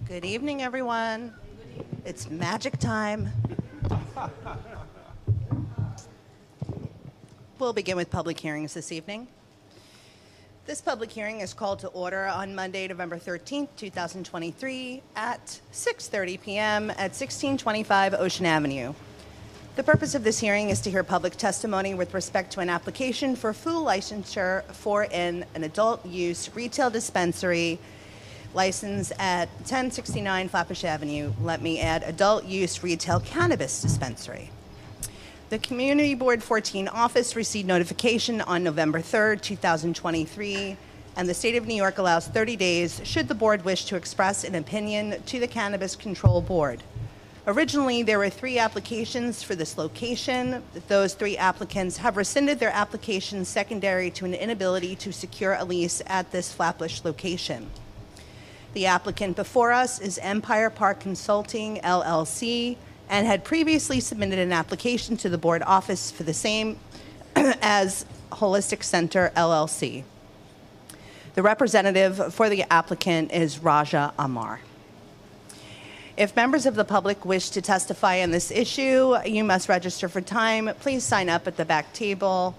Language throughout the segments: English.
Good evening, everyone. It's magic time. We'll begin with public hearings this evening. This public hearing is called to order on Monday, November 13th, 2023 at 6:30 p.m. at 1625 Ocean Avenue. The purpose of this hearing is to hear public testimony with respect to an application for full licensure for an adult use retail dispensary license at 1069 Flatbush Avenue. Let me add adult use retail cannabis dispensary. The Community Board 14 office received notification on November 3rd, 2023, and the State of New York allows 30 days should the board wish to express an opinion to the Cannabis Control Board. Originally, there were 3 applications for this location. Those 3 applicants have rescinded their applications secondary to an inability to secure a lease at this Flatbush location. The applicant before us is Empire Park Consulting, LLC, and had previously submitted an application to the board office for the same as Holistic Center, LLC. The representative for the applicant is Raja Amar. If members of the public wish to testify on this issue, you must register for time. Please sign up at the back table.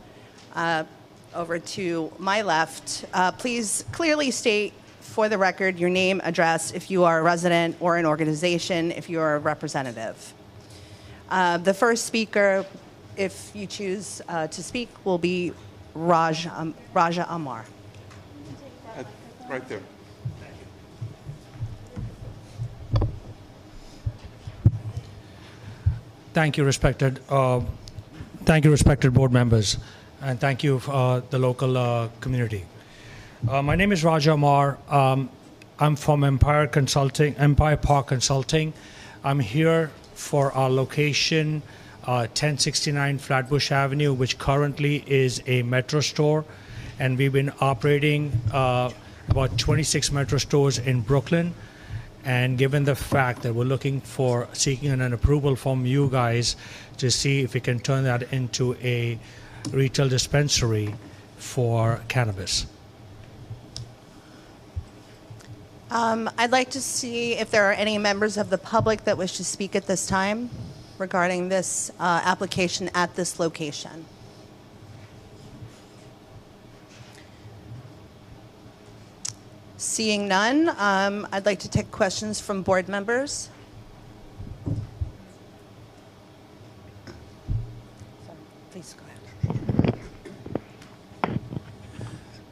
Over to my left, please clearly state for the record your name, address, if you are a resident, or an organization, if you are a representative. The first speaker, if you choose to speak, will be Raja Amar. Right there. Thank you, respected board members, and thank you the local community. My name is Raja Amar. I'm from Empire Park Consulting. I'm here for our location, 1069 Flatbush Avenue, which currently is a Metro store, and we've been operating about 26 Metro stores in Brooklyn. And given the fact that we're seeking an approval from you guys to see if we can turn that into a retail dispensary for cannabis. I'd like to see if there are any members of the public that wish to speak at this time regarding this application at this location. Seeing none, I'd like to take questions from board members. Please go ahead.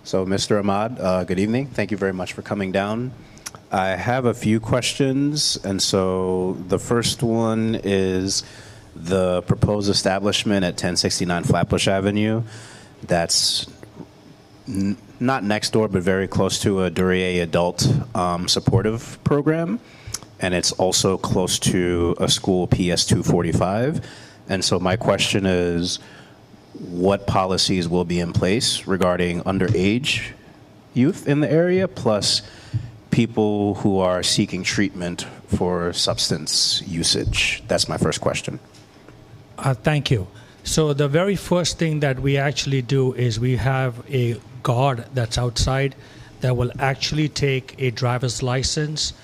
So, Mr. Ahmad, good evening. Thank you very much for coming down. I have a few questions, and so the first one is the proposed establishment at 1069 Flatbush Avenue. That's not next door, but very close to a Duryea adult supportive program, and it's also close to a school PS 245. And so my question is, what policies will be in place regarding underage youth in the area, plus people who are seeking treatment for substance usage? That's my first question. Thank you. So the very first thing that we actually do is we have a guard that's outside that will actually take a driver's license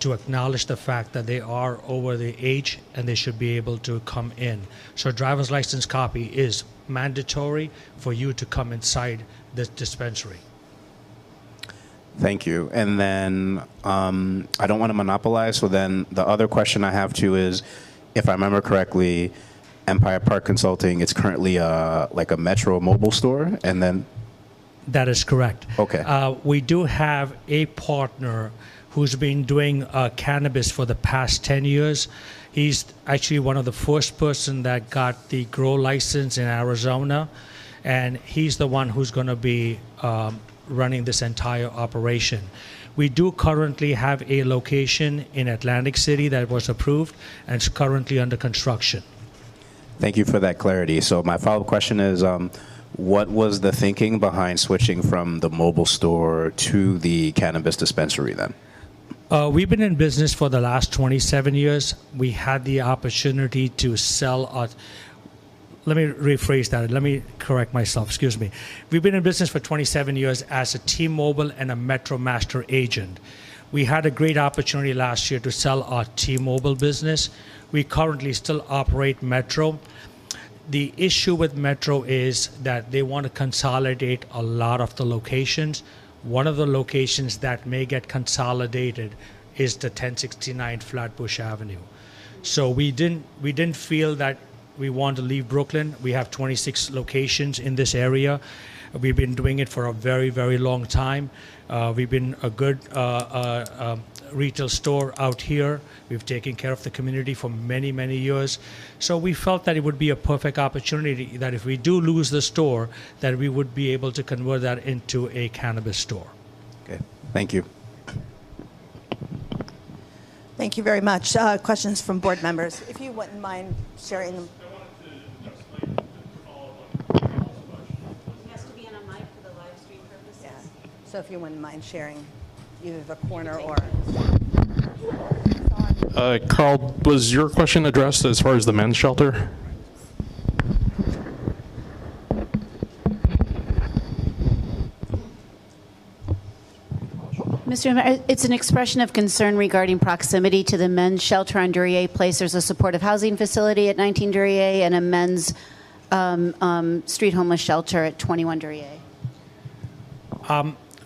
to acknowledge the fact that they are over the age and they should be able to come in. So a driver's license copy is mandatory for you to come inside this dispensary. Thank you. And then I don't want to monopolize, so then the other question I have too is, if I remember correctly, Empire Park Consulting, it's currently like a Metro mobile store, and then... That is correct. Okay. We do have a partner who's been doing cannabis for the past 10 years. He's actually one of the first person that got the grow license in Arizona, and he's the one who's going to be running this entire operation. We do currently have a location in Atlantic City that was approved and is currently under construction. Thank you for that clarity. So my follow-up question is, what was the thinking behind switching from the mobile store to the cannabis dispensary then? We've been in business for the last 27 years. We had the opportunity to sell let me rephrase that. Let me correct myself. Excuse me. We've been in business for 27 years as a T-Mobile and a Metro Master agent. We had a great opportunity last year to sell our T-Mobile business. We currently still operate Metro. The issue with Metro is that they want to consolidate a lot of the locations. One of the locations that may get consolidated is the 1069 Flatbush Avenue. So we didn't feel that we want to leave Brooklyn. We have 26 locations in this area. We've been doing it for a very, very long time. We've been a good retail store out here. We've taken care of the community for many, many years. So we felt that it would be a perfect opportunity that if we do lose the store, that we would be able to convert that into a cannabis store. Okay, thank you. Thank you very much. Questions from board members? If you wouldn't mind sharing them. Yeah. So if you wouldn't mind sharing either the corner or... Carl, was your question addressed as far as the men's shelter? Mr. Mayor, it's an expression of concern regarding proximity to the men's shelter on Duryea Place. There's a supportive housing facility at 19 Duryea and a men's street homeless shelter at 21 Duryea.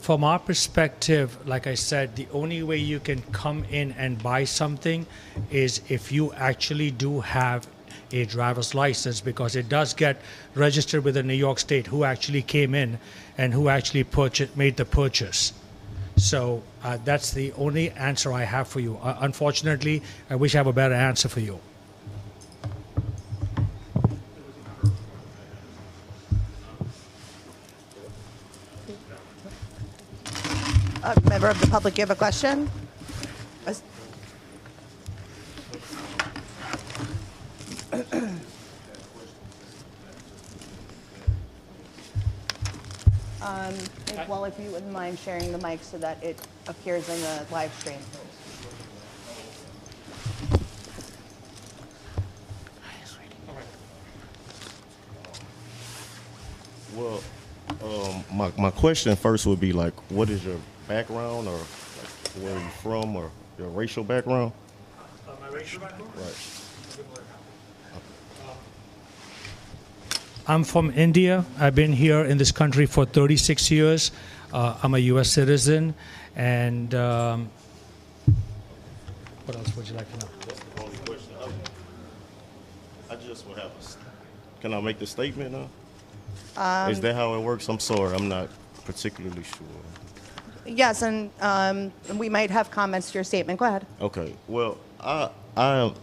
From our perspective, like I said, the only way you can come in and buy something is if you actually do have a driver's license, because it does get registered with the New York State who actually came in and who actually made the purchase. So that's the only answer I have for you. Unfortunately, I wish I have a better answer for you. A member of the public, you have a question? Well, if you wouldn't mind sharing the mic so that it appears in the live stream. Well, my question first would be like, what is your background, or like, where are you from, or your racial background? My racial background? Right. I'm from India. I've been here in this country for 36 years. I'm a U.S. citizen. And what else would you like to know? That's the only question. I just would have can I make the statement now? Is that how it works? I'm sorry, I'm not particularly sure. Yes, and we might have comments to your statement. Go ahead. Okay, well, I am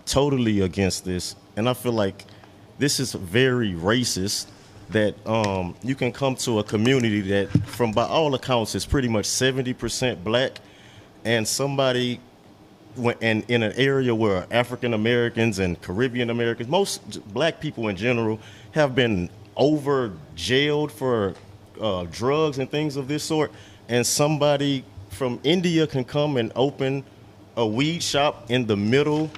totally against this, and I feel like this is very racist that you can come to a community that, from by all accounts, is pretty much 70% black, and somebody in an area where African Americans and Caribbean Americans, most black people in general, have been over jailed for drugs and things of this sort, and somebody from India can come and open a weed shop in the middle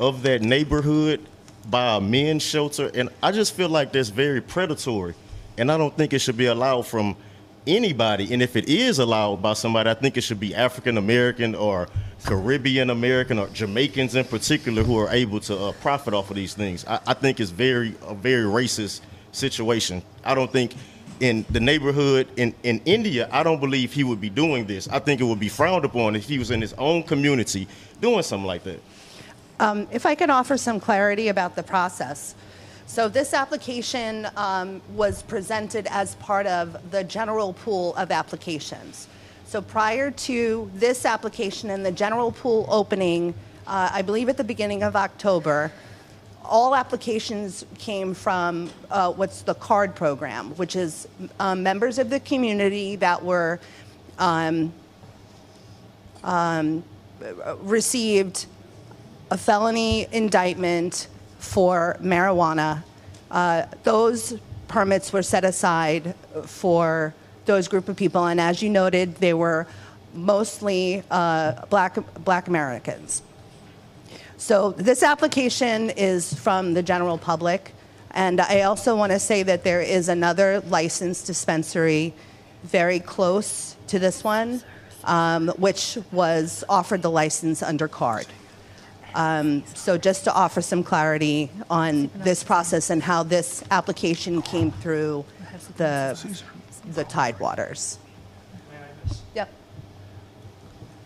of that neighborhood by a men's shelter, and I just feel like that's very predatory, and I don't think it should be allowed from anybody. And if it is allowed by somebody, I think it should be African American or Caribbean American or Jamaicans in particular who are able to profit off of these things. I think it's a very racist situation. I don't think in the neighborhood in India, I don't believe he would be doing this. I think it would be frowned upon if he was in his own community doing something like that. If I could offer some clarity about the process. So this application was presented as part of the general pool of applications. So prior to this application and the general pool opening, I believe at the beginning of October, all applications came from what's the CARD program, which is members of the community that were received a felony indictment for marijuana. Those permits were set aside for those group of people, and as you noted, they were mostly black Americans. So this application is from the general public, and I also want to say that there is another licensed dispensary very close to this one which was offered the license under card. So just to offer some clarity on this process and how this application came through the Tidewaters. Yep.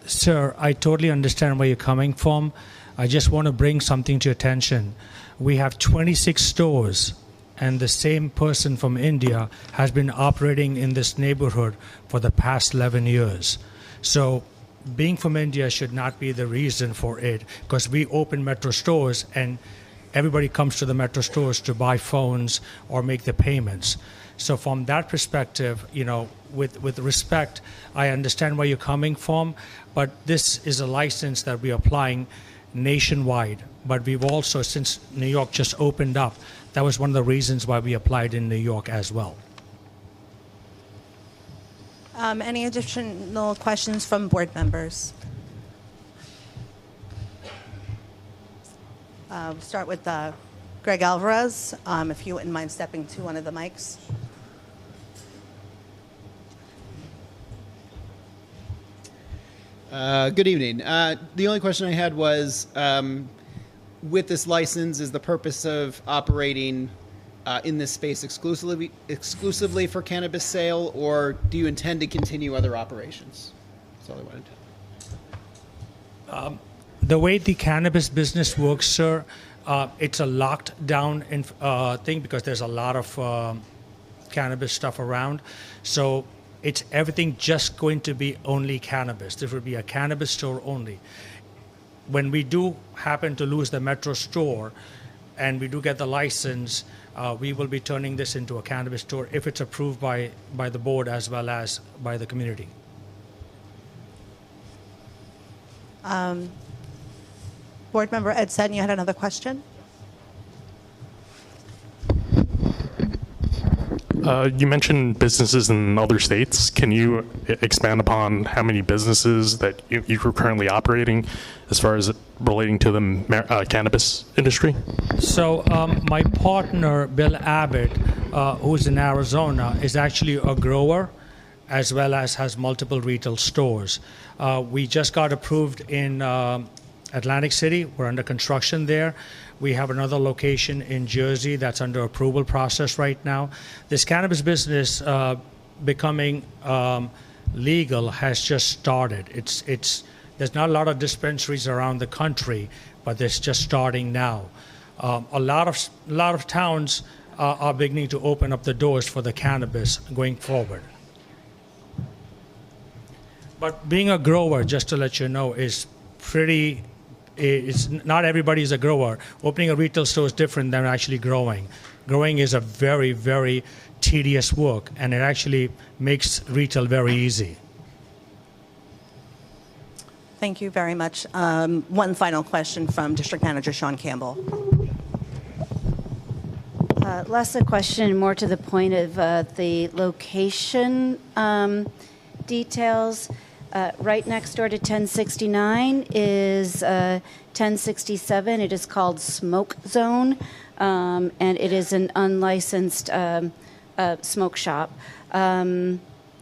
Sir, I totally understand where you're coming from. I just want to bring something to your attention. We have 26 stores, and the same person from India has been operating in this neighborhood for the past 11 years. So being from India should not be the reason for it, because we open Metro stores and everybody comes to the Metro stores to buy phones or make the payments. So from that perspective, with respect, I understand where you're coming from, but this is a license that we're applying nationwide. But we've also, since New York just opened up, that was one of the reasons why we applied in New York as well. Any additional questions from board members? We'll start with Greg Alvarez, if you wouldn't mind stepping to one of the mics. Good evening. The only question I had was, with this license, is the purpose of operating in this space exclusively for cannabis sale, or do you intend to continue other operations? That's all I wanted to know. The way the cannabis business works, sir, it's a locked down thing because there's a lot of cannabis stuff around. So it's everything just going to be only cannabis. This will be a cannabis store only. When we do happen to lose the Metro store and we do get the license, we will be turning this into a cannabis store if it's approved by the board as well as by the community. Board member Ed Sen, you had another question? You mentioned businesses in other states. Can you expand upon how many businesses that you're currently operating as far as relating to the cannabis industry? So my partner, Bill Abbott, who's in Arizona, is actually a grower as well as has multiple retail stores. We just got approved in Atlantic City. We're under construction there. We have another location in Jersey that's under approval process right now. This cannabis business becoming legal has just started. There's not a lot of dispensaries around the country, but it's just starting now. A lot of towns are beginning to open up the doors for the cannabis going forward. But being a grower, just to let you know, is pretty. It's not everybody is a grower. Opening a retail store is different than actually growing. Growing is a very, very tedious work, and it actually makes retail very easy. Thank you very much. One final question from District Manager Sean Campbell. Less a question, more to the point of the location details. Right next door to 1069 is 1067. It is called Smoke Zone, and it is an unlicensed smoke shop.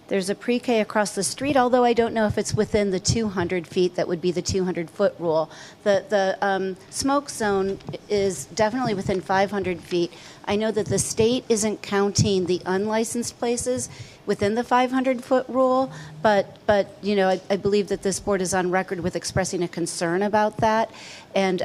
There's a pre-K across the street, although I don't know if it's within the 200 feet. That would be the 200-foot rule. The smoke zone is definitely within 500 feet. I know that the state isn't counting the unlicensed places within the 500-foot rule, but I believe that this board is on record with expressing a concern about that. And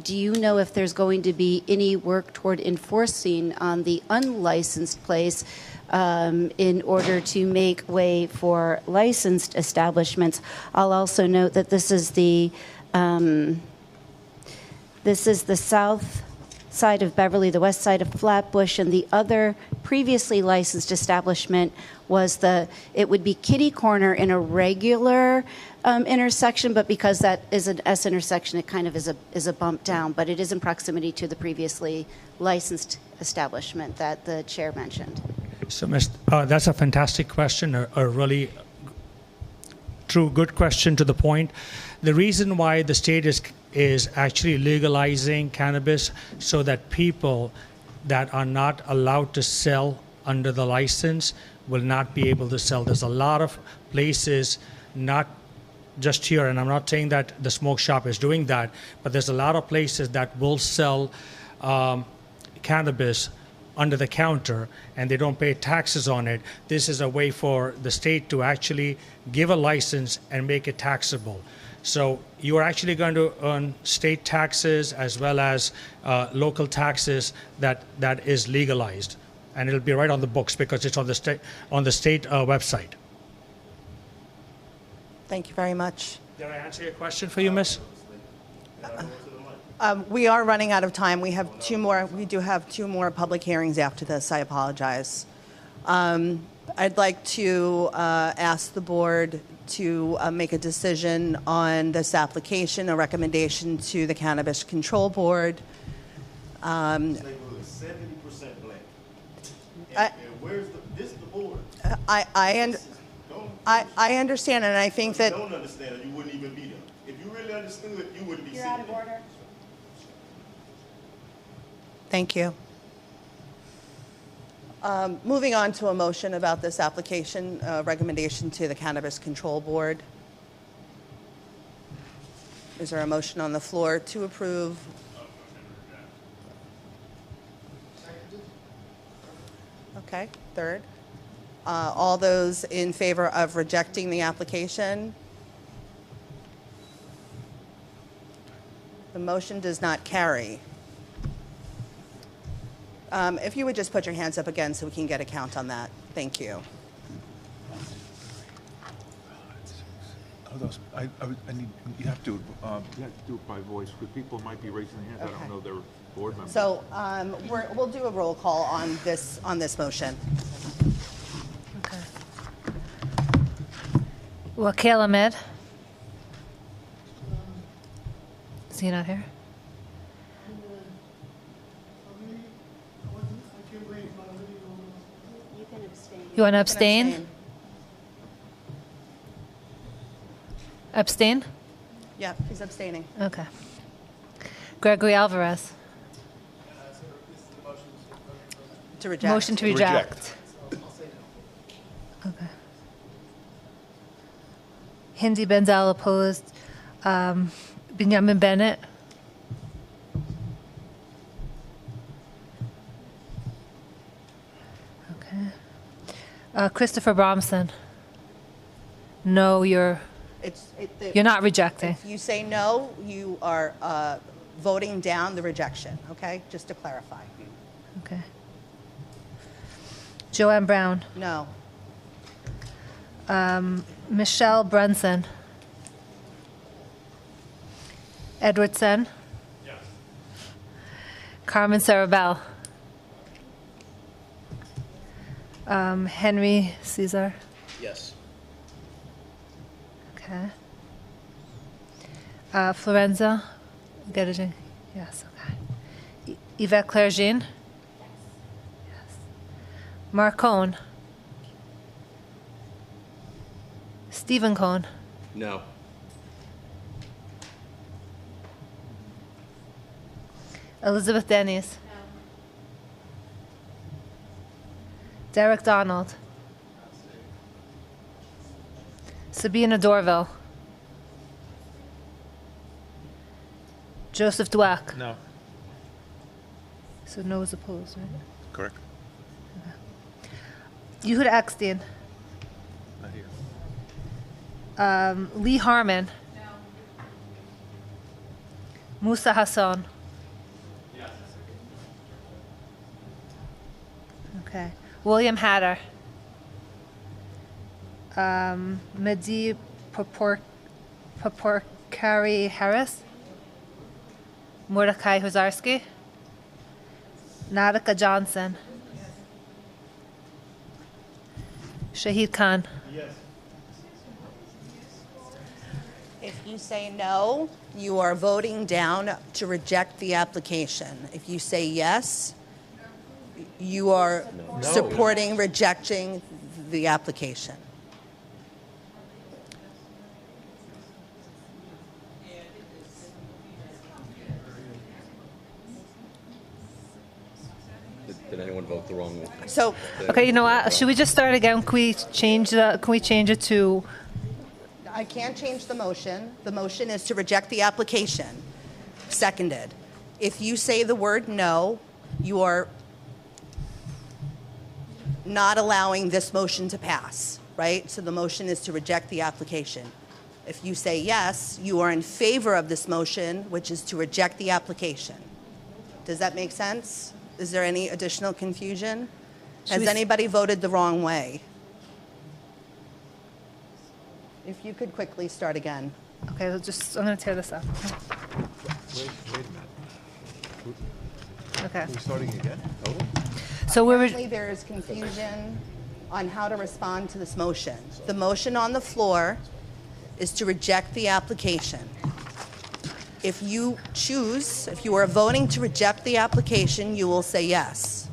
do you know if there's going to be any work toward enforcing on the unlicensed place in order to make way for licensed establishments? I'll also note that this is the south side of Beverly, the west side of Flatbush, and the other previously licensed establishment was it would be Kitty Corner in a regular intersection, but because that is an S intersection, it kind of is a bump down, but it is in proximity to the previously licensed establishment that the chair mentioned. So, that's a fantastic question, a really true, good question to the point. The reason why the state is actually legalizing cannabis so that people that are not allowed to sell under the license will not be able to sell. There's a lot of places not just here, and I'm not saying that the smoke shop is doing that, but there's a lot of places that will sell cannabis under the counter and they don't pay taxes on it. This is a way for the state to actually give a license and make it taxable. So you are actually going to earn state taxes as well as local taxes that is legalized, and it'll be right on the books because it's on the state website. Thank you very much. Did I answer your question for you, Miss? We are running out of time. We have two more. We do have two more public hearings after this. I apologize. I'd like to ask the board to make a decision on this application, a recommendation to the Cannabis Control Board. This neighborhood is 70% black. And where's this is the board? I understand, and I think that If you don't understand it, you wouldn't even be there. If you really understood it, you wouldn't be you're sitting out of there. order. Thank you. Moving on to a motion about this application, recommendation to the Cannabis Control Board. Is there a motion on the floor to approve? Okay, third. All those in favor of rejecting the application? The motion does not carry. If you would just put your hands up again so we can get a count on that. Thank you. I need, you have to do it by voice, because people might be raising their hands, I Okay. don't know they're board members. So we'll do a roll call on this motion. Okay. Wakil Ahmed. Is he not here? You want to abstain? Abstain? Yeah, he's abstaining. Okay. Gregory Alvarez. To reject. Motion to reject. Okay. Hindi Benzel opposed. Benjamin Bennett. Okay. Christopher Bromson. No, you're not rejecting. If you say no, you are voting down the rejection, okay? Just to clarify. Okay. Joanne Brown. No. Michelle Brunson. Edwardson. Yes. Carmen Sarabel. Henry Caesar. Yes. Okay. Florenza. Gedegin. Yes. Okay. Yvette Claire-Jean. Yes. Mark Cohn. Stephen Cohn. No. Elizabeth Dennis. No. Derek Donald. Sabina Dorville. Joseph Dweck. No. So no is opposed, right? Correct. Yehuda Eckstein. Not here. Lee Harmon. No. Musa Hassan. Yes. Okay. William Hatter. Mehdi Paporkari Harris. Mordecai Huzarski. Nadika Johnson. Shahid Khan. If you say no, you are voting down to reject the application. If you say yes, you are supporting rejecting the application. Did anyone vote the wrong way? So, Okay, you know what? Should we just start again? Can we change it to? I can't change the motion. The motion is to reject the application. Seconded. If you say the word no, you are not allowing this motion to pass, right? So the motion is to reject the application. If you say yes, you are in favor of this motion, which is to reject the application. Does that make sense? Is there any additional confusion? Has anybody voted the wrong way? If you could quickly start again. Okay, I'm going to tear this up. Wait a minute. Okay. Are we starting again? Total? So Apparently there is confusion on how to respond to this motion. The motion on the floor is to reject the application. If you choose, if you are voting to reject the application, you will say yes.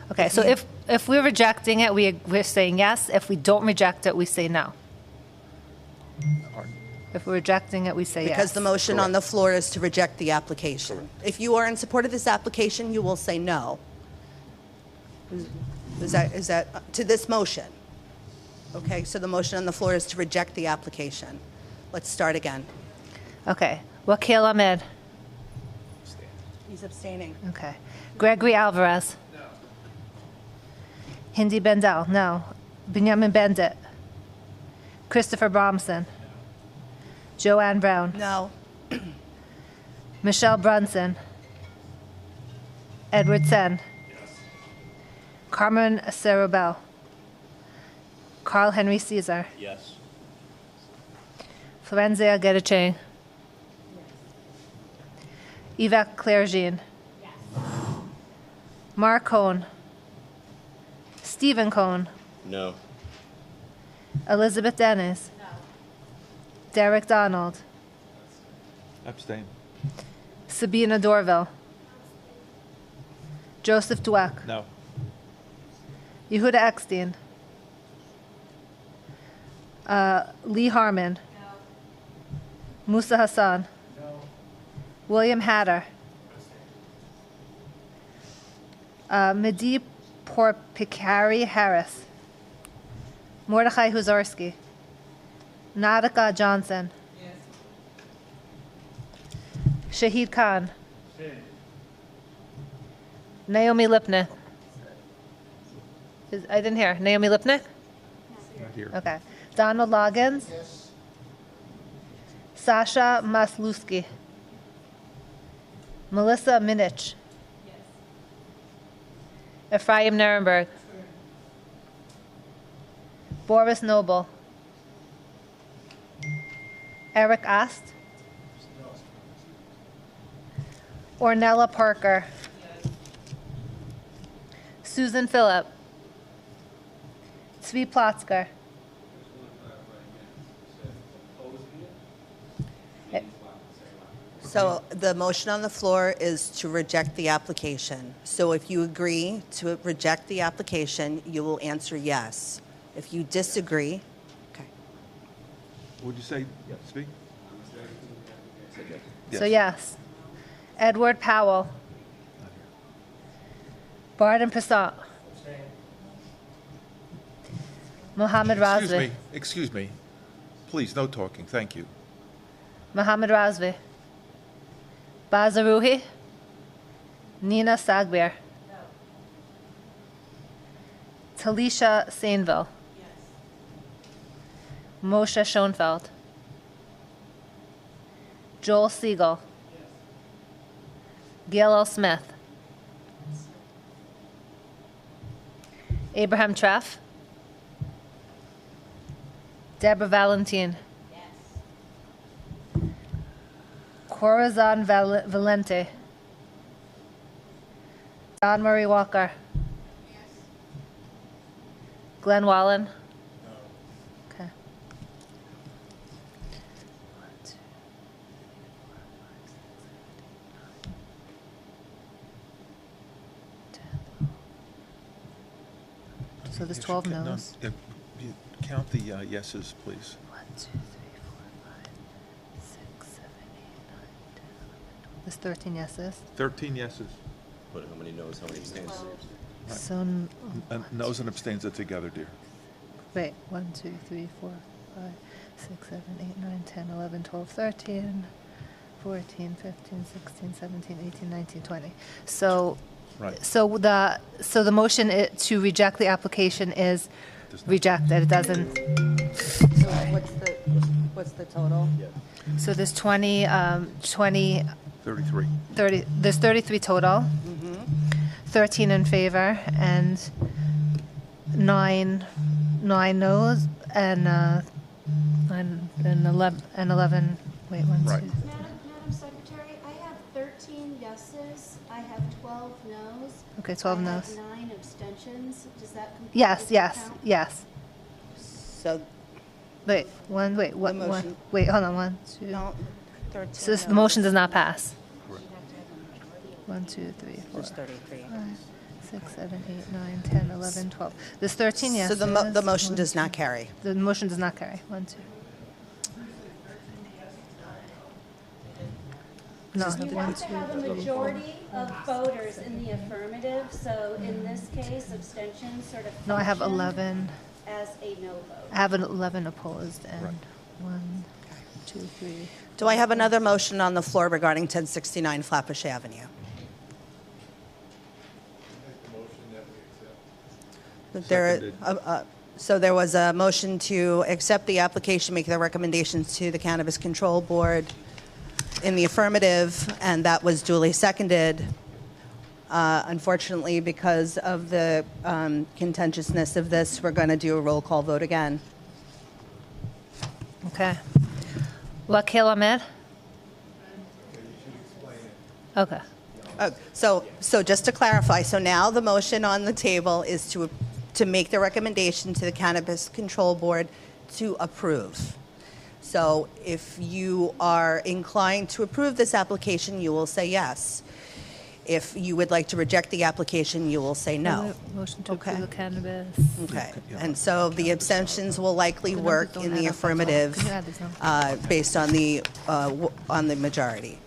okay, so if we're rejecting it, we're saying yes. If we don't reject it, we say no. If we're rejecting it, we say yes. Because the motion on the floor is to reject the application. If you are in support of this application, you will say no. Is that to this motion? Okay, so the motion on the floor is to reject the application. Let's start again. Okay. Wakil Ahmed. He's abstaining. Okay. Gregory Alvarez. No. Hindi Bendel. No. Benjamin Bendit. Christopher Bromson. Joanne Brown. No. Michelle Brunson. Edward Sen. Yes. Carmen Cerubel. Carl Henry Caesar. Yes. Florenzia Gedacheng. Yvette Claire Jean. Yes. Mark Cohn. Stephen Cohn. No. Elizabeth Dennis. No. Derek Donald. Abstain. Sabina Dorville. Joseph Dweck. No. Yehuda Eckstein. Lee Harmon. No. Musa Hassan. No. William Hatter. Mehdi Porpikari Harris. Mordechai Huzarski. Nadika Johnson. Yes. Shahid Khan. Naomi Lipnick. I didn't hear. Naomi Lipnick? Not here. Okay. Donald Loggins. Yes. Sasha Masluski. Melissa Minich. Yes. Ephraim Nirenberg. Boris Noble. Eric Ast. Ornella Parker. Susan Phillip. Tzvi Plotzker. So the motion on the floor is to reject the application. So if you agree to reject the application, you will answer yes. If you disagree, okay. Would you say, speak? So yes. Edward Powell. Barden Prasad. Mohammed Razvi. Excuse me. Please, no talking. Thank you. Mohammed Razvi. Bazaruhi. Nina Sagbir. No. Talisha Sainville. Yes. Moshe Schoenfeld. Joel Siegel. Yes. Gail L. Smith. Yes. Abraham Treff. Deborah Valentin. Yes. Corazon Valente. Don Murray Walker. Yes. Glenn Wallen. No. Okay. 1, 2, 3, 4, 5, 6, 7, 8, 9, 10. So there's 12 no's. No, count the yeses, please. 1, 2, 3, 4, 5, 6, 7, 8, 9, 10, 11, 12. There's 13 yeses. 13 yeses. But how many no's, how many abstains? Right. So, Noes and abstains are together, dear. wait, 1, 2, 3, 4, 5, 6, 7, 8, 9, 10, 11, 12, 13, 14, 15, 16, 17, 18, 19, 20. So, Right. so the motion to reject the application is rejected. It doesn't. What's the total? So there's 20, 33. 30, there's 33 total. 13 in favor and 9 no's and 11. Wait, one, Right. two. Madam Secretary, I have 13 yeses. I have 12 noes. Okay, 12 I no's. have 9 abstentions. Does that complete Yes, the yes, count? yes. So, Wait, one, wait, what, The motion- one, wait, hold on, 1, 2. no, 13. So this, the motion does not pass. 1, 2, 3, 4, There's 33. 5, 6, 7, 8, 9, 10, 11, 12. There's 13 So yeses. the motion One, does not carry. The motion does not carry. 1, 2. No, You have to have a majority of voters in the affirmative, so in this case, abstentions sort of no, I have function 11. as a no vote. I have an 11 opposed and 1, 2, 3. Do I have another motion on the floor regarding 1069 Flatbush Avenue? So there was a motion to accept the application, make the recommendations to the Cannabis Control Board in the affirmative, and that was duly seconded. Unfortunately, because of the contentiousness of this, we're going to do a roll call vote again. Okay. Wakil Ahmed? Okay. So just to clarify, so now the motion on the table is to make the recommendation to the Cannabis Control Board to approve. So if you are inclined to approve this application, you will say yes. If you would like to reject the application, you will say no. Motion to approve Okay. the cannabis. Okay. And so the abstentions will likely work in the affirmative Can you add these numbers? based on the majority.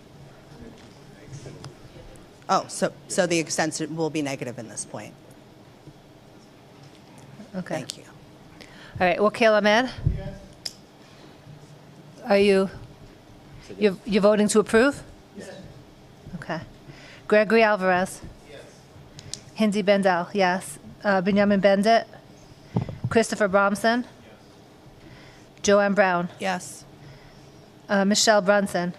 Oh, so the extension will be negative in this point. Okay. Thank you. All right, Wakil Ahmed? Are you're voting to approve? Yes. Okay. Gregory Alvarez? Yes. Hindi Bendel, yes. Benjamin Bendit? Christopher Bromson? Yes. Joanne Brown? Yes. Michelle Brunson?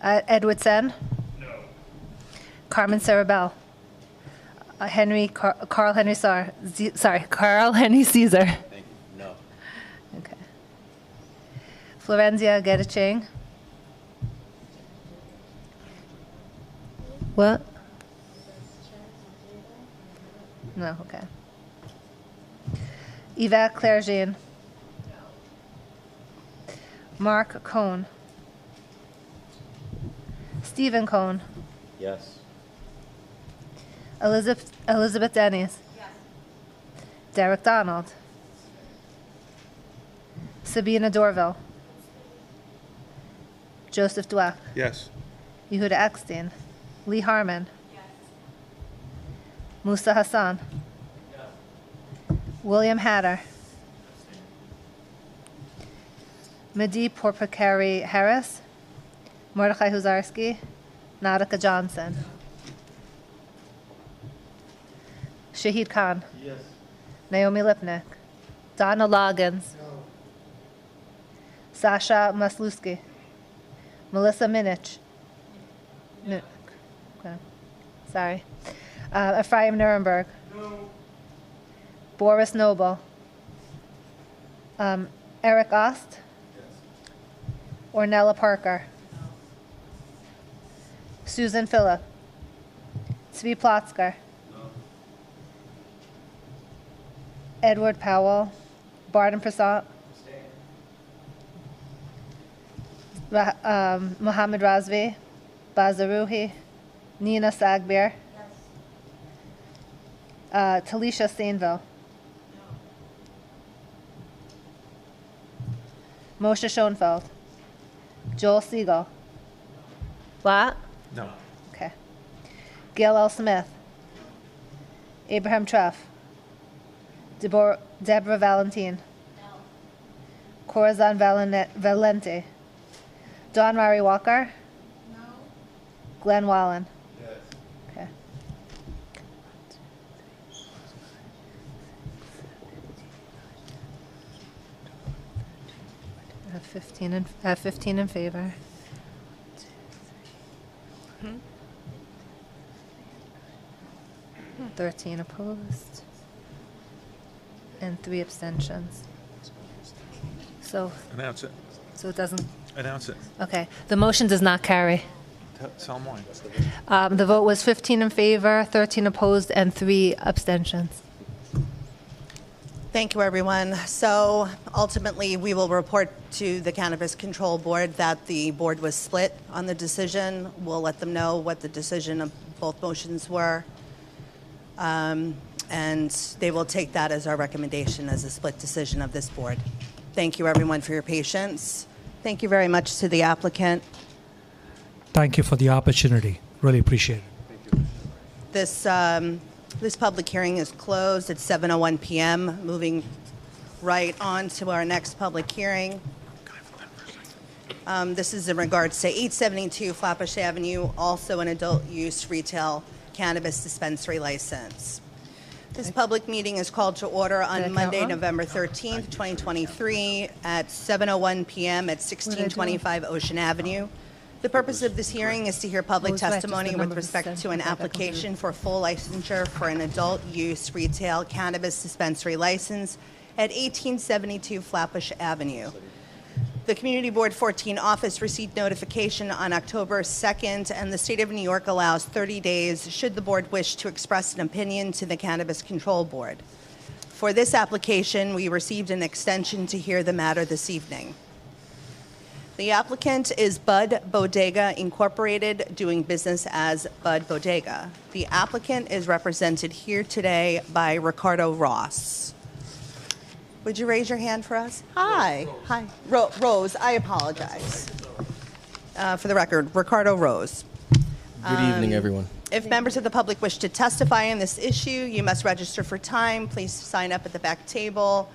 Edward Sen? No. Carmen Sarabel? Carl Henry Carl Henry Caesar? Thank you. No. Okay. Florenzia Gedaching? What? No, okay. Yvette Clerjean? Mark Cohn? Stephen Cohn? Yes. Elizabeth Dennis? Yes. Derek Donald? Sabina Dorville? Joseph Dweck? Yes. Yehuda Eckstein? Lee Harmon? Yes. Musa Hassan? Yes. William Hatter? Mehdi Porpakari Harris? Mordechai Huzarski? Nautica Johnson? Shahid Khan? Yes. Naomi Lipnick? Donna Loggins? No. Sasha Masluski? Melissa Minich? No. Okay. Sorry. Ephraim Nuremberg? No. Boris Noble? Eric Ost? Yes. Ornella Parker? No. Susan Phillip? Tzvi Plotzker? No. Edward Powell? Barton Prasad? Mohammed Razvi? Bazaruhi? Nina Sagbir? Yes. Talisha Stainville? No. Moshe Schoenfeld? Joel Siegel? What? No. Okay. Gail L. Smith? Abraham Treff? Deborah Valentine? No. Corazon Valente. Don Murray Walker. No. Glenn Wallen. Yes. Okay. I have 15 in favor. 13 opposed. And 3 abstentions. So Announce it. it doesn't. Announce it. Okay. The motion does not carry. Tell them why. The vote was 15 in favor, 13 opposed, and 3 abstentions. Thank you, everyone. So ultimately, we will report to the Cannabis Control Board that the board was split on the decision. We'll let them know what the decision of both motions were. And they will take that as our recommendation as a split decision of this board. Thank you, everyone, for your patience. Thank you very much to the applicant. Thank you for the opportunity. Really appreciate it. This public hearing is closed at 7:01 p.m. Moving right on to our next public hearing. This is in regards to 872 Flatbush Avenue, also an adult use retail cannabis dispensary license. This public meeting is called to order on Monday, November 13th, 2023 at 7:01 p.m. at 1625 Ocean Avenue. The purpose of this hearing is to hear public testimony with respect to an application for full licensure for an adult use retail cannabis dispensary license at 1872 Flatbush Avenue. The Community Board 14 office received notification on October 2nd, and the State of New York allows 30 days should the board wish to express an opinion to the Cannabis Control Board. For this application, we received an extension to hear the matter this evening. The applicant is Bud Bodega Incorporated, doing business as Bud Bodega. The applicant is represented here today by Ricardo Ross. Would you raise your hand for us? Hi. Hi. Rose, I apologize. For the record, Ricardo Rose. Good evening, everyone. If members of the public wish to testify on this issue, you must register for time. Please sign up at the back table.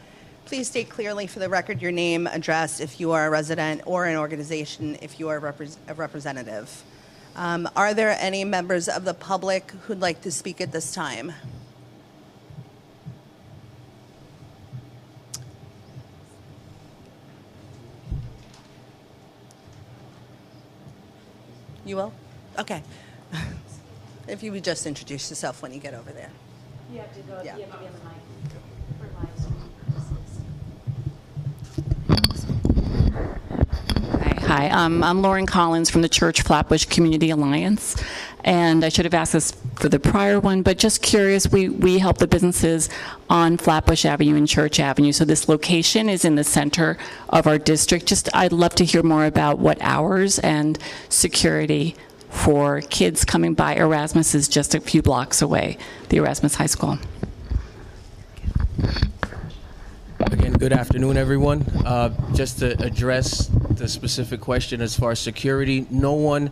Please state clearly for the record your name, address if you are a resident, or an organization if you are a representative. Are there any members of the public who'd like to speak at this time? You will? Okay. If you would just introduce yourself when you get over there. You have to go. Yeah. You have to be on the mic for live stream purposes. Hi, I'm Lauren Collins from the Church Flatbush Community Alliance, and I should have asked this for the prior one, but just curious, we help the businesses on Flatbush Avenue and Church Avenue, so this location is in the center of our district. I'd love to hear more about what hours and security for kids coming by. Erasmus is just a few blocks away, the Erasmus High School. Again, good afternoon, everyone. Just to address the specific question as far as security, no one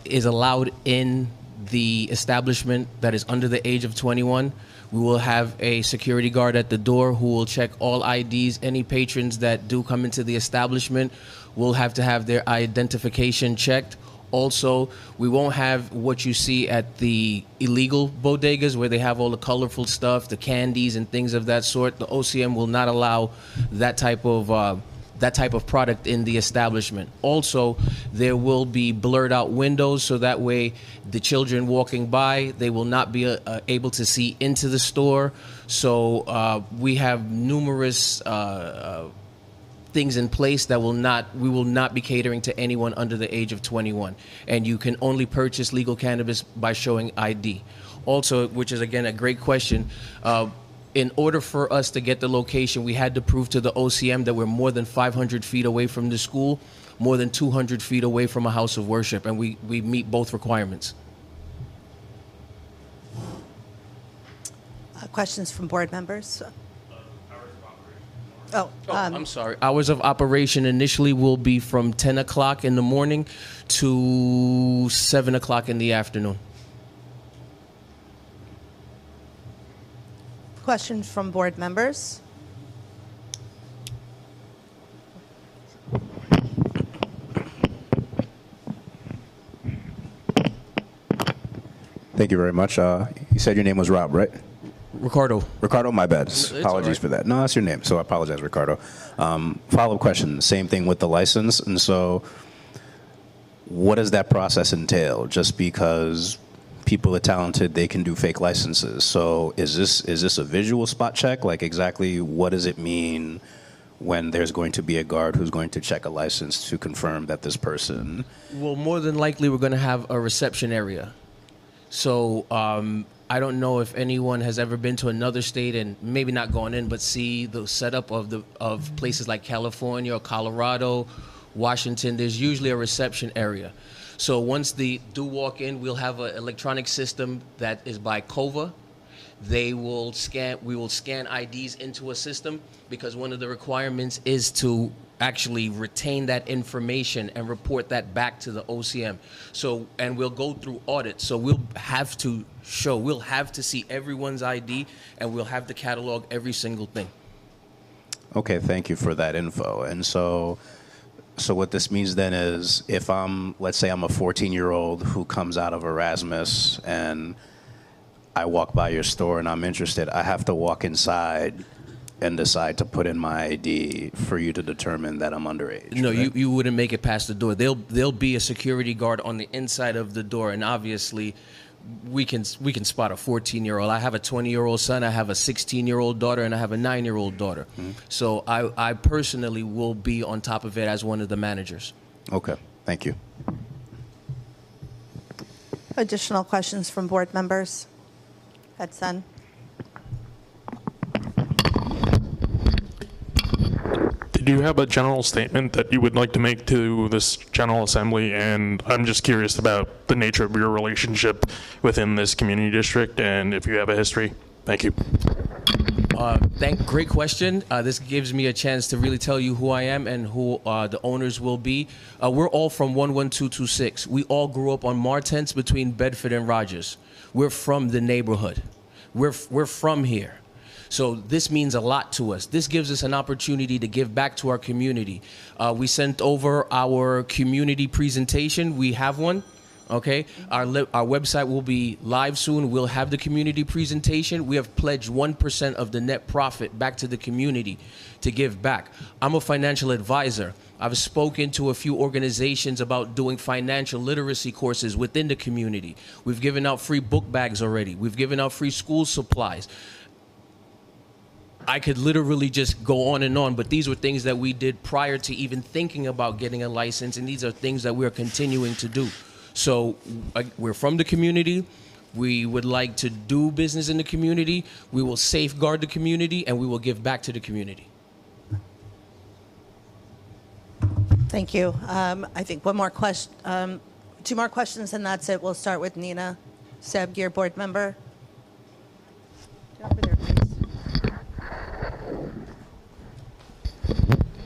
is allowed in the establishment that is under the age of 21. We will have a security guard at the door who will check all IDs. Any patrons that do come into the establishment will have to have their identification checked. Also, we won't have what you see at the illegal bodegas where they have all the colorful stuff, the candies and things of that sort. The OCM will not allow that type of product in the establishment. Also, there will be blurred out windows so that way the children walking by, they will not be able to see into the store. So we have numerous things in place that we will not be catering to anyone under the age of 21. And you can only purchase legal cannabis by showing ID. Also, which is again a great question, in order for us to get the location, we had to prove to the OCM that we're more than 500 feet away from the school, more than 200 feet away from a house of worship, and we meet both requirements. Questions from board members? I'm sorry. Hours of operation initially will be from 10 o'clock in the morning to 7 o'clock in the afternoon. Questions from board members? Thank you very much. You said your name was Rob, right? Ricardo. Ricardo, my bad. It's Apologies all right. for that. No, that's your name, so I apologize, Ricardo. Follow-up question, same thing with the license. And so what does that process entail? Just because people are talented, they can do fake licenses. So is this a visual spot check? Like exactly what does it mean when there's going to be a guard who's going to check a license to confirm that this person... Well, more than likely, we're going to have a reception area. So I don't know if anyone has ever been to another state and maybe not gone in, but see the setup of places like California or Colorado, Washington. There's usually a reception area. So once they do walk in, we'll have an electronic system that is by COVA. We will scan IDs into a system because one of the requirements is to actually retain that information and report that back to the OCM. So, and we'll go through audits. So we'll have to see everyone's ID, and we'll have to catalog every single thing. Okay, thank you for that info. And so what this means then is if let's say I'm a 14-year-old who comes out of Erasmus and I walk by your store and I'm interested, I have to walk inside and decide to put in my ID for you to determine that I'm underage. No, right? you wouldn't make it past the door. There'll be a security guard on the inside of the door, and obviously we can spot a 14-year-old. I have a 20-year-old son, I have a 16-year-old daughter, and I have a 9-year-old daughter. Mm-hmm. So I personally will be on top of it as one of the managers. Okay, thank you. Additional questions from board members? Hudson. Did you have a general statement that you would like to make to this General Assembly? And I'm just curious about the nature of your relationship within this community district and if you have a history. Thank you. Great question. This gives me a chance to really tell you who I am and who the owners will be. We're all from 11226. We all grew up on Martens between Bedford and Rogers. We're from the neighborhood. We're from here. So this means a lot to us. This gives us an opportunity to give back to our community. We sent over our community presentation. We have one. Okay, our website will be live soon. We'll have the community presentation. We have pledged 1% of the net profit back to the community to give back. I'm a financial advisor. I've spoken to a few organizations about doing financial literacy courses within the community. We've given out free book bags already. We've given out free school supplies. I could literally just go on, but these were things that we did prior to even thinking about getting a license, and these are things that we're continuing to do. So we're from the community. We would like to do business in the community. We will safeguard the community, and we will give back to the community. Thank you. I think one more question, 2 more questions, and that's it. We'll start with Nina Seb, Gear Board member. Over there, please.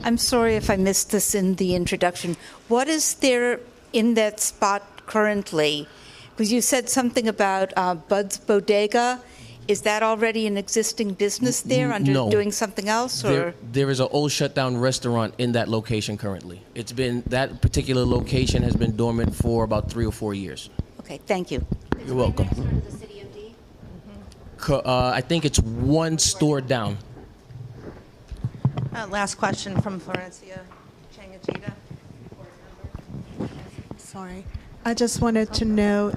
I'm sorry if I missed this in the introduction. What is there in that spot currently? Because you said something about Bud's Bodega. Is that already an existing business there under doing something else? Or? There is an old shutdown restaurant in that location currently. That particular location has been dormant for about 3 or 4 years. Okay, thank you. You're welcome. I think it's one store down. Last question from Florencia Changachita. Sorry. I just wanted to know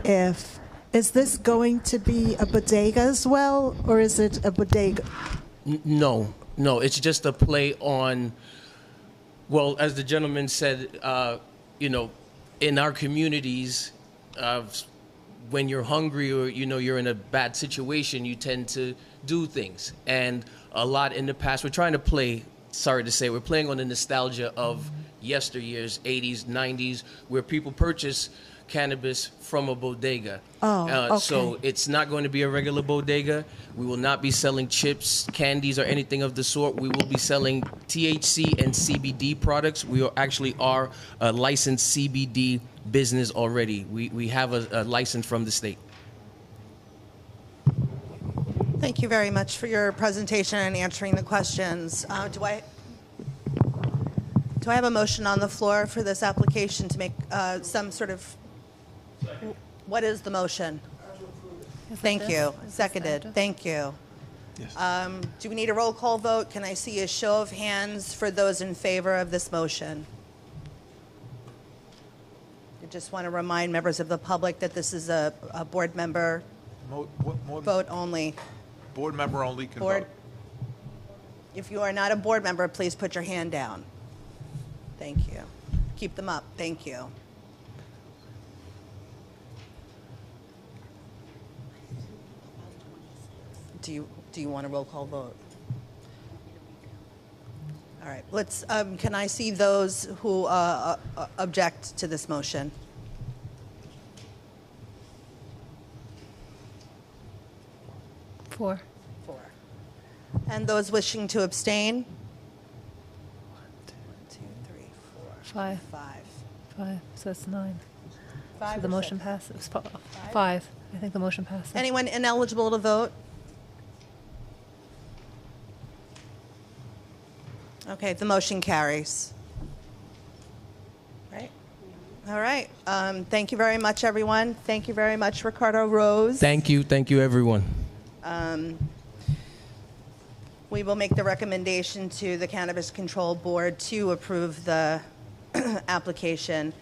is this going to be a bodega as well, or is it a bodega? No, it's just a play on, well, as the gentleman said, in our communities, when you're hungry or, you're in a bad situation, you tend to do things. And a lot in the past, we're trying to play, sorry to say, we're playing on the nostalgia of yesteryears, 80s, 90s, where people purchase cannabis from a bodega. Okay. So it's not going to be a regular bodega. We will not be selling chips, candies, or anything of the sort. We will be selling THC and CBD products. We actually are a licensed CBD business already. We have a license from the state. Thank you very much for your presentation and answering the questions. Do I have a motion on the floor for this application to make some sort of, what is the motion? Thank you. Seconded. Thank you. Do we need a roll call vote? Can I see a show of hands for those in favor of this motion? I just want to remind members of the public that this is a board member vote only. Board member only can Board, vote. if you are not a board member, please put your hand down. Thank you. Keep them up. Thank you. Do you want a roll call vote? All right. Let's. Can I see those who object to this motion? Four. And those wishing to abstain? 1, 2, 3, 4, 5. So it's 9. 5 So the or motion 6? passes. 5. I think the motion passes. Anyone ineligible to vote? Okay, the motion carries. Right. All right. Thank you very much, everyone. Thank you very much, Ricardo Rose. Thank you, everyone. We will make the recommendation to the Cannabis Control Board to approve the application.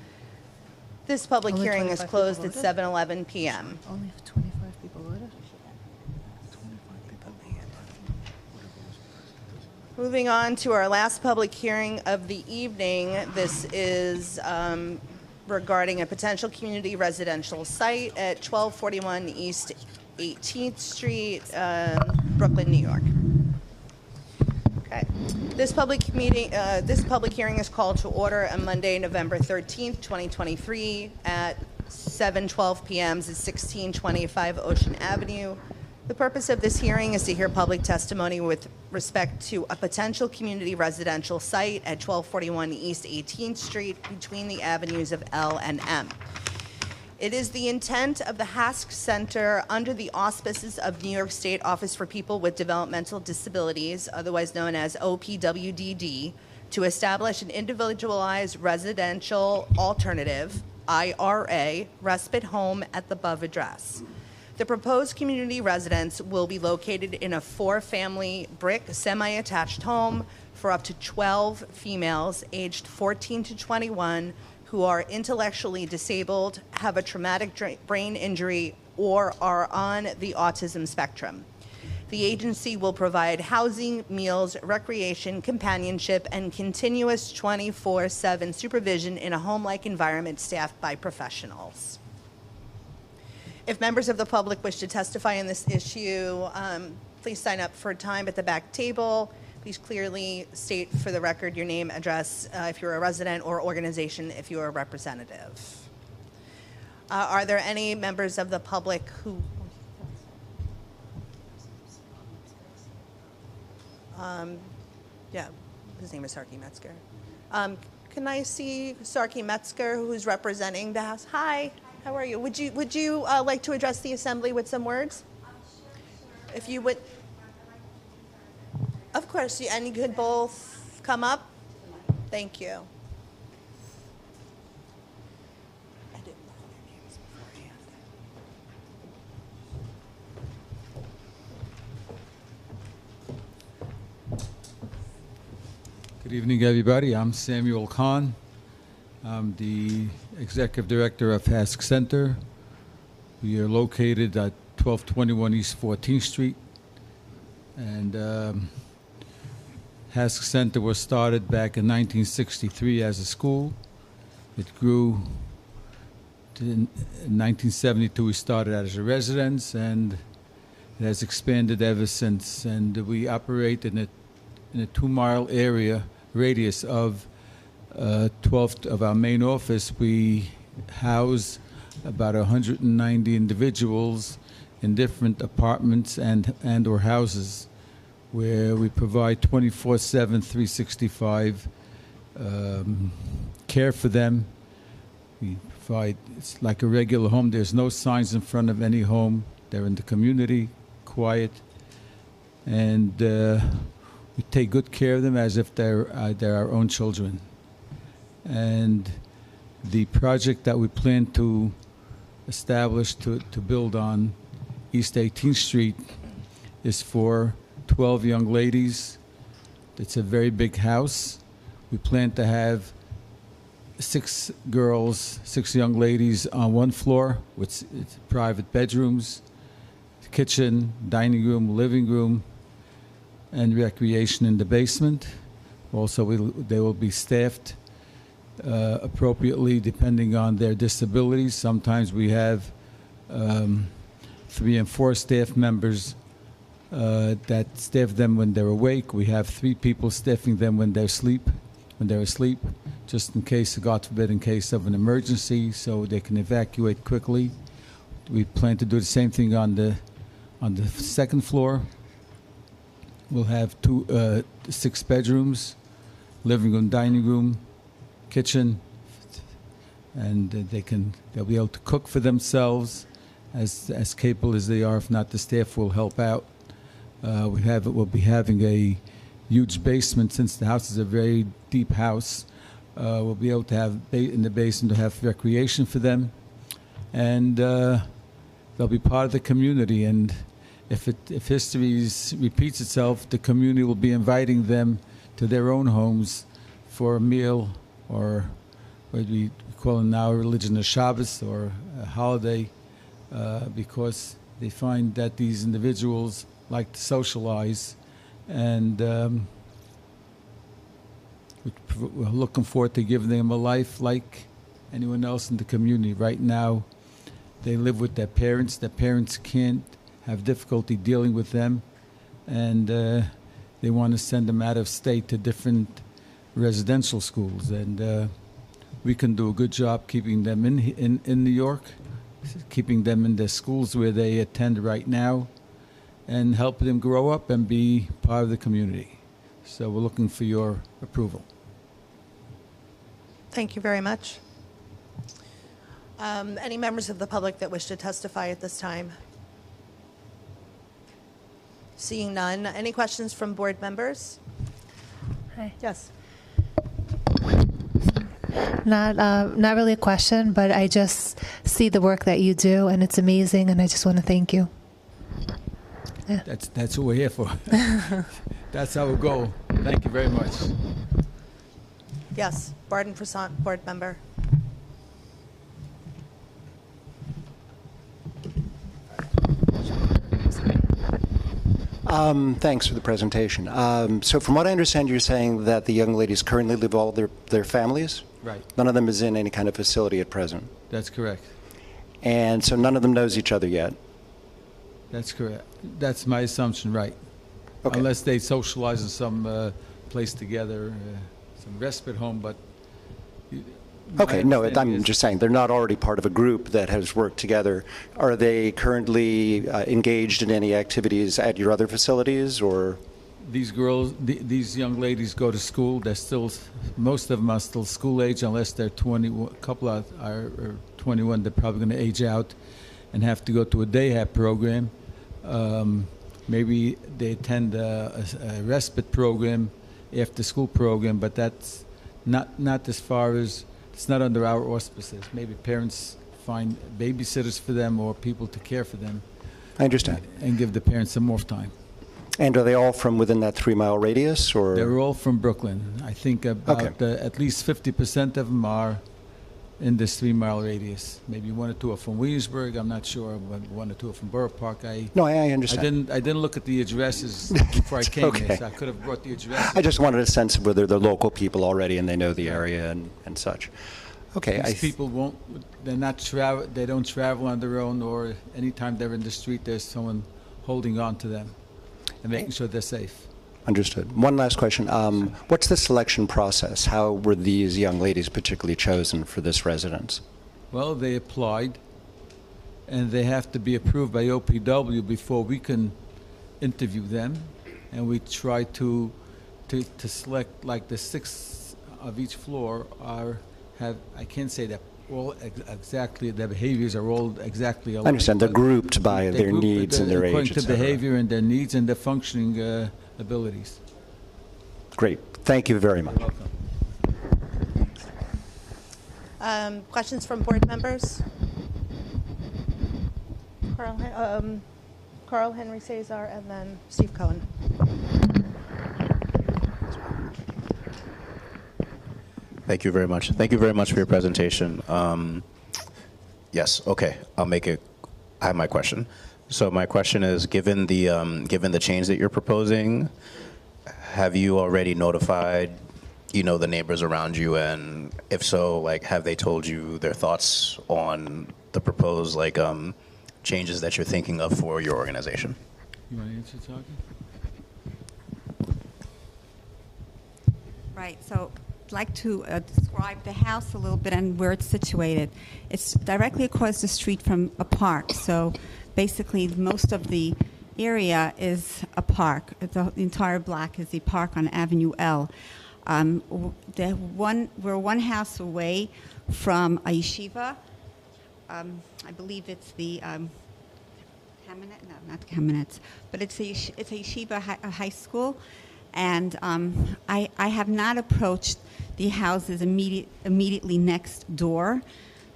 This public Only hearing is 25 closed people at voted? 7:11 p.m. Only 25 people voted? Moving on to our last public hearing of the evening. This is regarding a potential community residential site at 1241 East 18th Street, Brooklyn, New York. Okay. This public hearing is called to order on Monday, November 13th, 2023 at 7:12 p.m. at 1625 Ocean Avenue. The purpose of this hearing is to hear public testimony with respect to a potential community residential site at 1241 East 18th Street between the avenues of L and M. It is the intent of the HASC Center under the auspices of New York State Office for People with Developmental Disabilities, otherwise known as OPWDD, to establish an individualized residential alternative, IRA, respite home at the above address. The proposed community residence will be located in a 4-family brick semi-attached home for up to 12 females aged 14 to 21 who are intellectually disabled, have a traumatic brain injury, or are on the autism spectrum. The agency will provide housing, meals, recreation, companionship, and continuous 24/7 supervision in a home-like environment staffed by professionals. If members of the public wish to testify on this issue, please sign up for time at the back table. Please clearly state for the record your name, address, if you're a resident, or organization if you're a representative. Are there any members of the public who... yeah, his name is Sarky Metzger. Can I see Sarky Metzger, who's representing the House? Hi, how are you? Would you like to address the assembly with some words? Sure. If you would... Of course, and you could both come up. Thank you. I didn't know their names beforehand. Good evening, everybody. I'm Samuel Khan. I'm the Executive Director of HASC Center. We are located at 1221 East 14th Street. And HASC Center was started back in 1963 as a school. It grew in 1972. We started as a residence, and it has expanded ever since. And we operate in a 2-mile area radius of 12 of our main office. We house about 190 individuals in different apartments and or houses, where we provide 24/7, 365 care for them. We provide, it's like a regular home. There's no signs in front of any home. They're in the community, quiet, and we take good care of them as if they're our own children. And the project that we plan to establish, to build on, East 18th Street is for 12 young ladies. It's a very big house. We plan to have 6 girls, 6 young ladies on one floor with private bedrooms, kitchen, dining room, living room, and recreation in the basement. Also, they will be staffed appropriately depending on their disabilities. Sometimes we have 3 and 4 staff members that staff them when they're awake. We have 3 people staffing them when they're asleep, just in case, God forbid, in case of an emergency, so they can evacuate quickly. We plan to do the same thing on the second floor. We'll have 6 bedrooms, living room, dining room, kitchen, and they'll be able to cook for themselves as capable as they are. If not, the staff will help out. We'll be having a huge basement since the house is a very deep house. We'll be able to have in the basement to have recreation for them, and they'll be part of the community. And if history repeats itself, the community will be inviting them to their own homes for a meal, or what we call in our religion a Shabbos or a holiday, because they find that these individuals like to socialize, and we're looking forward to giving them a life like anyone else in the community. Right now, they live with their parents. Their parents can't have difficulty dealing with them, and they want to send them out of state to different residential schools. And we can do a good job keeping them in New York, keeping them in the schools where they attend right now, and helping them grow up and be part of the community. So we're looking for your approval. Thank you very much. Any members of the public that wish to testify at this time? Seeing none. Any questions from board members? Hi. Yes. Not really a question, but I just see the work that you do, and it's amazing, and I just want to thank you. Yeah. That's what we're here for. That's our goal. Thank you very much. Yes. Barden Prasant, board member. Thanks for the presentation. So from what I understand, you're saying that the young ladies currently live all their families? Right. None of them is in any kind of facility at present? That's correct. And so none of them knows each other yet? That's correct. That's my assumption, right. Okay. Unless they socialize in some place together, some respite home, but... Okay, no, I'm just saying they're not already part of a group that has worked together. Are they currently engaged in any activities at your other facilities, or? These girls, these young ladies go to school. They're still, most of them are still school age, unless they're 21. A couple are 21. They're probably going to age out and have to go to a day hat program. Maybe they attend a respite program, after school program, but that's not as far as. It's not under our auspices. Maybe parents find babysitters for them or people to care for them. I understand. And give the parents some more time. And are they all from within that 3-mile radius, or? They're all from Brooklyn. I think about at least 50% of them are in this 3-mile radius. Maybe 1 or 2 are from Williamsburg. I'm not sure. 1 or 2 are from Borough Park. No, I understand. I didn't look at the addresses before I came here, so I could have brought the addresses. I just wanted a sense of whether they're local people already and they know the area and such. Okay. These people won't. They're not travel. They don't travel on their own, or anytime they're in the street, there's someone holding on to them and making sure they're safe. Understood. One last question. What's the selection process? How were these young ladies particularly chosen for this residence? Well, they applied, and they have to be approved by OPW before we can interview them. And we try to select, like, the 6 of each floor I can't say that all exactly, their behaviors are all exactly alike. I understand. They're grouped by their needs and their age, according to behavior and their needs and their functioning abilities. Great. Thank you very much. You're welcome. Questions from board members? Carl, Carl Henry Cesar, and then Steve Cohen. Thank you very much. Thank you very much for your presentation. Yes, okay, I'll make it. I have my question. So my question is, given the change that you're proposing, have you already notified, the neighbors around you, and if so, like, have they told you their thoughts on the proposed, like, changes that you're thinking of for your organization? You want to answer, Taka? Right. So I'd like to describe the house a little bit and where it's situated. It's directly across the street from a park. So basically, most of the area is a park. The entire block is the park on Avenue L. We're one house away from a yeshiva. I believe it's the Kamenetz? No, not Kamenetz, but it's a yeshiva high school. And I have not approached the houses immediately next door,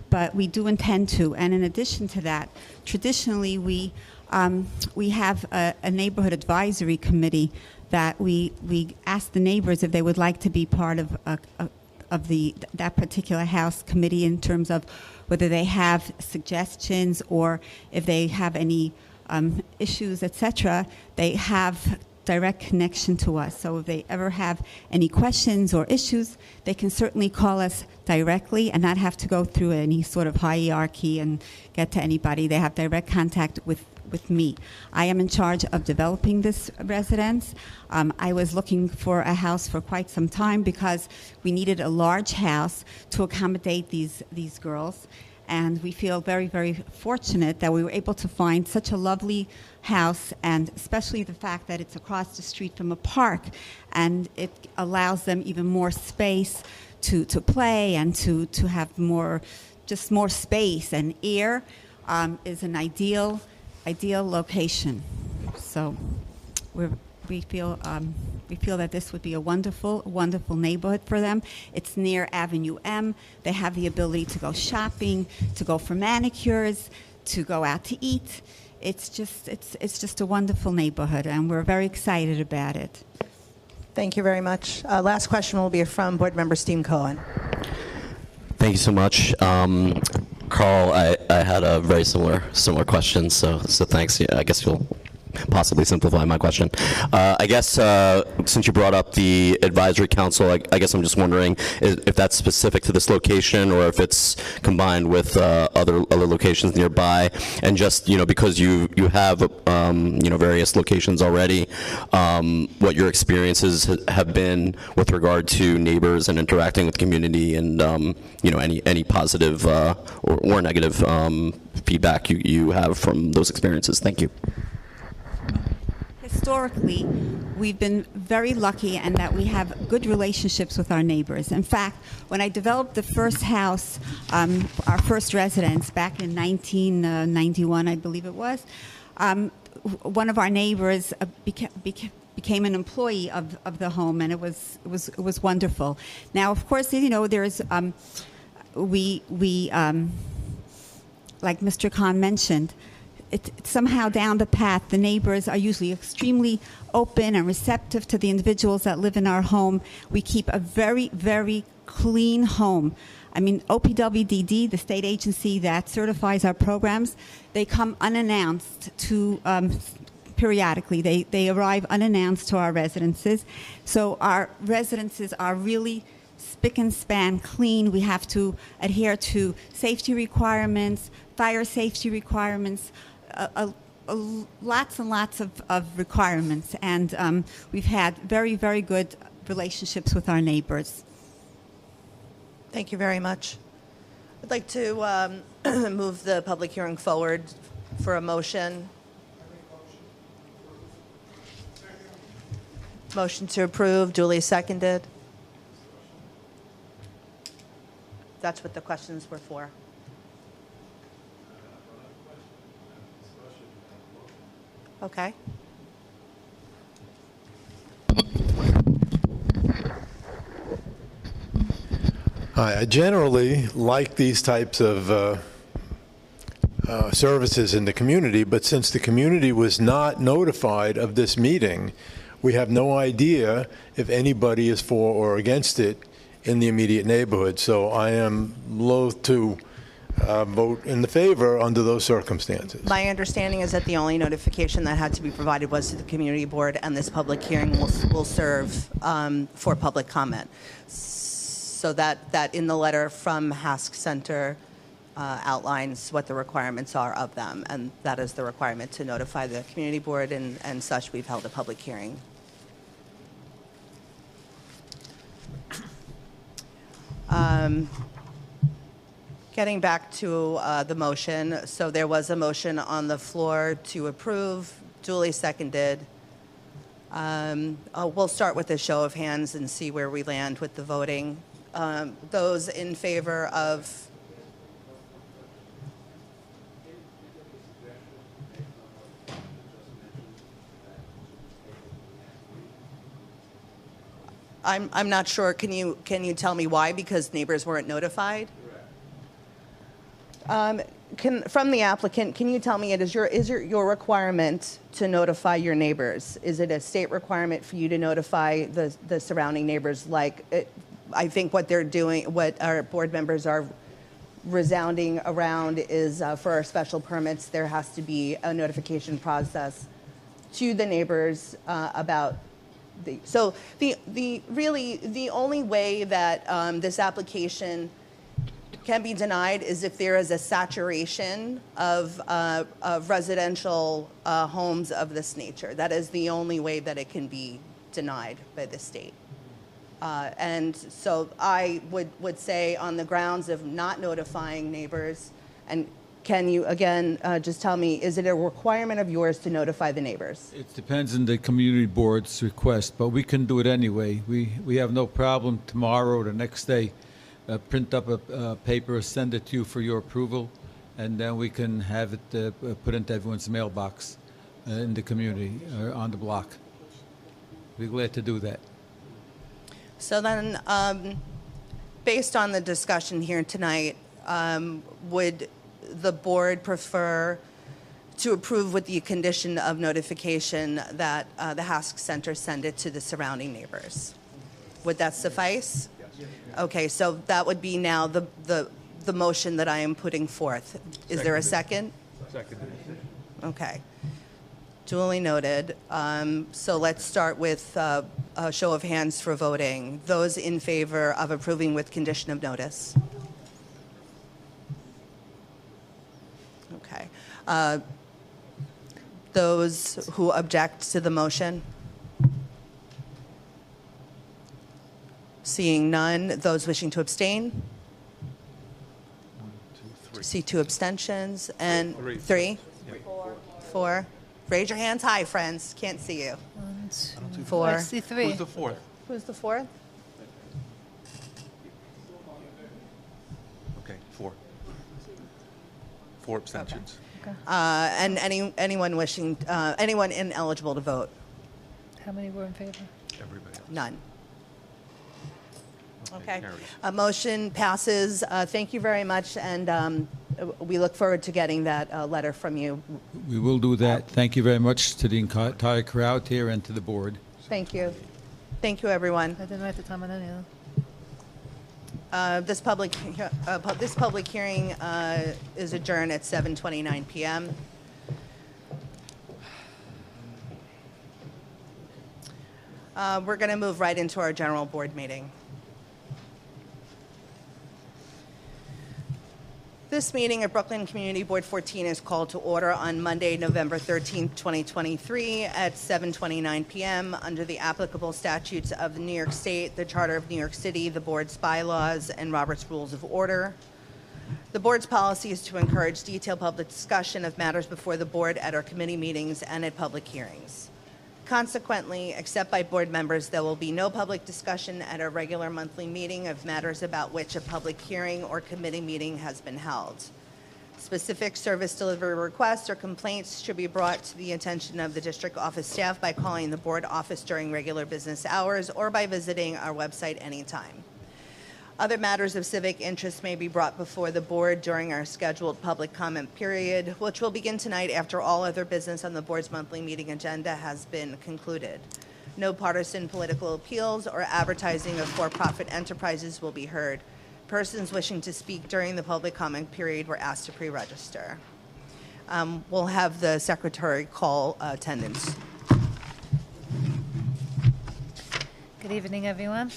but we do intend to. And in addition to that, traditionally we have a neighborhood advisory committee that we ask the neighbors if they would like to be part of that particular house committee in terms of whether they have suggestions or if they have any issues, etc. They have direct connection to us. So if they ever have any questions or issues, they can certainly call us directly and not have to go through any sort of hierarchy and get to anybody. They have direct contact with me. I am in charge of developing this residence. I was looking for a house for quite some time because we needed a large house to accommodate these girls. And we feel very, very fortunate that we were able to find such a lovely house, and especially the fact that it's across the street from a park, and it allows them even more space to play and to have more space and air, is an ideal location. So we feel that this would be a wonderful neighborhood for them. It's near Avenue M. They have the ability to go shopping, to go for manicures, to go out to eat. It's just a wonderful neighborhood, and we're very excited about it. Thank you very much. Last question will be from Board Member Steve Cohen. Thank you so much. Carl, I had a very similar question, so thanks. Yeah, I guess you'll possibly simplify my question. I guess since you brought up the advisory council, I guess I'm just wondering if that's specific to this location or if it's combined with other locations nearby. And just because you have various locations already, what your experiences have been with regard to neighbors and interacting with community, and any positive or negative feedback you have from those experiences. Thank you. Historically, we've been very lucky in that we have good relationships with our neighbors. In fact, when I developed the first house, our first residence back in 1991, I believe it was, one of our neighbors became an employee of the home, and it was wonderful. Now, of course, there's like Mr. Khan mentioned, somehow down the path, the neighbors are usually extremely open and receptive to the individuals that live in our home. We keep a very, very clean home. I mean, OPWDD, the state agency that certifies our programs, they come unannounced to periodically. They arrive unannounced to our residences. So our residences are really spick and span clean. We have to adhere to safety requirements, fire safety requirements, lots and lots of requirements, and we've had very, very good relationships with our neighbors. Thank you very much. I'd like to move the public hearing forward for a motion. Motion to approve, duly seconded. That's what the questions were for. Okay. Hi, I generally like these types of services in the community, but since the community was not notified of this meeting, we have no idea if anybody is for or against it in the immediate neighborhood. So I am loath to vote in the favor under those circumstances. My understanding is that the only notification that had to be provided was to the community board, and this public hearing will serve for public comment. So that in the letter from Hask Center outlines what the requirements are of them, and that is the requirement to notify the community board, and such. We've held a public hearing. Getting back to the motion, so there was a motion on the floor to approve, duly seconded. We'll start with a show of hands and see where we land with the voting. Those in favor of I'm not sure. Can you tell me why? Because neighbors weren't notified? From the applicant, can you tell me, is your requirement to notify your neighbors? Is it a state requirement for you to notify the surrounding neighbors? I think what they're doing, what our board members are resounding around is for our special permits, there has to be a notification process to the neighbors about so really the only way that this application can be denied is if there is a saturation of residential homes of this nature. That is the only way that it can be denied by the state. And so I would say on the grounds of not notifying neighbors, and can you again just tell me, is it a requirement of yours to notify the neighbors? It depends on the community board's request, but we can do it anyway. We have no problem tomorrow or the next day. Print up a paper, send it to you for your approval, and then we can have it put into everyone's mailbox in the community or on the block. We're glad to do that. So then, based on the discussion here tonight, would the board prefer to approve with the condition of notification that the Hask Center send it to the surrounding neighbors? Would that suffice? Okay, so that would be now the motion that I am putting forth. Is there a second? Second. Okay. Duly noted. So let's start with a show of hands for voting. Those in favor of approving with condition of notice? Okay. Those who object to the motion? Seeing none, those wishing to abstain? 1, 2, 3. See 2 abstentions and 3? 4. Raise your hands high, friends. Can't see you. 1, 2, 4. I see 3. Who's the fourth? Who's the 4th? Okay, 4. 4 abstentions. Okay. And anyone wishing, anyone ineligible to vote? How many were in favor? Everybody else. None. Okay. carries. A motion passes. Thank you very much, and we look forward to getting that letter from you. We will do that. Thank you very much to the entire crowd here and to the board. Thank you. Thank you, everyone. I didn't write the time on any of them. This public hearing is adjourned at 7:29 p.m. We're going to move right into our general board meeting. This meeting of Brooklyn Community Board 14 is called to order on Monday, November 13th, 2023 at 7:29 p.m. under the applicable statutes of New York State, the Charter of New York City, the board's bylaws, and Robert's Rules of Order. The board's policy is to encourage detailed public discussion of matters before the board at our committee meetings and at public hearings. Consequently, except by board members, there will be no public discussion at our regular monthly meeting of matters about which a public hearing or committee meeting has been held. Specific service delivery requests or complaints should be brought to the attention of the district office staff by calling the board office during regular business hours or by visiting our website anytime. Other matters of civic interest may be brought before the board during our scheduled public comment period, which will begin tonight after all other business on the board's monthly meeting agenda has been concluded. No partisan political appeals or advertising of for-profit enterprises will be heard. Persons wishing to speak during the public comment period were asked to pre-register. We'll have the secretary call attendance. Good evening, everyone.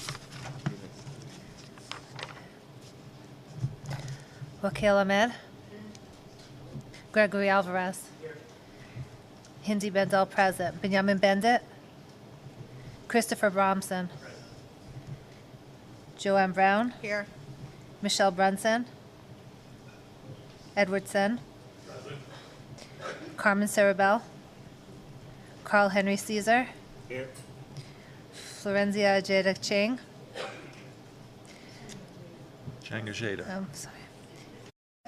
Wakil Ahmed. Gregory Alvarez. Hindi Bendel present. Benjamin Bendit. Christopher Bromson. Joanne Brown. Here. Michelle Brunson. Edwardson. Carmen Ceribel. Carl Henry Caesar. Here. Florenzia Ajeda Ching. Changajeda. Sorry.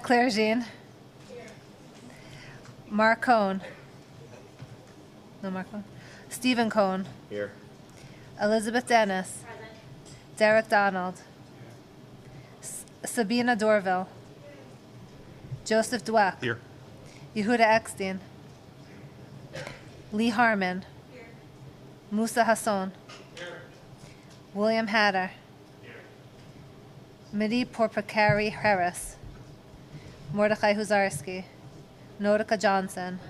Claire Jean. Mark Cohn. No, Mark Cohn. Stephen Cohn. Here. Elizabeth Dennis. Derek Donald. Sabina Dorville. Joseph Dweck. Here. Yehuda Eckstein. Lee Harmon. Musa Hasson. William Hatter. Midi Porpakari Harris. Mordechai Huzarski. Norika Johnson.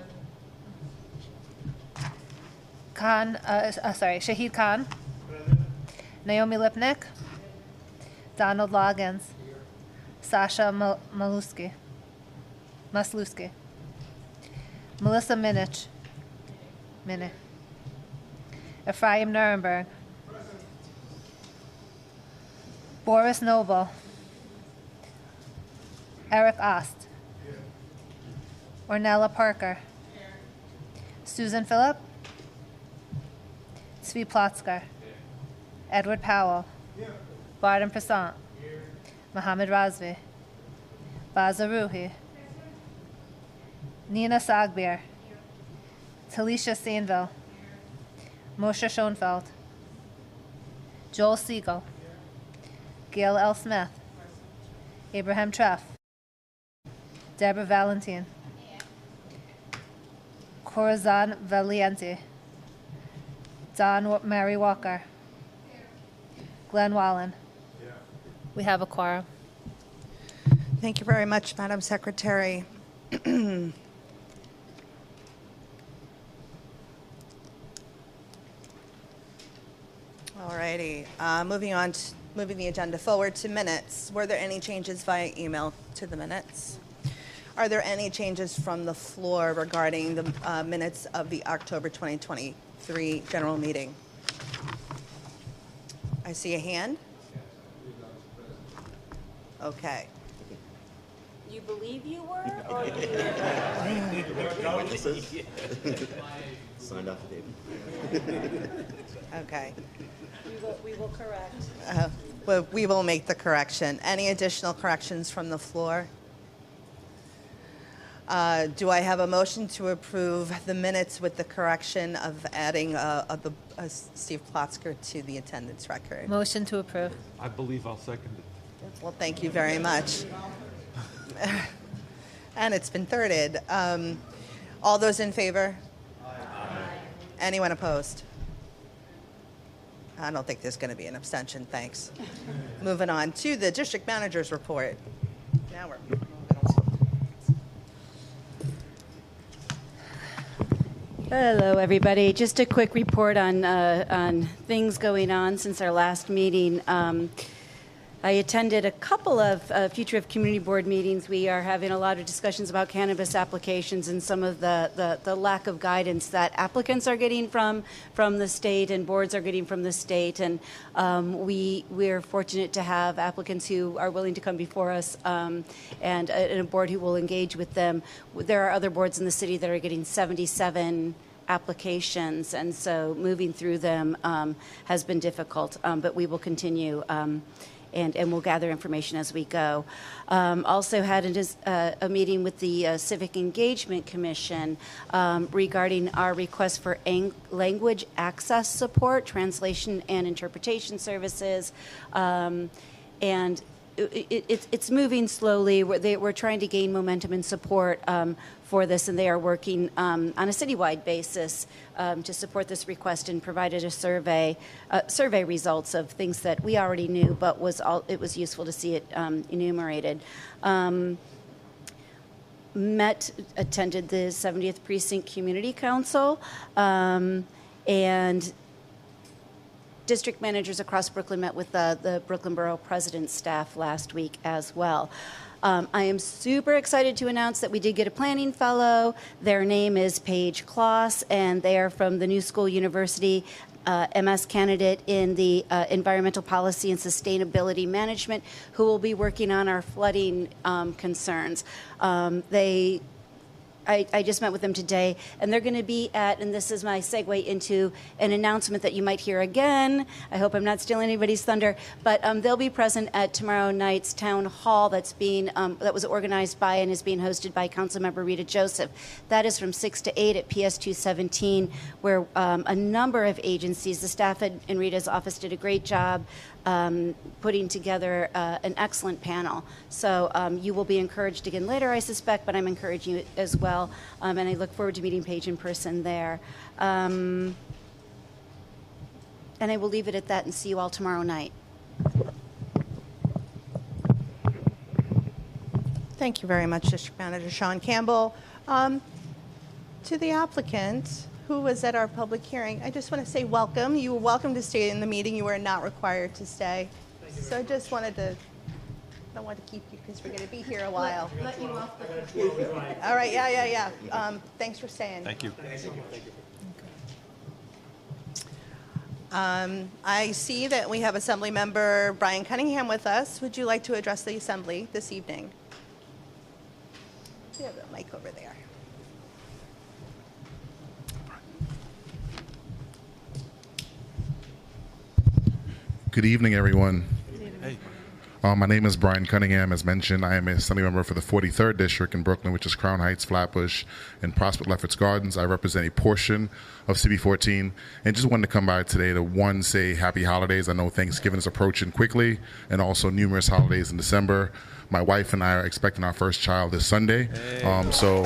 Shahid Khan. Naomi Lipnick. Donald Loggins. Sasha Masluski. Melissa Minich. Ephraim Nuremberg. Boris Noble. Eric Ost. Ornella Parker. Susan Phillip. Tzvi Plotzker. Edward Powell. Barton Prasant. Mohammed Razvi. Baza Ruhi. Nina Sagbir. Talisha Sainville. Moshe Schoenfeld. Joel Siegel. Gail L. Smith. Abraham Treff. Deborah Valentin. Corazon Valiente. Don Mary Walker. Glenn Wallen. We have a quorum. Thank you very much, Madam Secretary. All righty. Moving the agenda forward to minutes. Were there any changes via email to the minutes? Are there any changes from the floor regarding the minutes of the October 2023 general meeting? I see a hand. Okay. You believe you were, or Signed affidavit. Okay. we will correct. Well, we will make the correction. Any additional corrections from the floor? Do I have a motion to approve the minutes with the correction of adding Steve Plotzker to the attendance record? Motion to approve. I believe I'll second it. Well, thank you very much. And it's been thirded. All those in favor? Aye. Anyone opposed? I don't think there's going to be an abstention, thanks. Moving on to the district manager's report. Now we're Hello, everybody. Just a quick report on things going on since our last meeting. I attended a couple of Future of Community Board meetings. We are having a lot of discussions about cannabis applications and some of the lack of guidance that applicants are getting from the state and boards are getting from the state. And we're fortunate to have applicants who are willing to come before us and a board who will engage with them. There are other boards in the city that are getting 77 applications, and so moving through them has been difficult, but we will continue. And we'll gather information as we go. Also had a meeting with the Civic Engagement Commission regarding our request for language access support, translation and interpretation services. and it's moving slowly. We're trying to gain momentum and support for this, and they are working on a citywide basis to support this request, and provided a survey results of things that we already knew, but it was useful to see it enumerated. Attended the 70th Precinct Community Council, and district managers across Brooklyn met with the Brooklyn Borough President's staff last week as well. I am super excited to announce that we did get a planning fellow. Their name is Paige Kloss, and they are from the New School University, MS candidate in the environmental policy and sustainability management, who will be working on our flooding concerns. I just met with them today, and they're going to be at, and this is my segue into an announcement that you might hear again. I hope I'm not stealing anybody's thunder, but they'll be present at tomorrow night's town hall that was organized by and is being hosted by Councilmember Rita Joseph. That is from 6 to 8 at PS 217, where a number of agencies, the staff in Rita's office did a great job putting together an excellent panel. So you will be encouraged again later, I suspect, but I'm encouraging you as well. And I look forward to meeting Paige in person there. And I will leave it at that and see you all tomorrow night. Thank you very much, District Manager Sean Campbell. To the applicant who was at our public hearing, I just want to say welcome. You were welcome to stay in the meeting. You are not required to stay. So I just wanted to, I don't want to keep you because we're going to be here a while. Let you off the All right, yeah. Thanks for staying. Thank you. I see that we have Assembly Member Brian Cunningham with us. Would you like to address the Assembly this evening? We have the mic over there. Good evening, everyone. My name is Brian Cunningham. As mentioned, I am a Assembly member for the 43rd District in Brooklyn, which is Crown Heights, Flatbush, and Prospect Lefferts Gardens. I represent a portion of CB14, and just wanted to come by today to, say happy holidays. I know Thanksgiving is approaching quickly, and also numerous holidays in December. My wife and I are expecting our first child this Sunday, so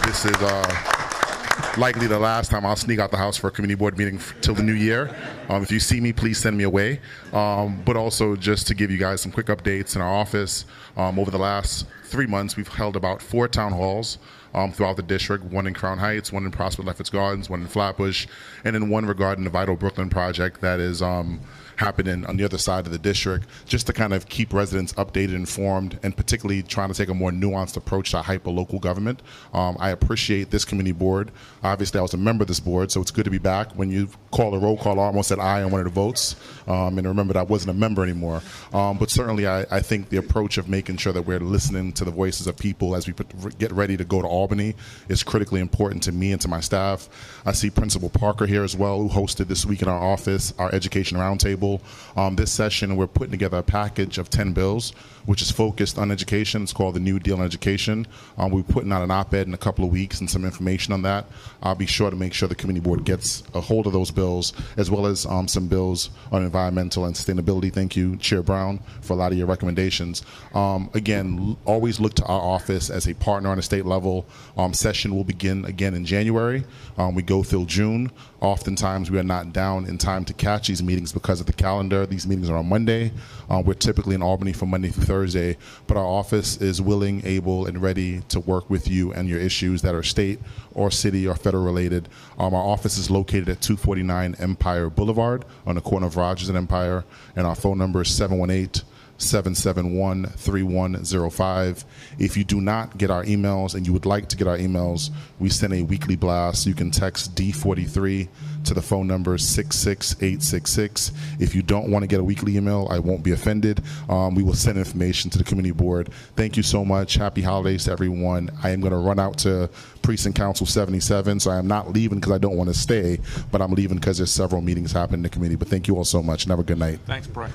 this is likely the last time I'll sneak out the house for a community board meeting till the new year. If you see me, please send me away. But also just to give you guys some quick updates in our office, over the last 3 months, we've held about 4 town halls throughout the district, one in Crown Heights, one in Prospect Lefferts Gardens, one in Flatbush, and then one regarding the Vital Brooklyn project that is happening on the other side of the district, just to kind of keep residents updated, informed, and particularly trying to take a more nuanced approach to hyper-local government. I appreciate this community board. Obviously, I was a member of this board, so it's good to be back. When you call a roll call, I almost said aye on one of the votes, and remembered I wasn't a member anymore. But certainly, I think the approach of making sure that we're listening to the voices of people as we get ready to go to Albany is critically important to me and to my staff. I see Principal Parker here as well, who hosted this week in our office, our education roundtable. This session, we're putting together a package of 10 bills, which is focused on education. It's called the New Deal on Education. We're putting out an op-ed in a couple of weeks and some information on that. I'll be sure to make sure the community board gets a hold of those bills, as well as some bills on environmental and sustainability. Thank you, Chair Brown, for a lot of your recommendations. Again, always look to our office as a partner on a state level. Session will begin again in January. We go through June. Oftentimes, we are not down in time to catch these meetings because of the calendar. These meetings are on Monday. We're typically in Albany from Monday through Thursday, but our office is willing, able, and ready to work with you and your issues that are state or city or federal related. Our office is located at 249 Empire Boulevard on the corner of Rogers and Empire, and our phone number is 718-771-3105. If you do not get our emails and you would like to get our emails, we send a weekly blast. You can text D43 to the phone number 66866. If you don't want to get a weekly email, I won't be offended. We will send information to the community board. Thank you so much. Happy holidays to everyone. I am going to run out to Precinct Council 77, so I am not leaving because I don't want to stay, but I'm leaving because there's several meetings happening in the community. But thank you all so much, and have a good night. Thanks, Brian.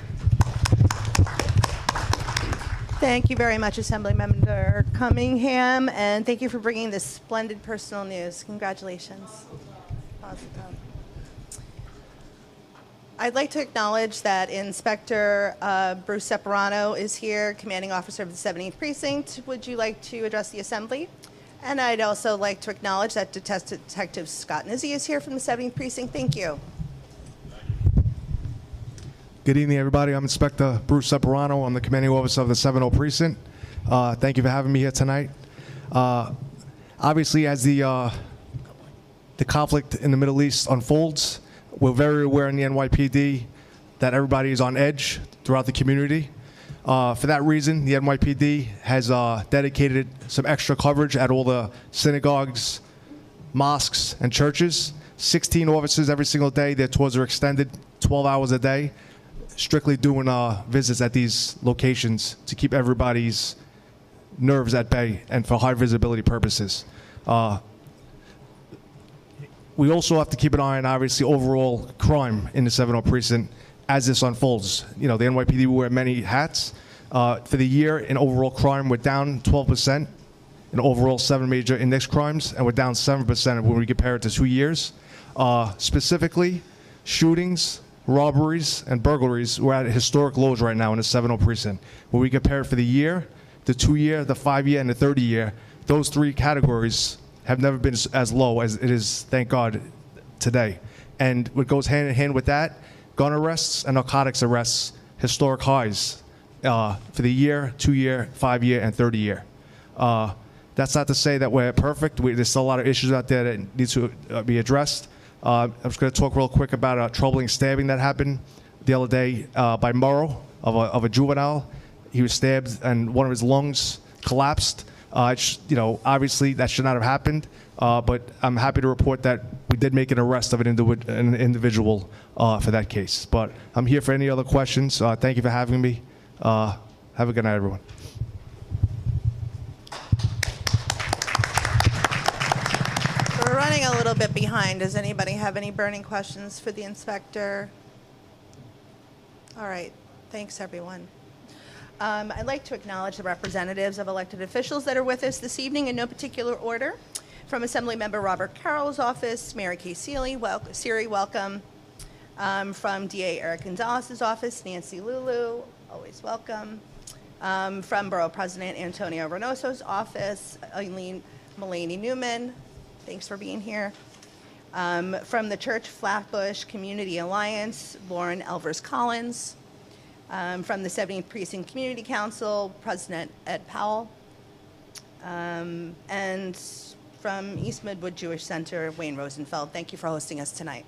Thank you very much, Assemblymember Cunningham, and thank you for bringing this splendid personal news. Congratulations. Positive. I'd like to acknowledge that Inspector Bruce Separano is here, Commanding Officer of the 17th Precinct. Would you like to address the Assembly? And I'd also like to acknowledge that Detective Scott Nizzi is here from the 17th Precinct. Thank you. Good evening, everybody. I'm Inspector Bruce Separano. I'm the Commanding Officer of the 70 Precinct. Thank you for having me here tonight. Obviously, as the conflict in the Middle East unfolds, we're very aware in the NYPD that everybody is on edge throughout the community. For that reason, the NYPD has dedicated some extra coverage at all the synagogues, mosques, and churches. 16 officers every single day. Their tours are extended 12 hours a day, strictly doing visits at these locations to keep everybody's nerves at bay and for high visibility purposes. We also have to keep an eye on, obviously, overall crime in the 70 Precinct as this unfolds. You know, the NYPD wear many hats. For the year, in overall crime, we're down 12% in overall 7 major index crimes, and we're down 7% when we compare it to 2 years. Specifically, shootings, robberies, and burglaries, we're at historic lows right now in the 70 Precinct. When we compare it for the year, the 2-year, the 5-year, and the 30-year, those 3 categories have never been as low as it is, thank God, today. And what goes hand in hand with that, gun arrests and narcotics arrests, historic highs for the year, 2-year, 5-year, and 30-year. That's not to say that we're perfect. There's still a lot of issues out there that need to be addressed. I'm just going to talk real quick about a troubling stabbing that happened the other day by Morrow of a juvenile. He was stabbed and one of his lungs collapsed. Obviously that should not have happened, but I'm happy to report that we did make an arrest of an individual for that case. But I'm here for any other questions. Thank you for having me. Have a good night, everyone. We're running a little bit behind. Does anybody have any burning questions for the inspector? All right. Thanks, everyone. I'd like to acknowledge the representatives of elected officials that are with us this evening in no particular order. From Assemblymember Robert Carroll's office, Mary Kay Seeley, Siri, welcome. From DA Eric Gonzalez's office, Nancy Lulu, always welcome. From Borough President Antonio Reynoso's office, Eileen Mulaney Newman, thanks for being here. From the Church Flatbush Community Alliance, Lauren Elvers Collins. From the 17th Precinct Community Council, President Ed Powell. And from East Midwood Jewish Center, Wayne Rosenfeld. Thank you for hosting us tonight.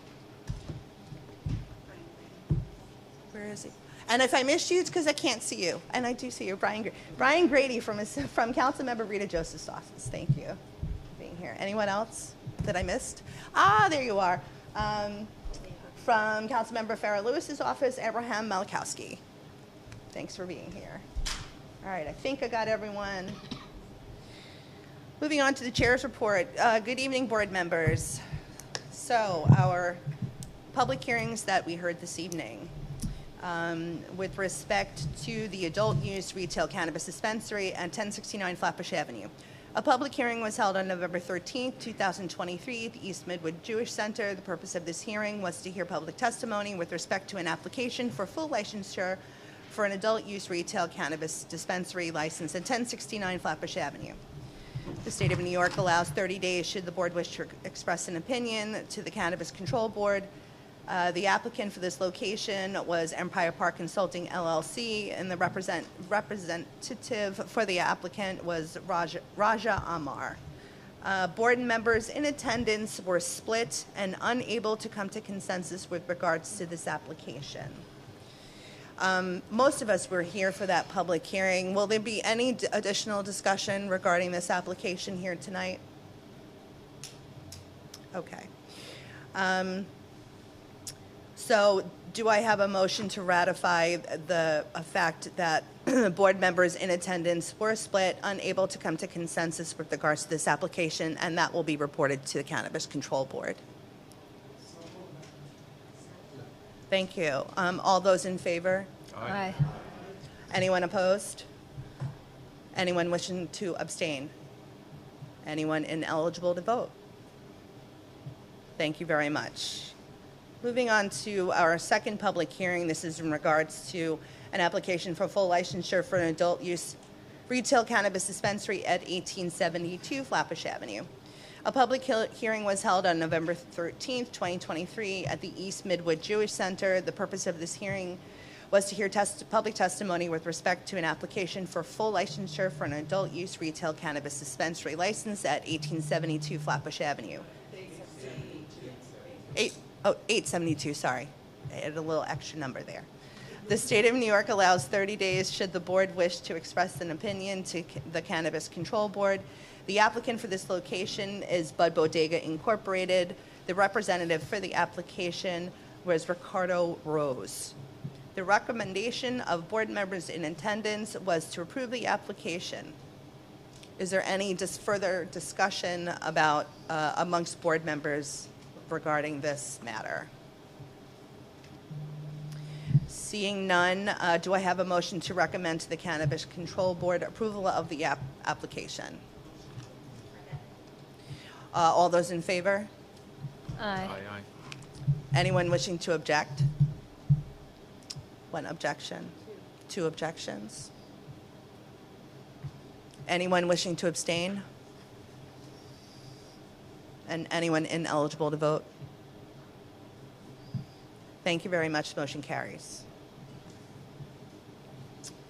Where is he? And if I missed you, it's because I can't see you. And I do see you, Brian Grady from Councilmember Rita Joseph's office. Thank you for being here. Anyone else that I missed? Ah, there you are. From Councilmember Farrah Lewis's office, Abraham Malakowski. Thanks for being here. All right, I think I got everyone. Moving on to the chair's report. Good evening, board members. So our public hearings that we heard this evening. With respect to the adult use retail cannabis dispensary at 1069 Flatbush Avenue. A public hearing was held on November 13th, 2023 at the East Midwood Jewish Center. The purpose of this hearing was to hear public testimony with respect to an application for full licensure for an adult use retail cannabis dispensary license at 1069 Flatbush Avenue. The state of New York allows 30 days should the board wish to express an opinion to the Cannabis Control Board. The applicant for this location was Empire Park Consulting LLC, and the representative for the applicant was Raja Amar. Board members in attendance were split and unable to come to consensus with regards to this application. Most of us were here for that public hearing. Will there be any additional discussion regarding this application here tonight? Okay. So do I have a motion to ratify the fact that board members in attendance were split, unable to come to consensus with regards to this application, and that will be reported to the Cannabis Control Board? Thank you. All those in favor? Aye. Anyone opposed? Anyone wishing to abstain? Anyone ineligible to vote? Thank you very much. Moving on to our second public hearing, this is in regards to an application for full licensure for an adult use retail cannabis dispensary at 1872 Flatbush Avenue. A public hearing was held on November 13th, 2023 at the East Midwood Jewish Center. The purpose of this hearing was to hear public testimony with respect to an application for full licensure for an adult use retail cannabis dispensary license at 1872 Flatbush Avenue. 872, sorry. I added a little extra number there. The state of New York allows 30 days should the board wish to express an opinion to the Cannabis Control Board. The applicant for this location is Bud Bodega Incorporated. The representative for the application was Ricardo Rose. The recommendation of board members in attendance was to approve the application. Is there any further discussion about amongst board members regarding this matter? Seeing none, do I have a motion to recommend to the Cannabis Control Board approval of the application? All those in favor? Aye. Anyone wishing to object? One objection. Two objections. Anyone wishing to abstain? And anyone ineligible to vote? Thank you very much. Motion carries.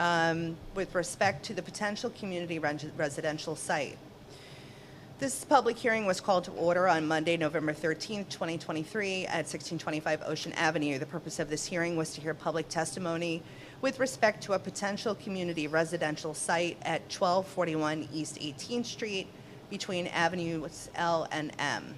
With respect to the potential community residential site, this public hearing was called to order on Monday, November 13th, 2023 at 1625 Ocean Avenue. The purpose of this hearing was to hear public testimony with respect to a potential community residential site at 1241 East 18th Street between Avenues L and M.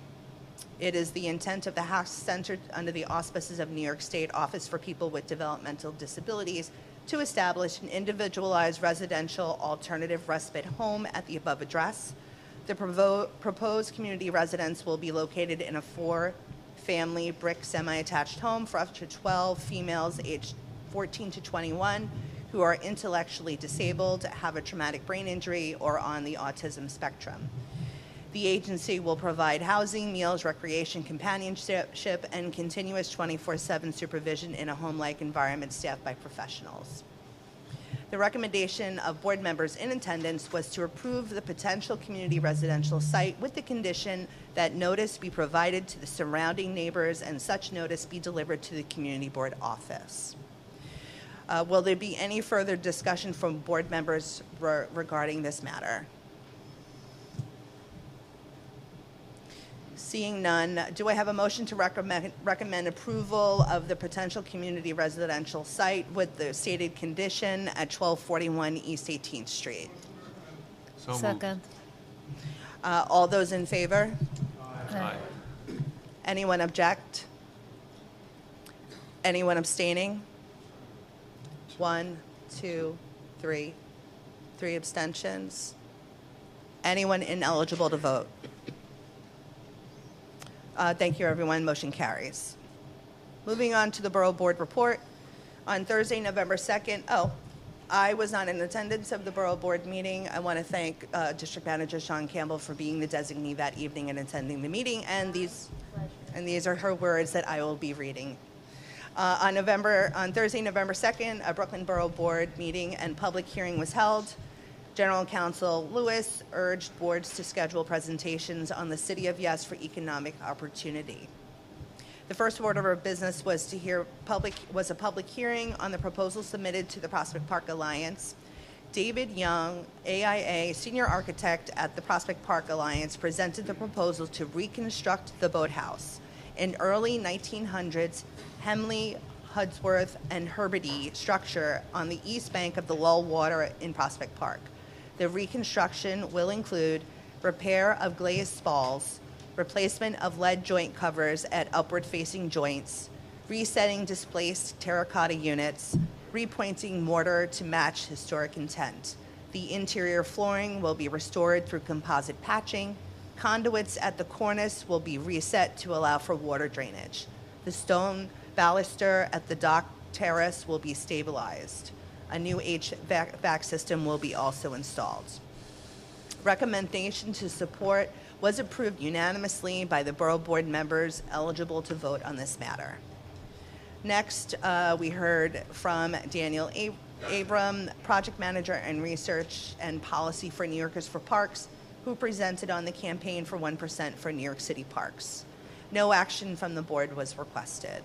It is the intent of the House, centered under the auspices of New York State Office for People with Developmental Disabilities, to establish an individualized residential alternative respite home at the above address. The proposed community residence will be located in a 4-family brick semi-attached home for up to 12 females aged 14 to 21 who are intellectually disabled, have a traumatic brain injury, or on the autism spectrum. The agency will provide housing, meals, recreation, companionship, and continuous 24/7 supervision in a home-like environment staffed by professionals. The recommendation of board members in attendance was to approve the potential community residential site with the condition that notice be provided to the surrounding neighbors and such notice be delivered to the community board office. Will there be any further discussion from board members regarding this matter? Seeing none, do I have a motion to recommend approval of the potential community residential site with the stated condition at 1241 East 18th Street? Second. All those in favor? Aye. Anyone object? Anyone abstaining? 1, 2, 3. 3 abstentions. Anyone ineligible to vote? Thank you, everyone. Motion carries. Moving on to the Borough Board report. On Thursday, November 2nd, I was not in attendance of the Borough Board meeting. I want to thank District Manager Sean Campbell for being the designee that evening and attending the meeting. And these are her words that I will be reading. On Thursday, November 2nd, a Brooklyn Borough Board meeting and public hearing was held. General Counsel Lewis urged boards to schedule presentations on the City of Yes for economic opportunity. The first order of business was a public hearing on the proposal submitted to the Prospect Park Alliance. David Young, AIA Senior Architect at the Prospect Park Alliance, presented the proposal to reconstruct the boathouse, an early 1900s Hemley, Hudsworth, and Herbity structure on the east bank of the Lull Water in Prospect Park. The reconstruction will include repair of glazed spalls, replacement of lead joint covers at upward-facing joints, resetting displaced terracotta units, repointing mortar to match historic intent. The interior flooring will be restored through composite patching. Conduits at the cornice will be reset to allow for water drainage. The stone baluster at the dock terrace will be stabilized. A new HVAC system will be also installed. Recommendation to support was approved unanimously by the Borough Board members eligible to vote on this matter. Next, we heard from Daniel Abram, Project Manager and Research and Policy for New Yorkers for Parks, who presented on the campaign for 1% for New York City parks. No action from the board was requested.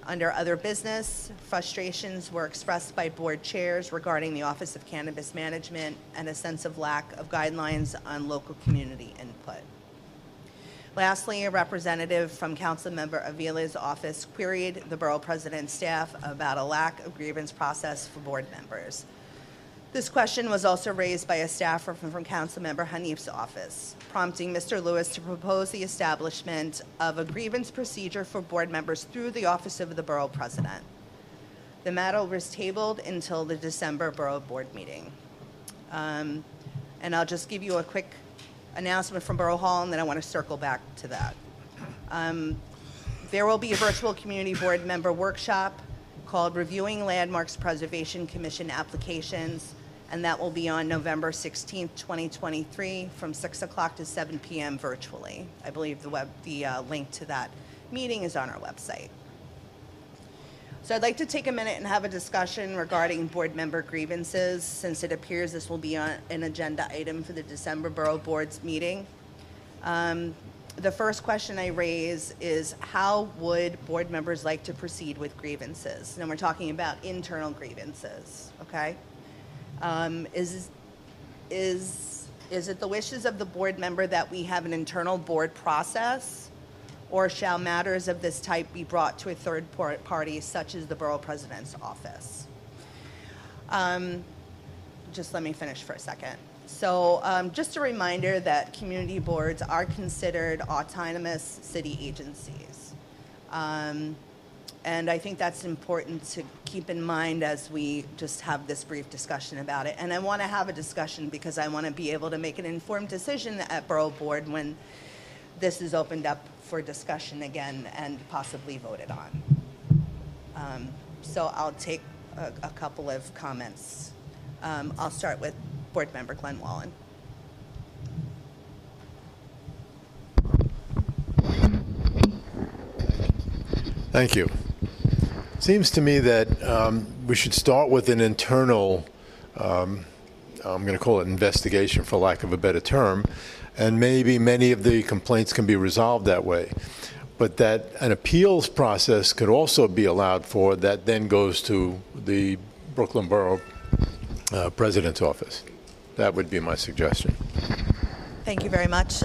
Under other business, frustrations were expressed by board chairs regarding the Office of Cannabis Management and a sense of lack of guidelines on local community input. Lastly, a representative from Councilmember Avila's office queried the Borough President's staff about a lack of grievance process for board members. This question was also raised by a staffer from Councilmember Hanif's office, prompting Mr. Lewis to propose the establishment of a grievance procedure for board members through the office of the Borough President. The matter was tabled until the December Borough Board meeting. And I'll just give you a quick announcement from Borough Hall, and then I want to circle back to that. There will be a virtual community board member workshop called Reviewing Landmarks Preservation Commission Applications, and that will be on November 16th, 2023, from 6 o'clock to 7 p.m. virtually. I believe the link to that meeting is on our website. So I'd like to take a minute and have a discussion regarding board member grievances, since it appears this will be an agenda item for the December Borough Board's meeting. The first question I raise is, how would board members like to proceed with grievances? And we're talking about internal grievances, okay? Is it the wishes of the board member that we have an internal board process? Or shall matters of this type be brought to a third party, such as the Borough President's office? Just let me finish for a second. So just a reminder that community boards are considered autonomous city agencies. And I think that's important to keep in mind as we just have this brief discussion about it. And I want to have a discussion because I want to be able to make an informed decision at Borough Board when this is opened up for discussion again and possibly voted on. So I'll take a couple of comments. I'll start with Board Member Glenn Wallen. Thank you. Seems to me that we should start with an internal, I'm going to call it investigation for lack of a better term, and maybe many of the complaints can be resolved that way. But that an appeals process could also be allowed for that then goes to the Brooklyn Borough President's office. That would be my suggestion. Thank you very much.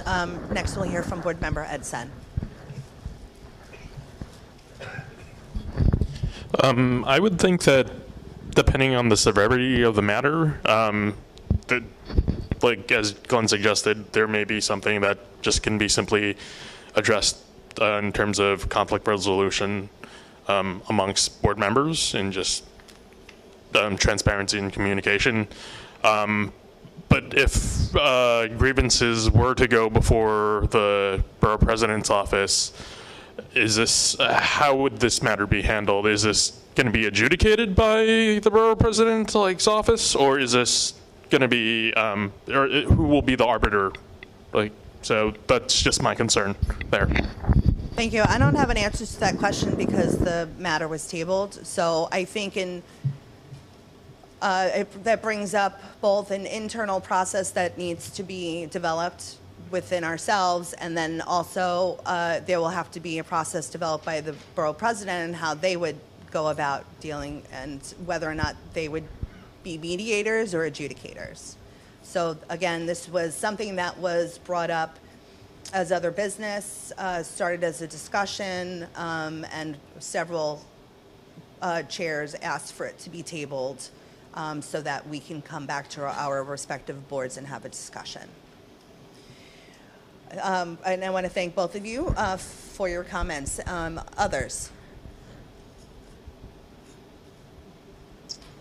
Next we'll hear from Board Member Ed Sen. I would think that depending on the severity of the matter, that, like as Glenn suggested, there may be something that just can be simply addressed in terms of conflict resolution amongst board members and just transparency and communication. But if grievances were to go before the Borough President's office, is this, how would this matter be handled? Is this going to be adjudicated by the Borough President's office, or is this going to be, or who will be the arbiter? So that's just my concern there. Thank you. I don't have an answer to that question because the matter was tabled. So I think that brings up both an internal process that needs to be developed within ourselves, and then also there will have to be a process developed by the Borough President and how they would go about dealing, and whether or not they would be mediators or adjudicators. So again, this was something that was brought up as other business, started as a discussion, and several chairs asked for it to be tabled so that we can come back to our respective boards and have a discussion. And I want to thank both of you for your comments. Others?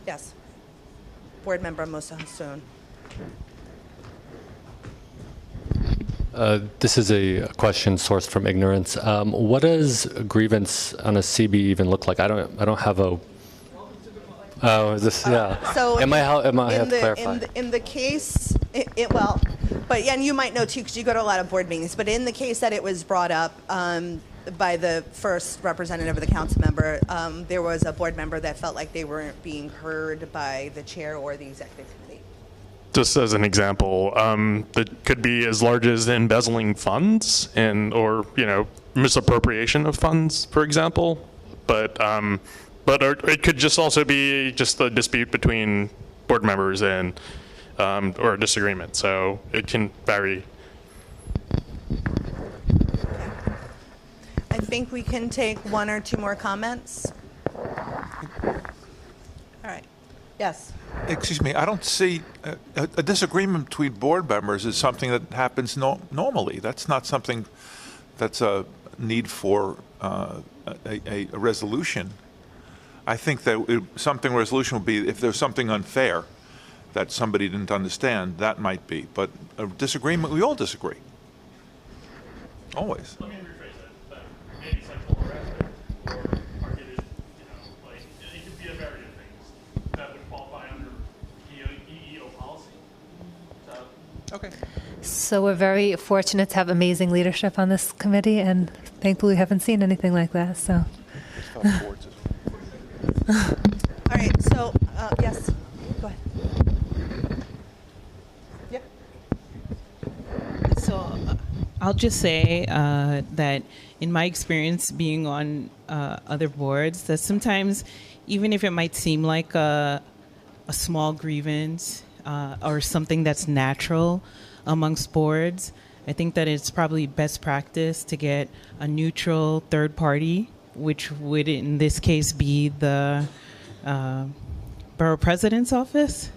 Yes. Board Member Musa Hassoun. This is a question sourced from ignorance. What does a grievance on a CB even look like? I don't have a. Oh, is this, yeah. So am I have to clarify? In the case, well, But and you might know too, because you go to a lot of board meetings. But in the case that it was brought up by the first representative of the council member, there was a board member that felt like they weren't being heard by the chair or the executive committee. Just as an example, that could be as large as embezzling funds or misappropriation of funds, for example. But it could just also be just a dispute between board members and or a disagreement. So it can vary. I think we can take one or two more comments. All right. Yes. Excuse me, I don't see a disagreement between board members is something that happens normally. That's not something that's a need for a resolution. I think that something resolution would be if there's something unfair that somebody didn't understand, that might be. But a disagreement, we all disagree. Always. Let me rephrase that. Maybe central harassment or targeted, it could be a variety of things that would qualify under EEO policy. Okay. So we're very fortunate to have amazing leadership on this committee, and thankfully we haven't seen anything like that. So. All right. So yes. Go ahead. Yeah. So I'll just say that in my experience being on other boards, that sometimes even if it might seem like a small grievance or something that's natural amongst boards, I think that it's probably best practice to get a neutral third party, which would in this case be the borough president's office.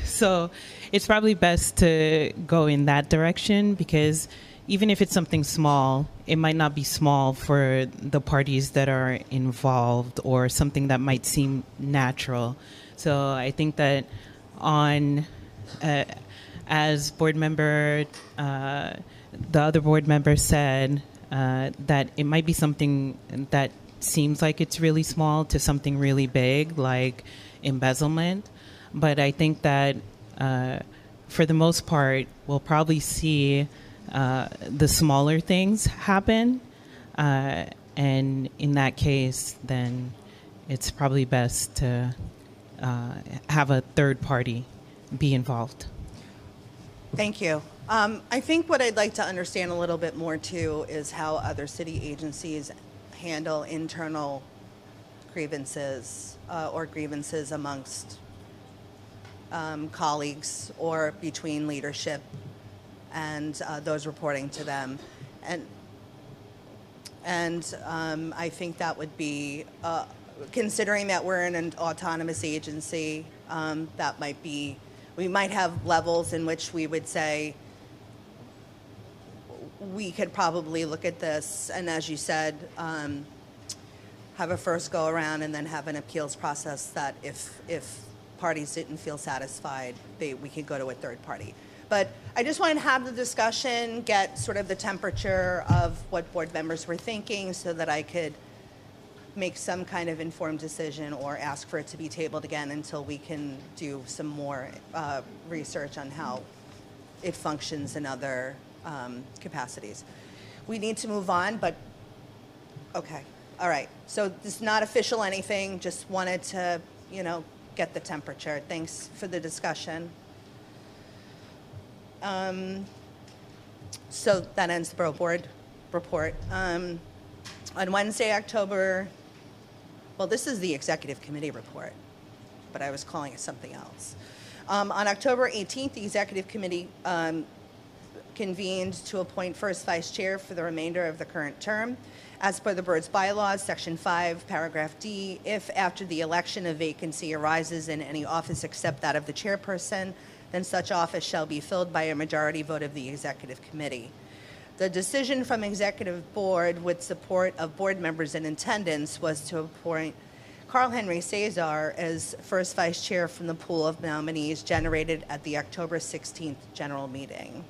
So it's probably best to go in that direction, because even if it's something small, it might not be small for the parties that are involved or something that might seem natural. So I think that as board member, the other board member said that it might be something that seems like it's really small to something really big, like embezzlement. But I think that for the most part, we'll probably see the smaller things happen. And in that case, then it's probably best to have a third party be involved. Thank you. I think what I'd like to understand a little bit more too is how other city agencies handle internal grievances or grievances amongst colleagues or between leadership and those reporting to them. And I think that would be, considering that we're in an autonomous agency, that might be, we might have levels in which we would say, we could probably look at this, and as you said, have a first go around and then have an appeals process that if parties didn't feel satisfied, we could go to a third party. But I just wanted to have the discussion, get sort of the temperature of what board members were thinking so that I could make some kind of informed decision or ask for it to be tabled again until we can do some more research on how it functions in other capacities. We need to move on, but okay. All right. So this is not official anything, just wanted to, get the temperature. Thanks for the discussion. So that ends the Borough Board report. On Wednesday, this is the Executive Committee report, but I was calling it something else. On October 18th, the Executive Committee convened to appoint first vice chair for the remainder of the current term. As per the board's bylaws, Section 5, Paragraph D, if after the election a vacancy arises in any office except that of the chairperson, then such office shall be filled by a majority vote of the Executive Committee. The decision from Executive Board with support of board members in attendance was to appoint Carl Henry Cesar as first vice chair from the pool of nominees generated at the October 16th general meeting.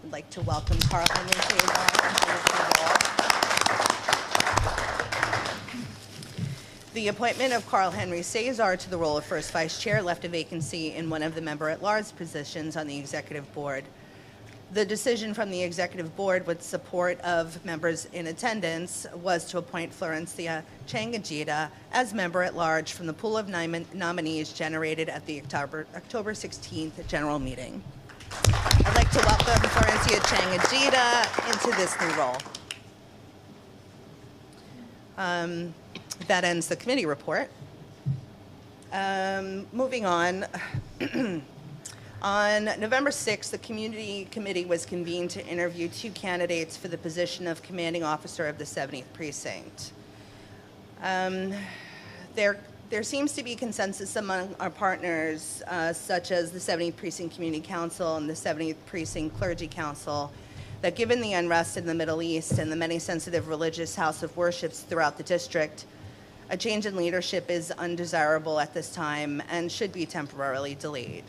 I'd like to welcome Carl Henry Cesar. The appointment of Carl Henry Cesar to the role of first vice chair left a vacancy in one of the member-at-large positions on the Executive Board. The decision from the executive board with support of members in attendance was to appoint Florencia Changajita as member at large from the pool of nominees generated at the October 16th general meeting. I'd like to welcome Florencia Changajita into this new role. That ends the committee report. Moving on. On November 6th, the Community Committee was convened to interview 2 candidates for the position of Commanding Officer of the 70th Precinct. There seems to be consensus among our partners, such as the 70th Precinct Community Council and the 70th Precinct Clergy Council, that given the unrest in the Middle East and the many sensitive religious house of worships throughout the district, a change in leadership is undesirable at this time and should be temporarily delayed.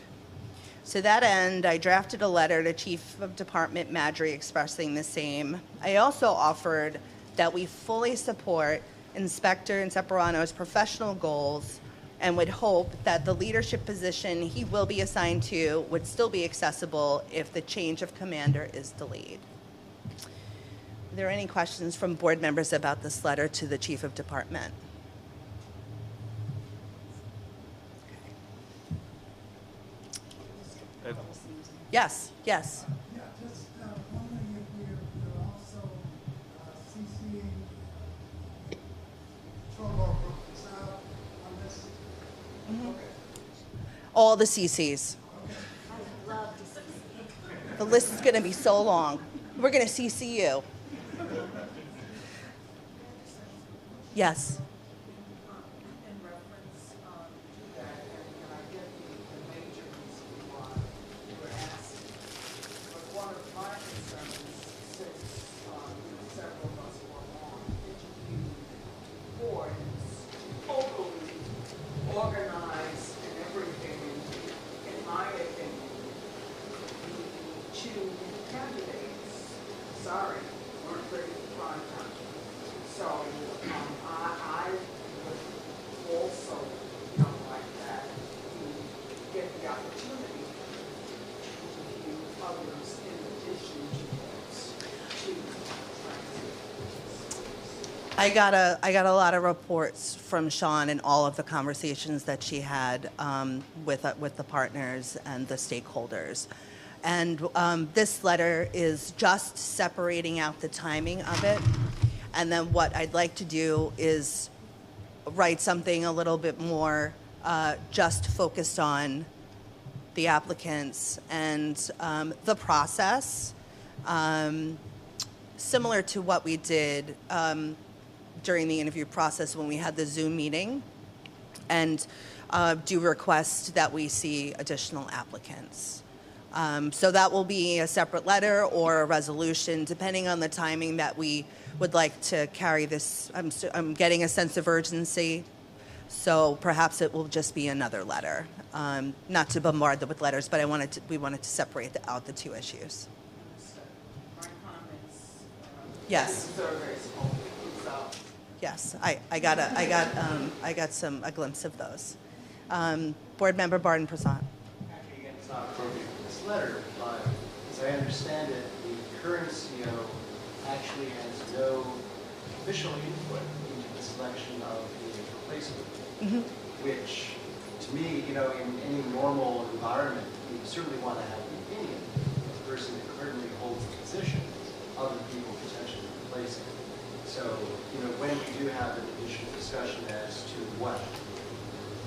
To that end, I drafted a letter to Chief of Department Madry expressing the same. I also offered that we fully support Inspector Inseparano's professional goals and would hope that the leadership position he will be assigned to would still be accessible if the change of commander is delayed. Are there any questions from board members about this letter to the Chief of Department? Yes, yes. Yeah, just wondering if you're also CCing Trumbo South on this? Okay. All the CCs. The list is going to be so long. We're going to CC you. Yes. Organized and everything, in my opinion, the 2 candidates, sorry, weren't ready for prime time. So I would also, like that, to get the opportunity to view others in addition to those 2 I got a lot of reports from Sean and all of the conversations that she had with the partners and the stakeholders. And this letter is just separating out the timing of it. And then what I'd like to do is write something a little bit more just focused on the applicants and the process, similar to what we did during the interview process when we had the Zoom meeting, and do request that we see additional applicants. So that will be a separate letter or a resolution, depending on the timing that we would like to carry this. I'm getting a sense of urgency, so perhaps it will just be another letter. Not to bombard them with letters, but we wanted to separate out the 2 issues. Yes. Yes, I got a glimpse of those. Board Member Barton Prasad. Actually, again, it's not appropriate for this letter, but as I understand it, the current CO actually has no official input into the selection of the replacement, which, to me, in any normal environment, you certainly want to have the opinion of the person that currently holds the position, other people potentially replacing. So, when we do have an additional discussion as to what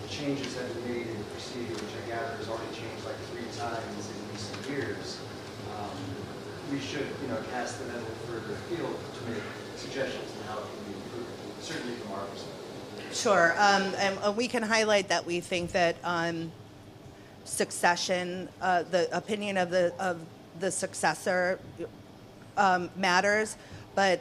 changes have been made in the procedure, which I gather has already changed like 3 times in recent years, we should, cast the net further afield to make suggestions on how it can be improved, certainly from our perspective. Sure, and we can highlight that we think that succession, the opinion of the successor matters. But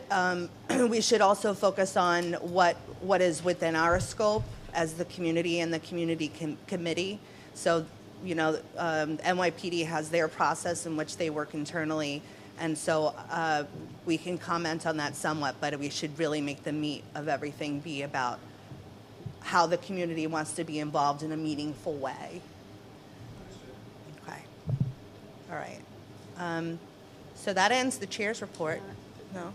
we should also focus on what is within our scope as the community and the community committee. So, NYPD has their process in which they work internally, and so we can comment on that somewhat, but we should really make the meat of everything be about how the community wants to be involved in a meaningful way. Okay. All right. So that ends the chair's report. No?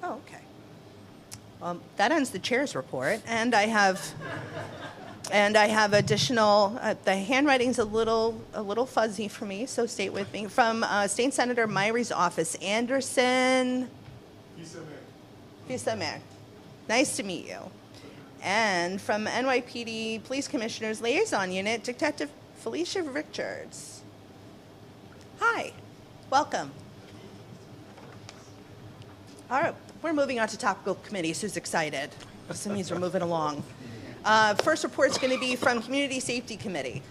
Oh, okay. That ends the chair's report, and I have additional. The handwriting's a little fuzzy for me, so stay with me. From State Senator Myrie's office, Anderson. Fisamer. Nice to meet you. And from NYPD Police Commissioner's Liaison Unit, Detective Felicia Richards. Hi. Welcome. All right. We're moving on to topical committees. Who's excited? This means we're moving along. First report is going to be from Community Safety Committee.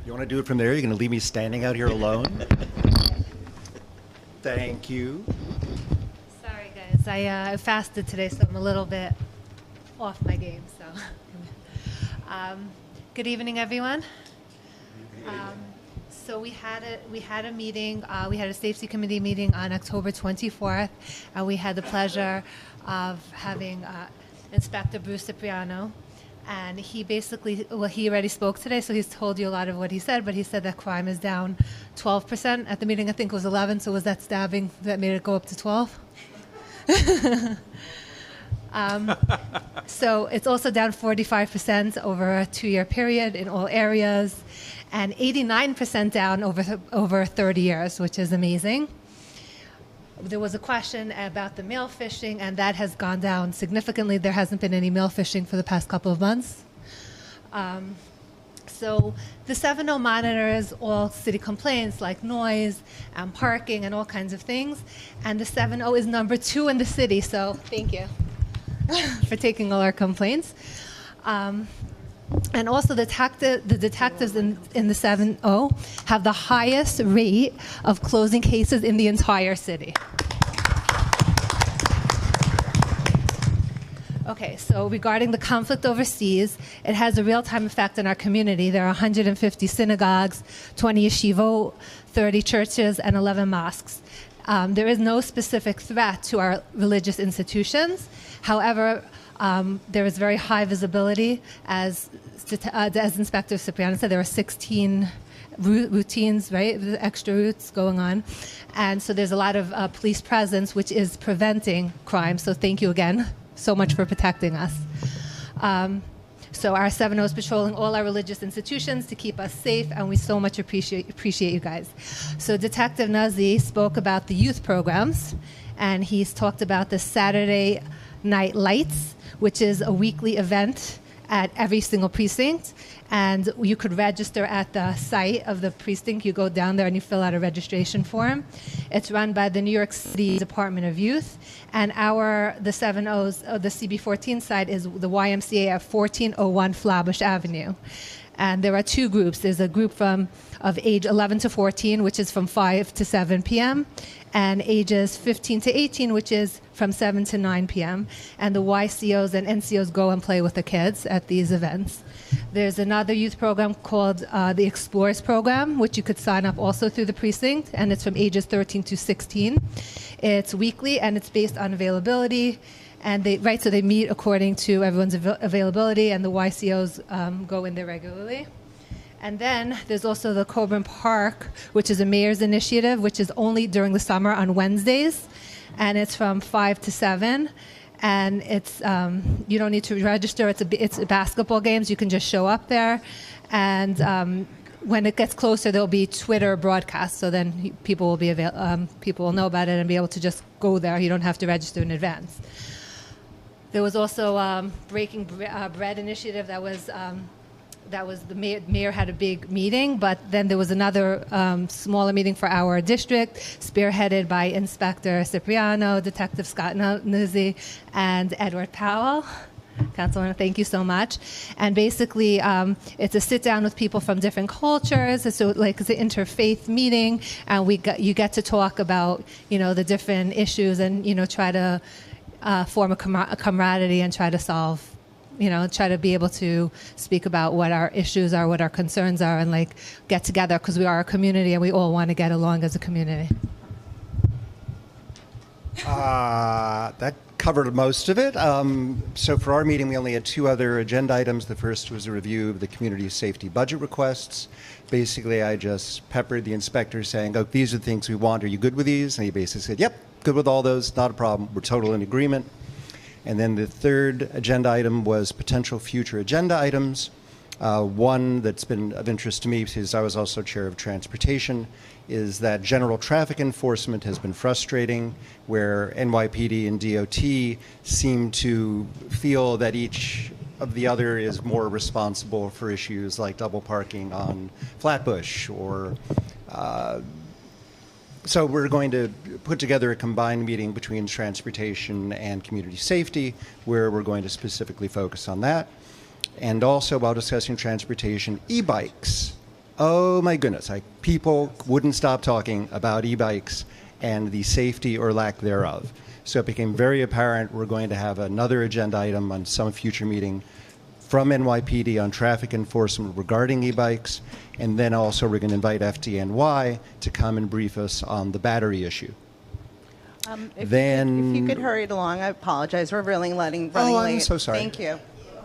You want to do it from there? You're going to leave me standing out here alone? Thank you. Sorry, guys. I fasted today, so I'm a little bit off my game. So, good evening, everyone. So we had a meeting. We had a safety committee meeting on October 24th, and we had the pleasure of having Inspector Bruce Cipriano. And he basically, well, he already spoke today, so he's told you a lot of what he said, but he said that crime is down 12%. At the meeting, I think it was 11, so was that stabbing that made it go up to 12? So it's also down 45% over a 2-year period in all areas, and 89% down over 30 years, which is amazing. There was a question about the mail phishing, and that has gone down significantly. There hasn't been any mail phishing for the past couple of months. So the 7.0 monitors all city complaints like noise and parking and all kinds of things. And the 7.0 is number 2 in the city, so thank you for taking all our complaints. And also the detectives in the 7.0 have the highest rate of closing cases in the entire city. Okay, so regarding the conflict overseas, it has a real-time effect on our community. There are 150 synagogues, 20 yeshivot, 30 churches, and 11 mosques. There is no specific threat to our religious institutions. However, there is very high visibility. As Inspector Cipriano said, there are 16 routines, right, the extra routes going on. And so there's a lot of police presence, which is preventing crime. So thank you again so much for protecting us. So our 7.0 is patrolling all our religious institutions to keep us safe, and we so much appreciate you guys. So Detective Nazi spoke about the youth programs, and he's talked about the Saturday Night Lights, which is a weekly event at every single precinct. And you could register at the site of the precinct. You go down there and you fill out a registration form. It's run by the New York City Department of Youth. And the 7.0's, the CB14 site is the YMCA at 1401 Flatbush Avenue. And there are 2 groups. There's a group of age 11 to 14, which is from 5 to 7 p.m., and ages 15 to 18, which is from 7 to 9 p.m. And the YCOs and NCOs go and play with the kids at these events. There's another youth program called the Explorers Program, which you could sign up also through the precinct, and it's from ages 13 to 16. It's weekly, and it's based on availability. And so they meet according to everyone's availability, and the YCOs go in there regularly. And then there's also the Coburn Park, which is a mayor's initiative, which is only during the summer on Wednesdays, and it's from 5 to 7. And it's you don't need to register. It's basketball games. You can just show up there, and when it gets closer, there'll be Twitter broadcasts. So then people will know about it and be able to just go there. You don't have to register in advance. There was also Breaking Bread initiative that was the mayor had a big meeting, but then there was another smaller meeting for our district, spearheaded by Inspector Cipriano, Detective Scott Nuzzi, and Edward Powell. Councilman, thank you so much. And basically, it's a sit down with people from different cultures. It's an interfaith meeting, and you get to talk about the different issues, and try to form a camaraderie and try to solve. Try to be able to speak about what our issues are, what our concerns are, and get together because we are a community and we all want to get along as a community. That covered most of it. So for our meeting, we only had two other agenda items. The first was a review of the community safety budget requests. Basically, I just peppered the inspector saying, oh, these are the things we want. Are you good with these? And he basically said, yep, good with all those. Not a problem. We're totally in agreement. And then the third agenda item was potential future agenda items. One that's been of interest to me, because I was also chair of transportation, is that general traffic enforcement has been frustrating, where NYPD and DOT seem to feel that each of the other is more responsible for issues like double parking on Flatbush or so we're going to put together a combined meeting between transportation and community safety where we're going to specifically focus on that. And also, while discussing transportation, e-bikes. Oh my goodness, people wouldn't stop talking about e-bikes and the safety or lack thereof. So it became very apparent we're going to have another agenda item on some future meeting from NYPD on traffic enforcement regarding e-bikes, and then also we're going to invite FDNY to come and brief us on the battery issue. If you could hurry it along, I apologize. We're really running I'm late. so sorry. Thank you.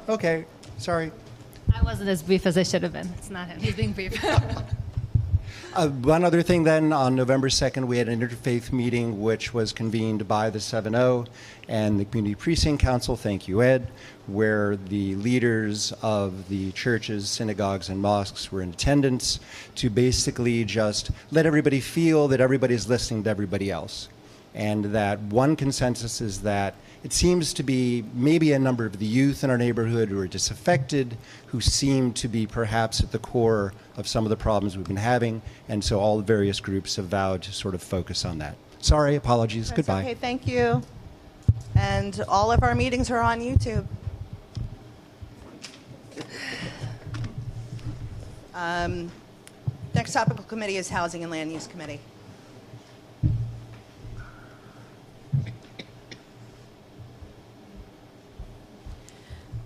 Okay, sorry. I wasn't as brief as I should have been. It's not him. He's being brief. One other thing then, on November 2nd, we had an interfaith meeting which was convened by the 7-0 and the Community Precinct Council, thank you, Ed, where the leaders of the churches, synagogues, and mosques were in attendance to basically just let everybody feel that everybody's listening to everybody else. And that one consensus is that it seems to be maybe a number of the youth in our neighborhood who are disaffected, who seem to be perhaps at the core of some of the problems we've been having, and so all the various groups have vowed to sort of focus on that. Sorry, apologies, That's goodbye. Okay, thank you. And all of our meetings are on YouTube. Next topical committee is Housing and Land Use Committee.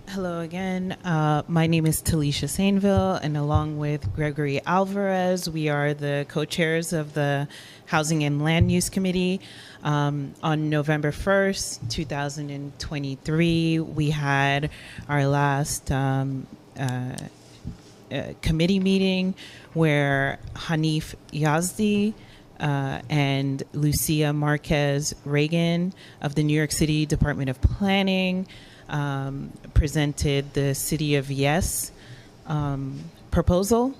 Hello again. My name is Talisha Sainville, and along with Gregory Alvarez, we are the co-chairs of the Housing and Land Use Committee. On November 1st, 2023, we had our last committee meeting where Hanif Yazdi and Lucia Marquez Reagan of the New York City Department of Planning presented the City of Yes proposal.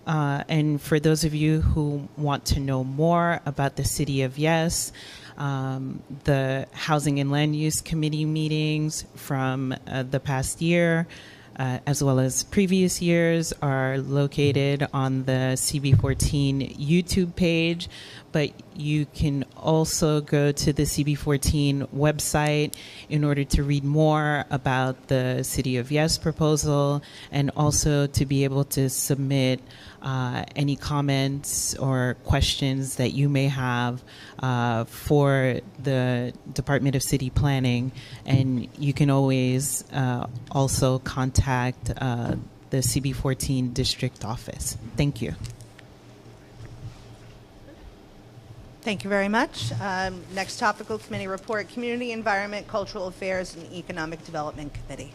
And for those of you who want to know more about the City of Yes, the Housing and Land Use Committee meetings from the past year, as well as previous years, are located on the CB14 YouTube page, but you can also go to the CB14 website in order to read more about the City of Yes proposal, and also to be able to submit any comments or questions that you may have for the Department of City Planning. And you can always also contact the CB14 district office. Thank you. Thank you very much. Next topical committee report, Community Environment, Cultural Affairs, and Economic Development Committee.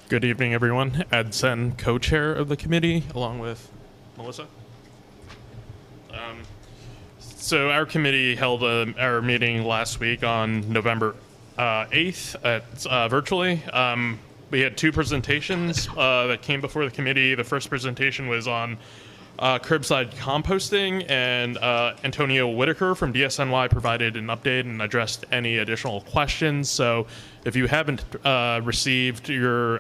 Good evening, everyone. Ed Sen, co-chair of the committee, along with Melissa. So our committee held our meeting last week on November 8th virtually. We had two presentations that came before the committee. The first presentation was on curbside composting, and Antonio Whitaker from DSNY provided an update and addressed any additional questions. So if you haven't received your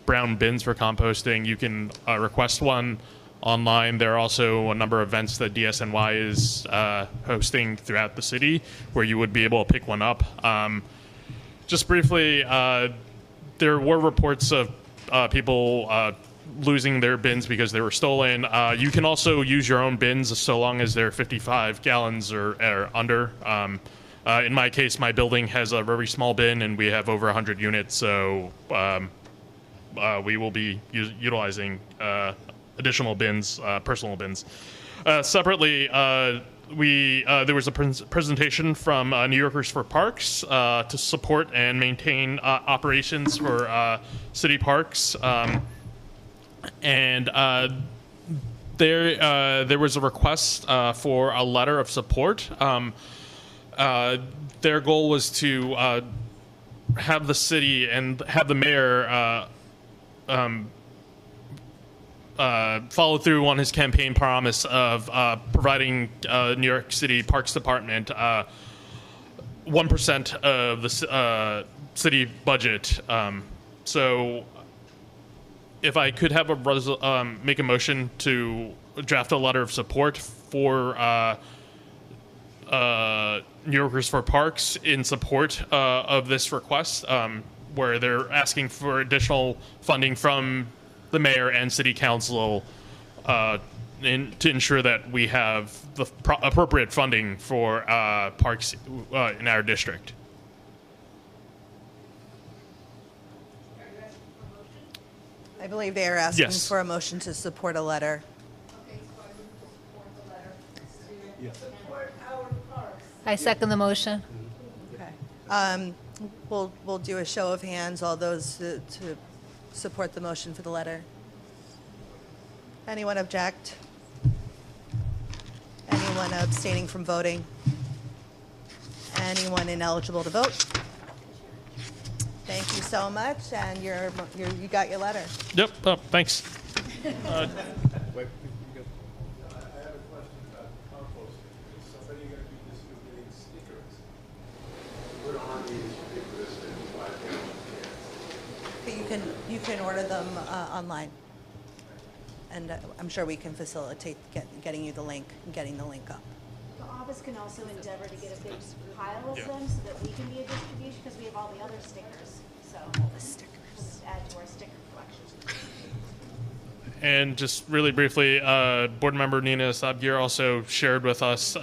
brown bins for composting, you can request one online. There are also a number of events that DSNY is hosting throughout the city where you would be able to pick one up. Just briefly, there were reports of people losing their bins because they were stolen. You can also use your own bins so long as they're 55 gallons or under. In my case, my building has a very small bin, and we have over 100 units, so we will be utilizing additional bins, personal bins. Separately, there was a presentation from New Yorkers for Parks to support and maintain operations for city parks, and there was a request for a letter of support. Their goal was to have the city and have the mayor follow through on his campaign promise of providing New York City Parks Department 1% of the city budget. So if I could have make a motion to draft a letter of support for New Yorkers for Parks in support of this request, where they're asking for additional funding from the mayor and city council to ensure that we have the appropriate funding for parks in our district. I believe they are asking Yes. for a motion to support a letter. I second the motion. Okay. We'll do a show of hands, all those to support the motion for the letter. Anyone object? Anyone abstaining from voting? Anyone ineligible to vote? Thank you so much, and you got your letter. Yep. Oh, thanks. You can order them online, and I'm sure we can facilitate getting you the link and getting the link up. The office can also endeavor to get a big pile of them so that we can be a distribution because we have all the other stickers. So all the stickers. Just add to our sticker collection. And just really briefly, board member Nina Sabgir also shared with us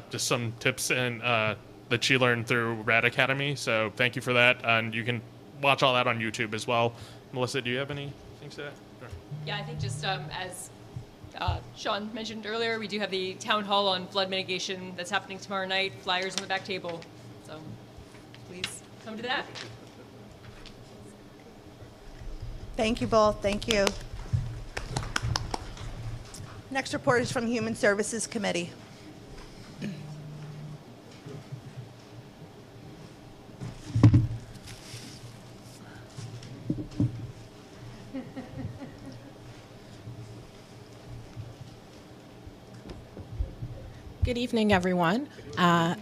just some tips and that she learned through Rad Academy. So thank you for that, and you can watch all that on YouTube as well. Melissa, do you have any things to add? Sure. Yeah, I think just as Sean mentioned earlier, we do have the town hall on flood mitigation that's happening tomorrow night. Flyers on the back table. So please come to that. Thank you both. Thank you. Next report is from Human Services Committee. Good evening, everyone.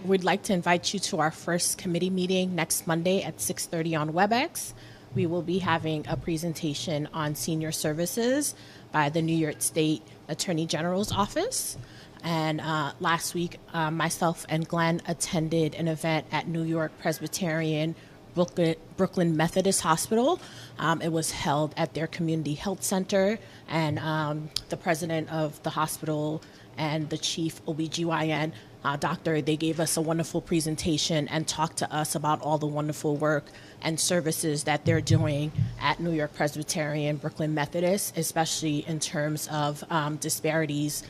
We'd like to invite you to our first committee meeting next Monday at 6:30 on WebEx. We will be having a presentation on senior services by the New York State Attorney General's office. And last week, myself and Glenn attended an event at New York Presbyterian Brooklyn Methodist Hospital. It was held at their community health center, and the president of the hospital and the chief OBGYN doctor, they gave us a wonderful presentation and talked to us about all the wonderful work and services that they're doing at New York Presbyterian Brooklyn Methodist, especially in terms of disparities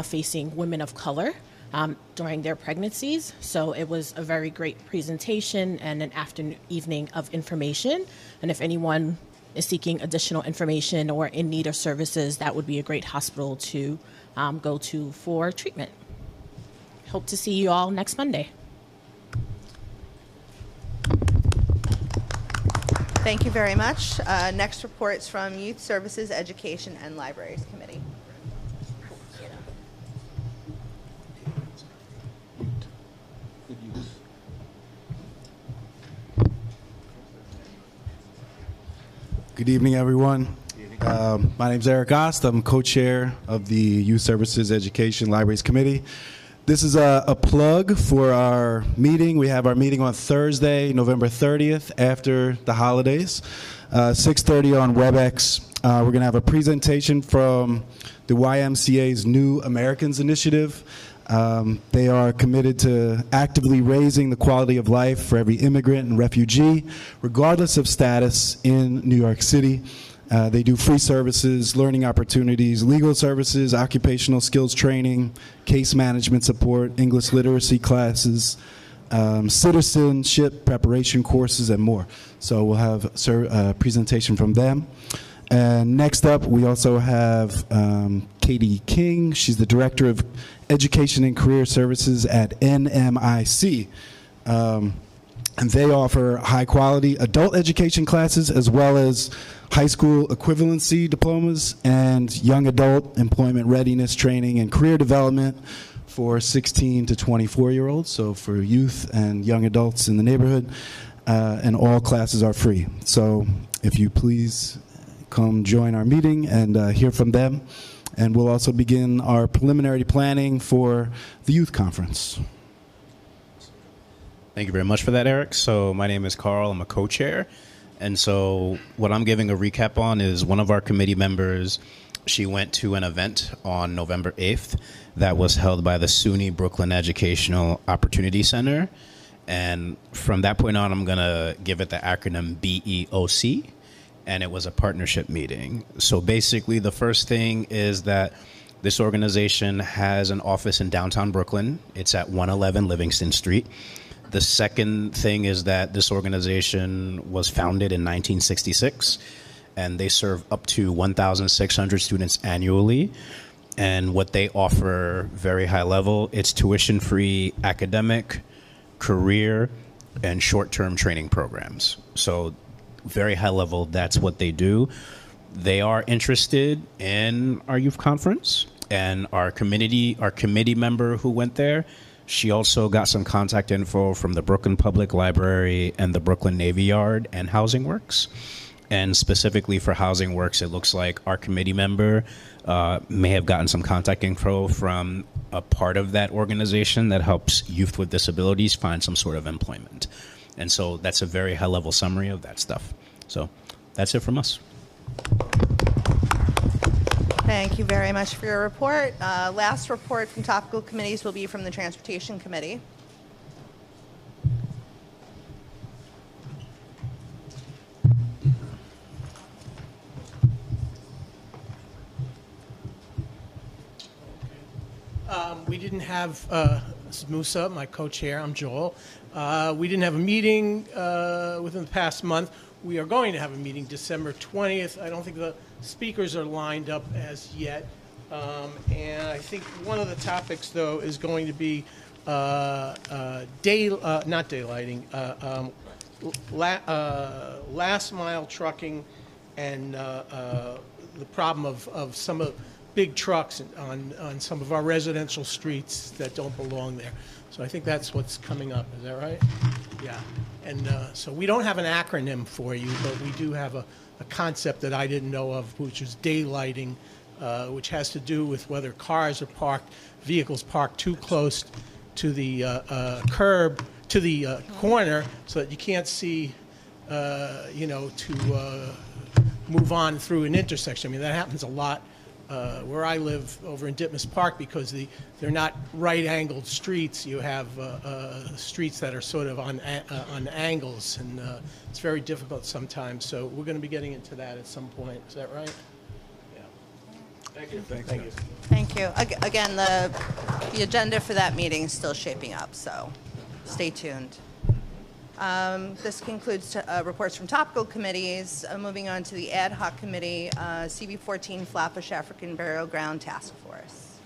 facing women of color during their pregnancies. So it was a very great presentation and an evening of information. And if anyone is seeking additional information or in need of services, that would be a great hospital to go to for treatment. Hope to see you all next Monday. Thank you very much. Next report is from Youth Services, Education, and Libraries Committee. Good evening, everyone. My name is Eric Ost. I'm co-chair of the Youth Services Education Libraries Committee. This is a plug for our meeting. We have our meeting on Thursday, November 30th, after the holidays, 6:30 on WebEx. We're going to have a presentation from the YMCA's New Americans Initiative. They are committed to actively raising the quality of life for every immigrant and refugee, regardless of status in New York City. They do free services, learning opportunities, legal services, occupational skills training, case management support, English literacy classes, citizenship preparation courses, and more. So we'll have a presentation from them. And next up, we also have Katie King. She's the Director of Education and Career Services at NMIC. And they offer high-quality adult education classes as well as high school equivalency diplomas and young adult employment readiness training and career development for 16 to 24-year-olds, so for youth and young adults in the neighborhood. And all classes are free. So if you please come join our meeting and hear from them. And we'll also begin our preliminary planning for the youth conference. Thank you very much for that, Eric. So my name is Carl. I'm a co-chair. And so what I'm giving a recap on is one of our committee members, she went to an event on November 8th that was held by the SUNY Brooklyn Educational Opportunity Center. And from that point on, I'm going to give it the acronym BEOC. And it was a partnership meeting. So basically, the first thing is that this organization has an office in downtown Brooklyn. It's at 111 Livingston Street. The second thing is that this organization was founded in 1966, and they serve up to 1,600 students annually. And what they offer, very high level, it's tuition-free academic, career, and short-term training programs. So very high level, that's what they do. They are interested in our youth conference, and our committee member who went there, she also got some contact info from the Brooklyn Public Library and the Brooklyn Navy Yard and Housing Works. And specifically for Housing Works, it looks like our committee member may have gotten some contact info from a part of that organization that helps youth with disabilities find some sort of employment. And so that's a very high-level summary of that stuff. So that's it from us. Thank you very much for your report. Last report from topical committees will be from the Transportation Committee. We didn't have, this is Musa, my co-chair, I'm Joel. We didn't have a meeting within the past month. We are going to have a meeting December 20th. I don't think the speakers are lined up as yet. And I think one of the topics, though, is going to be not daylighting, last mile trucking and the problem of some of big trucks on some of our residential streets that don't belong there. So I think that's what's coming up. Is that right? Yeah. And so we don't have an acronym for you, but we do have a concept that I didn't know of, which is daylighting, which has to do with whether cars are parked, vehicles parked too close to the curb, to the corner, so that you can't see, to move on through an intersection. I mean, that happens a lot where I live over in Ditmas Park, because they're not right-angled streets. You have streets that are sort of on angles, and it's very difficult sometimes. So we're going to be getting into that at some point. Is that right? Yeah. Thank you. Thank you. Thank you. Again, the agenda for that meeting is still shaping up, so stay tuned. This concludes reports from topical committees. Moving on to the ad hoc committee, CB14 Flatbush African Burial Ground Task Force.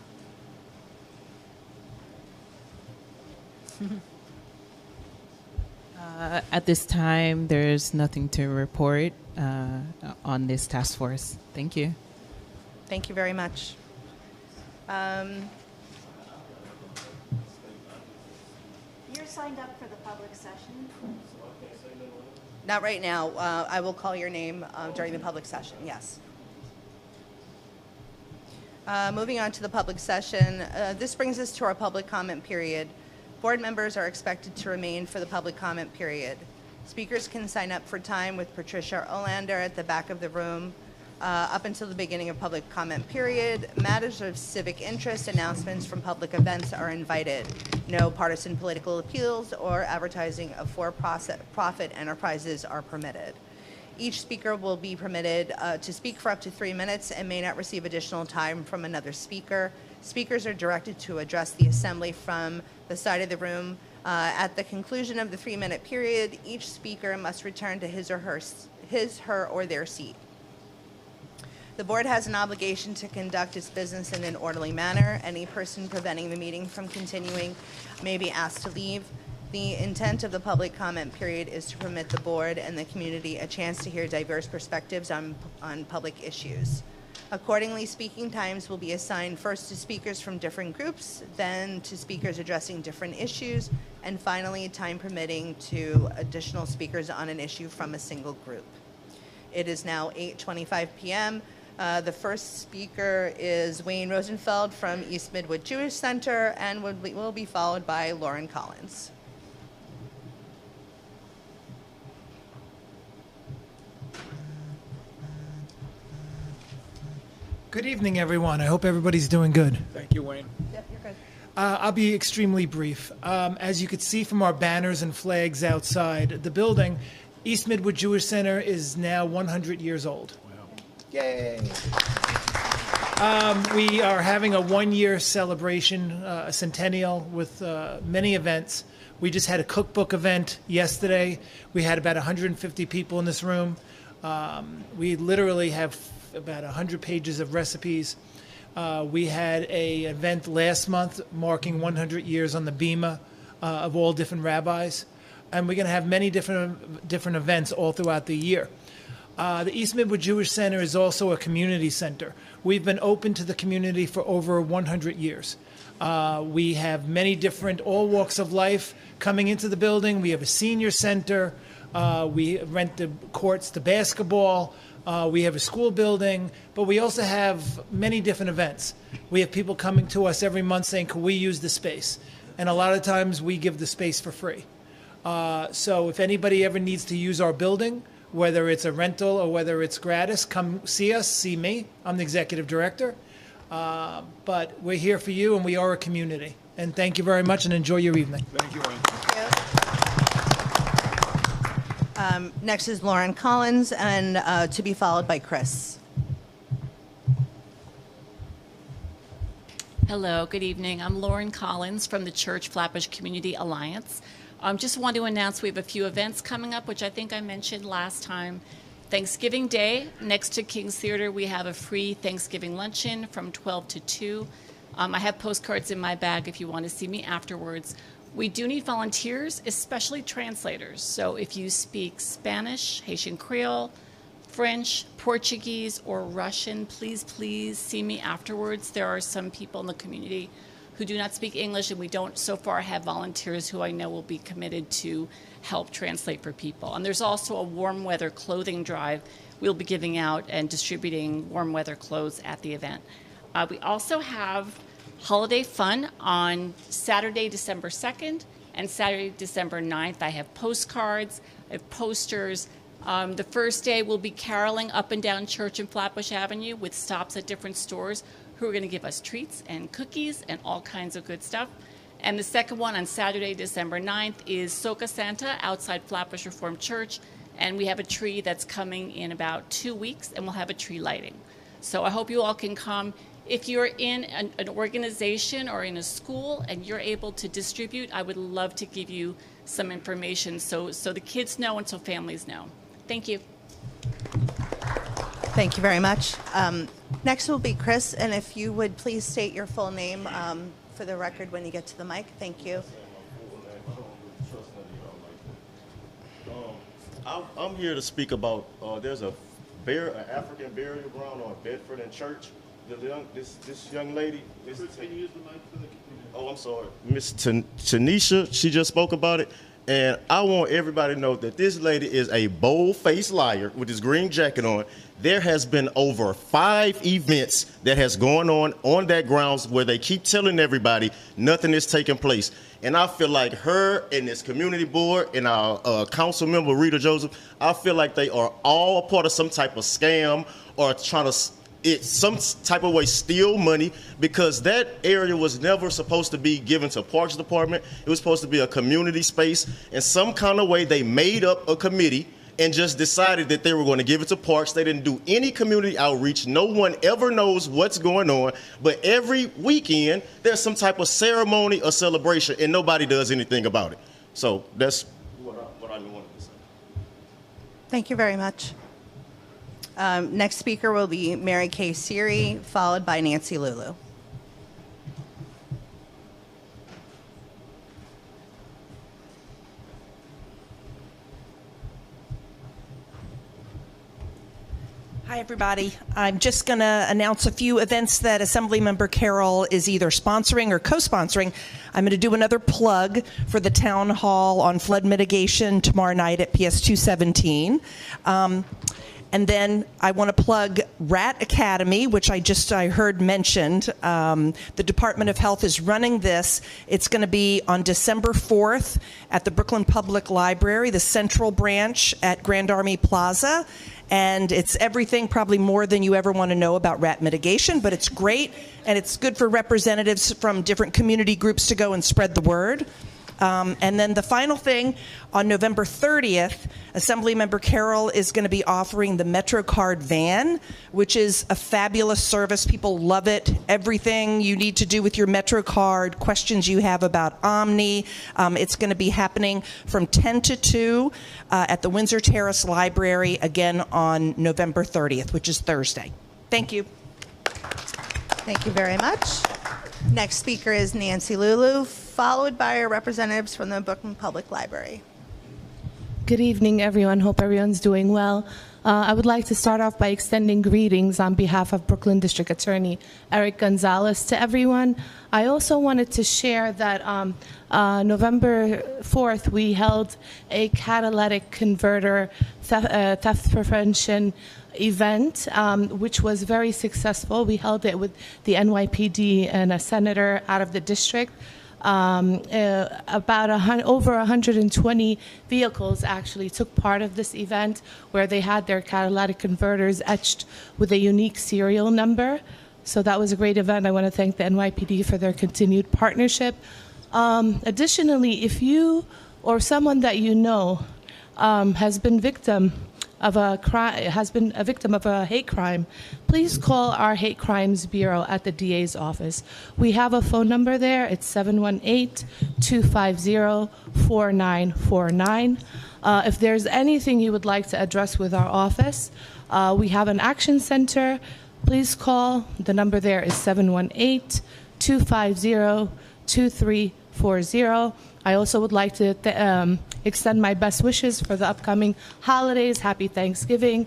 At this time, there's nothing to report on this task force. Thank you. Thank you very much. You're signed up for the public session? Not right now. I will call your name during the public session, yes. Moving on to the public session, this brings us to our public comment period. Board members are expected to remain for the public comment period. Speakers can sign up for time with Patricia Olander at the back of the room up until the beginning of public comment period. Matters of civic interest, announcements from public events are invited. No partisan political appeals or advertising of for-profit enterprises are permitted. Each speaker will be permitted to speak for up to 3 minutes and may not receive additional time from another speaker. Speakers are directed to address the assembly from the side of the room. At the conclusion of the 3-minute period, each speaker must return to his, her, or their seat. The board has an obligation to conduct its business in an orderly manner. Any person preventing the meeting from continuing may be asked to leave. The intent of the public comment period is to permit the board and the community a chance to hear diverse perspectives on public issues. Accordingly, speaking times will be assigned first to speakers from different groups, then to speakers addressing different issues, and finally, time permitting, to additional speakers on an issue from a single group. It is now 8:25 p.m. The first speaker is Wayne Rosenfeld from East Midwood Jewish Center and will be followed by Lauren Collins. Good evening, everyone. I hope everybody's doing good. Thank you, Wayne. Yep, you're good. I'll be extremely brief. As you could see from our banners and flags outside the building, East Midwood Jewish Center is now 100 years old. Wow. Yay! We are having a one-year celebration, a centennial, with many events. We just had a cookbook event yesterday. We had about 150 people in this room. We literally have about 100 pages of recipes. We had an event last month marking 100 years on the Bima of all different rabbis. And we're going to have many different events all throughout the year. The East Midwood Jewish Center is also a community center. We've been open to the community for over 100 years. We have many different, all walks of life coming into the building. We have a senior center. We rent the courts to basketball. We have a school building, but we also have many different events. We have people coming to us every month saying, can we use the space? And a lot of times we give the space for free. So if anybody ever needs to use our building, whether it's a rental or whether it's gratis, come see us, see me. I'm the executive director. But we're here for you, and we are a community. And thank you very much, and enjoy your evening. Thank you, Wayne. Next is Lauren Collins, and to be followed by Chris. Hello, good evening. I'm Lauren Collins from the Church Flatbush Community Alliance. Just want to announce we have a few events coming up, which I think I mentioned last time. Thanksgiving Day, next to King's Theater, we have a free Thanksgiving luncheon from 12 to 2. I have postcards in my bag if you want to see me afterwards. We do need volunteers, especially translators. So if you speak Spanish, Haitian Creole, French, Portuguese, or Russian, please see me afterwards. There are some people in the community who do not speak English, and we don't so far have volunteers who I know will be committed to help translate for people. And there's also a warm weather clothing drive. We'll be giving out and distributing warm weather clothes at the event. We also have holiday fun on Saturday, December 2nd, and Saturday, December 9th. I have postcards, I have posters. The first day we'll be caroling up and down Church and Flatbush Avenue with stops at different stores who are going to give us treats and cookies and all kinds of good stuff. And the second one on Saturday, December 9th is Soka Santa outside Flatbush Reformed Church. And we have a tree that's coming in about 2 weeks, and we'll have a tree lighting. So I hope you all can come. If you're in an organization or in a school and you're able to distribute, I would love to give you some information so the kids know and so families know. Thank you. Thank you very much. Next will be Chris, and if you would please state your full name for the record when you get to the mic. Thank you. I'm here to speak about there's an African burial ground on Bedford and Church. This young lady, Miss I'm sorry, Miss Tanisha, she just spoke about it, and I want everybody to know that this lady is a bold-faced liar with this green jacket on. There has been over 5 events that has gone on that grounds where they keep telling everybody nothing is taking place. And I feel like her and this community board and our council member, Rita Joseph, I feel like they are all a part of some type of scam or trying to some type of way steal money, because that area was never supposed to be given to Parks Department. It was supposed to be a community space. In some kind of way, they made up a committee and just decided that they were going to give it to parks. They didn't do any community outreach. No one ever knows what's going on. But every weekend, there's some type of ceremony or celebration, and nobody does anything about it. So that's what I wanted to say. Thank you very much. Next speaker will be Mary Kay Siri, followed by Nancy Lulu. Hi, everybody. I'm just going to announce a few events that Assemblymember Carroll is either sponsoring or co-sponsoring. I'm going to do another plug for the town hall on flood mitigation tomorrow night at PS 217. And then I want to plug Rat Academy, which I heard mentioned. The Department of Health is running this. It's going to be on December 4th at the Brooklyn Public Library, the Central Branch at Grand Army Plaza. And it's everything, probably more than you ever want to know about rat mitigation, but it's great, and it's good for representatives from different community groups to go and spread the word. And then the final thing, on November 30th, Assemblymember Carroll is going to be offering the MetroCard van, which is a fabulous service. People love it. Everything you need to do with your MetroCard, questions you have about Omni. It's going to be happening from 10 to 2 at the Windsor Terrace Library, again on November 30th, which is Thursday. Thank you. Thank you very much. Next speaker is Nancy Lulu, followed by our representatives from the Brooklyn Public Library. Good evening, everyone. Hope everyone's doing well. I would like to start off by extending greetings on behalf of Brooklyn District Attorney Eric Gonzalez to everyone. I also wanted to share that November 4th, we held a catalytic converter theft prevention event, which was very successful. We held it with the NYPD and a senator out of the district. Over 120 vehicles actually took part of this event, where they had their catalytic converters etched with a unique serial number. So that was a great event. I want to thank the NYPD for their continued partnership. Additionally, if you or someone that you know has been a victim of a hate crime, please call our Hate Crimes Bureau at the DA's office. We have a phone number there. It's 718-250-4949. If there's anything you would like to address with our office, we have an action center. Please call. The number there is 718-250-2340. I also would like to extend my best wishes for the upcoming holidays. Happy Thanksgiving.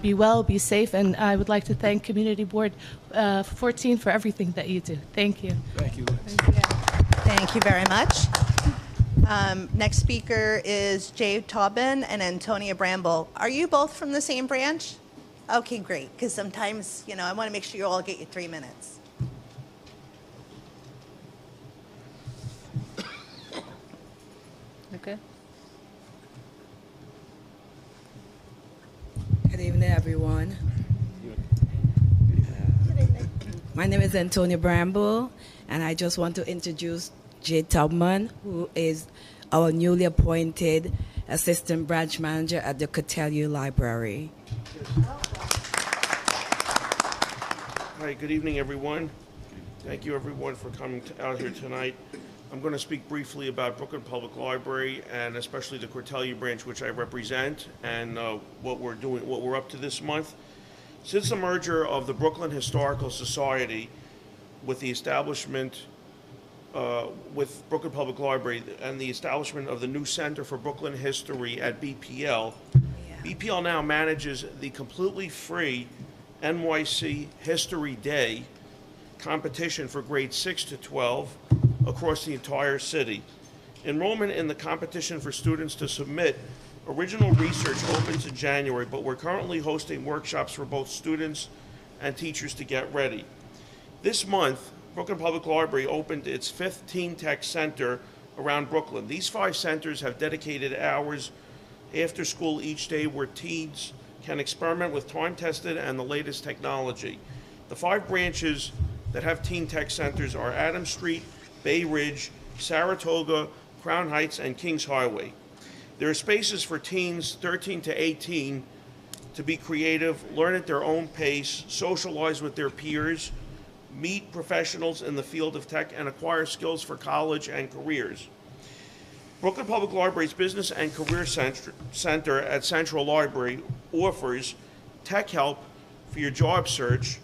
Be well, be safe, and I would like to thank Community Board 14 for everything that you do. Thank you. Thank you. Thank you very much. Next speaker is Jay Taubin and Antonia Bramble. Are you both from the same branch? Okay, great, because sometimes, I want to make sure you all get your 3 minutes. Okay. Good evening, everyone. My name is Antonia Bramble, and I just want to introduce Jay Taubman, who is our newly appointed Assistant Branch Manager at the Cotellieu Library. Hi, good evening, everyone. Thank you, everyone, for coming out here tonight. I'm going to speak briefly about Brooklyn Public Library, and especially the Cotellieu branch, which I represent, and what we're up to this month. Since the merger of the Brooklyn Historical Society with the establishment with Brooklyn Public Library and the establishment of the new Center for Brooklyn History at BPL, BPL now manages the completely free NYC History Day competition for grades 6 to 12 across the entire city. Enrollment in the competition for students to submit original research opens in January, but we're currently hosting workshops for both students and teachers to get ready. This month, Brooklyn Public Library opened its 5th Teen Tech Center around Brooklyn. These 5 centers have dedicated hours after school each day where teens can experiment with time-tested and the latest technology. The 5 branches that have Teen Tech Centers are Adams Street, Bay Ridge, Saratoga, Crown Heights, and Kings Highway. There are spaces for teens 13 to 18 to be creative, learn at their own pace, socialize with their peers, meet professionals in the field of tech, and acquire skills for college and careers. Brooklyn Public Library's Business and Career Center at Central Library offers tech help for your job search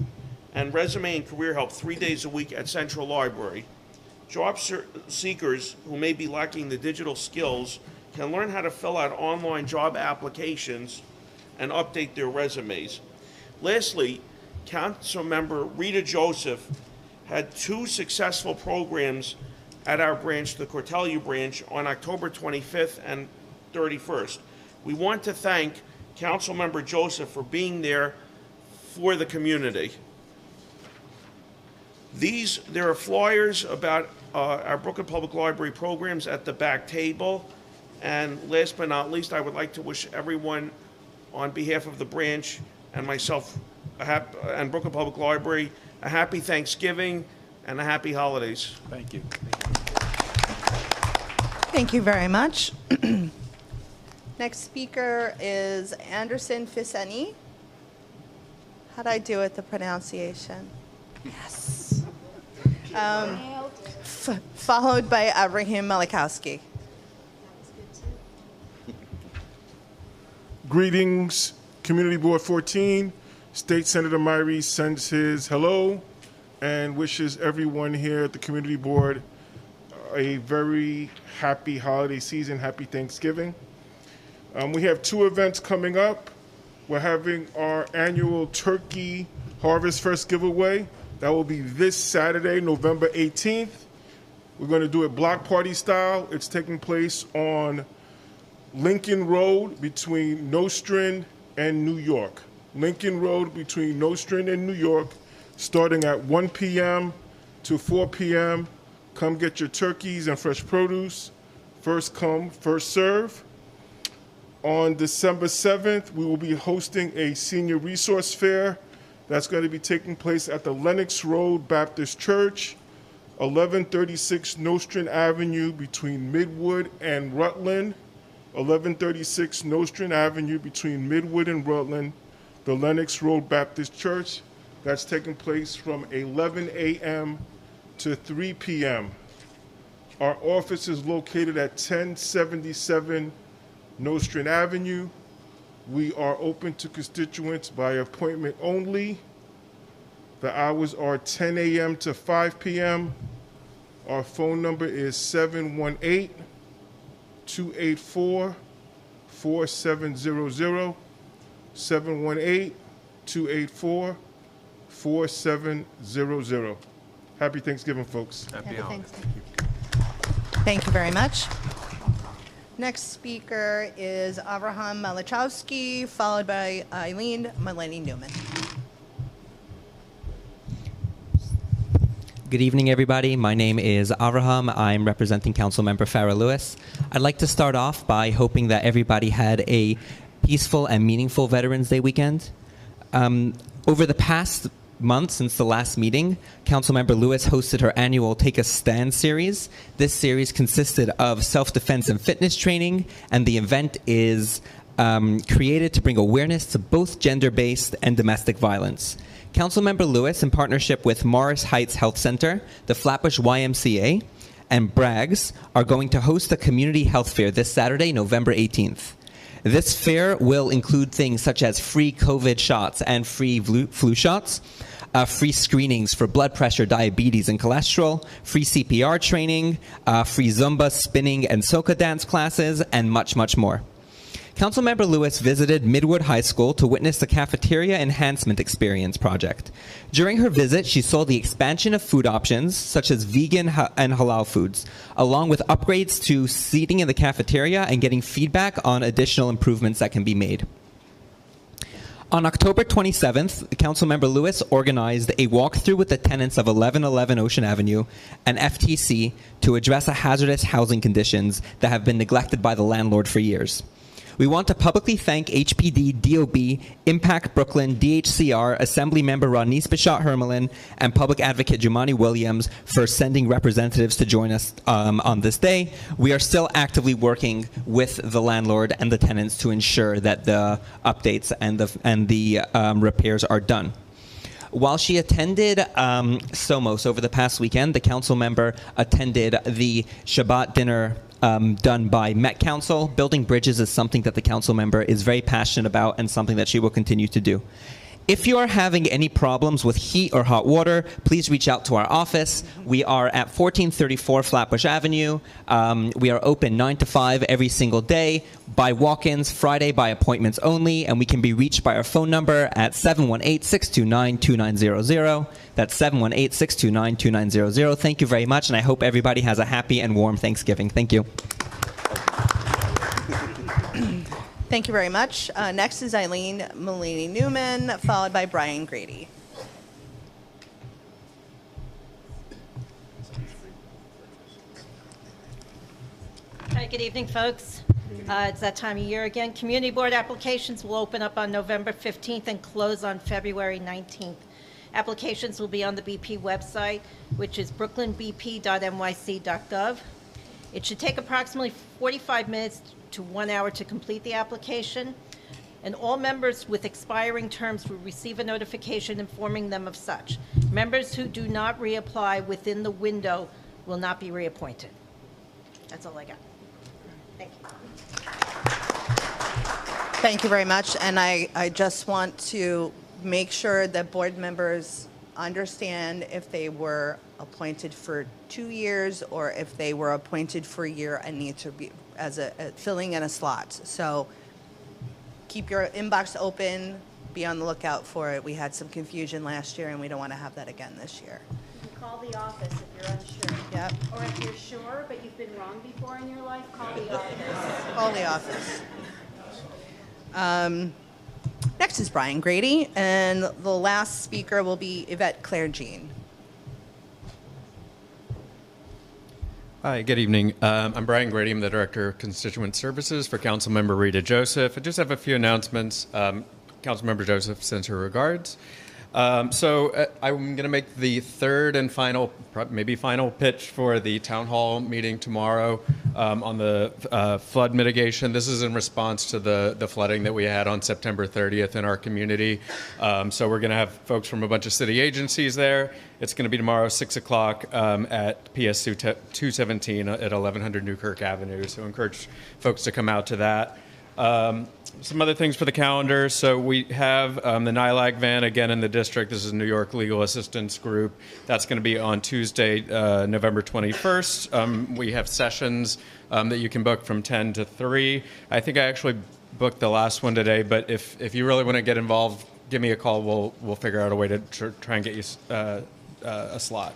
and resume and career help 3 days a week at Central Library. Job seekers who may be lacking the digital skills can learn how to fill out online job applications and update their resumes. Lastly, Councilmember Rita Joseph had 2 successful programs at our branch, the Cortelyou branch, on October 25th and 31st. We want to thank Councilmember Joseph for being there for the community. There are flyers about our Brooklyn Public Library programs at the back table. And last but not least, I would like to wish everyone on behalf of the branch and myself and Brooklyn Public Library a happy Thanksgiving and a happy holidays. Thank you. Thank you very much. Next speaker is Anderson Fiseni. How'd I do with the pronunciation? Yes. Followed by Abraham Malikowski. Greetings, Community Board 14. State Senator Myrie sends his hello and wishes everyone here at the Community Board a very happy holiday season, happy Thanksgiving. We have 2 events coming up. We're having our annual Turkey Harvest Fest giveaway. That will be this Saturday, November 18th. We're going to do it block party style. It's taking place on Lincoln Road between Nostrand and New York. Lincoln Road between Nostrand and New York, starting at 1 p.m. to 4 p.m. Come get your turkeys and fresh produce. First come, first serve. On December 7th, we will be hosting a senior resource fair that's going to be taking place at the Lenox Road Baptist Church, 1136 Nostrand Avenue between Midwood and Rutland. 1136 Nostrand Avenue between Midwood and Rutland, the Lenox Road Baptist Church. That's taking place from 11 a.m. to 3 p.m. Our office is located at 1077 Nostrand Avenue. We are open to constituents by appointment only. The hours are 10 a.m. to 5 p.m. Our phone number is 718-284-4700, 718-284-4700. Happy Thanksgiving, folks. Happy Thanksgiving. Thank you very much. Next speaker is Avraham Malachowski, followed by Eileen Mulaney-Newman. Good evening, everybody. My name is Avraham. I'm representing Councilmember Farrah Lewis. I'd like to start off by hoping that everybody had a peaceful and meaningful Veterans Day weekend. Over the past month since the last meeting, Councilmember Lewis hosted her annual Take a Stand series. This series consisted of self-defense and fitness training, and the event is created to bring awareness to both gender-based and domestic violence. Councilmember Lewis, in partnership with Morris Heights Health Center, the Flatbush YMCA, and Bragg's, are going to host a community health fair this Saturday, November 18th. This fair will include things such as free COVID shots and free flu shots, free screenings for blood pressure, diabetes, and cholesterol, free CPR training, free Zumba, spinning, and soca dance classes, and much, much more. Councilmember Lewis visited Midwood High School to witness the Cafeteria Enhancement Experience project. During her visit, she saw the expansion of food options, such as vegan and halal foods, along with upgrades to seating in the cafeteria and getting feedback on additional improvements that can be made. On October 27th, Councilmember Lewis organized a walkthrough with the tenants of 1111 Ocean Avenue and FTC to address the hazardous housing conditions that have been neglected by the landlord for years. We want to publicly thank HPD, DOB, Impact Brooklyn, DHCR, Assembly Member Ronise Bishat Hermelin, and Public Advocate Jumani Williams for sending representatives to join us on this day. We are still actively working with the landlord and the tenants to ensure that the updates and the repairs are done. While she attended Somos over the past weekend, the council member attended the Shabbat dinner done by Met Council. Building bridges is something that the council member is very passionate about and something that she will continue to do. If you are having any problems with heat or hot water, please reach out to our office. We are at 1434 Flatbush Avenue. We are open 9 to 5 every single day, by walk-ins, Friday by appointments only, and we can be reached by our phone number at 718-629-2900. That's 718-629-2900. Thank you very much, and I hope everybody has a happy and warm Thanksgiving. Thank you. Thank you very much. Next is Eileen Mullaney-Newman, followed by Brian Grady. Hi, good evening, folks. It's that time of year again. Community board applications will open up on November 15th and close on February 19th. Applications will be on the BP website, which is brooklynbp.nyc.gov. It should take approximately 45 minutes to 1 hour to complete the application, and all members with expiring terms will receive a notification informing them of such. Members who do not reapply within the window will not be reappointed. That's all I got. Thank you. Thank you very much, and I just want to make sure that board members understand if they were appointed for 2 years or if they were appointed for a year and need to be as a filling in a slot. So keep your inbox open, be on the lookout for it. We had some confusion last year and we don't want to have that again this year. You can call the office if you're unsure. Yep. Or if you're sure but you've been wrong before in your life, call the office. Call the office. Next is Brian Grady, and the last speaker will be Yvette Claire Jean. Hi, good evening. I'm Brian Grady. I'm the Director of Constituent Services for Councilmember Rita Joseph. I just have a few announcements. Councilmember Joseph sends her regards. So I'm going to make the third and final, maybe final pitch for the town hall meeting tomorrow on the flood mitigation. This is in response to the flooding that we had on September 30th in our community. So we're going to have folks from a bunch of city agencies there. It's going to be tomorrow, 6 o'clock at PS 217 at 1100 Newkirk Avenue. So I encourage folks to come out to that. Some other things for the calendar. So we have the NILAG van again in the district. This is New York Legal Assistance Group. That's going to be on Tuesday, November 21st. We have sessions that you can book from 10 to 3. I think I actually booked the last one today, but if you really want to get involved, give me a call. We'll figure out a way to try and get you a slot.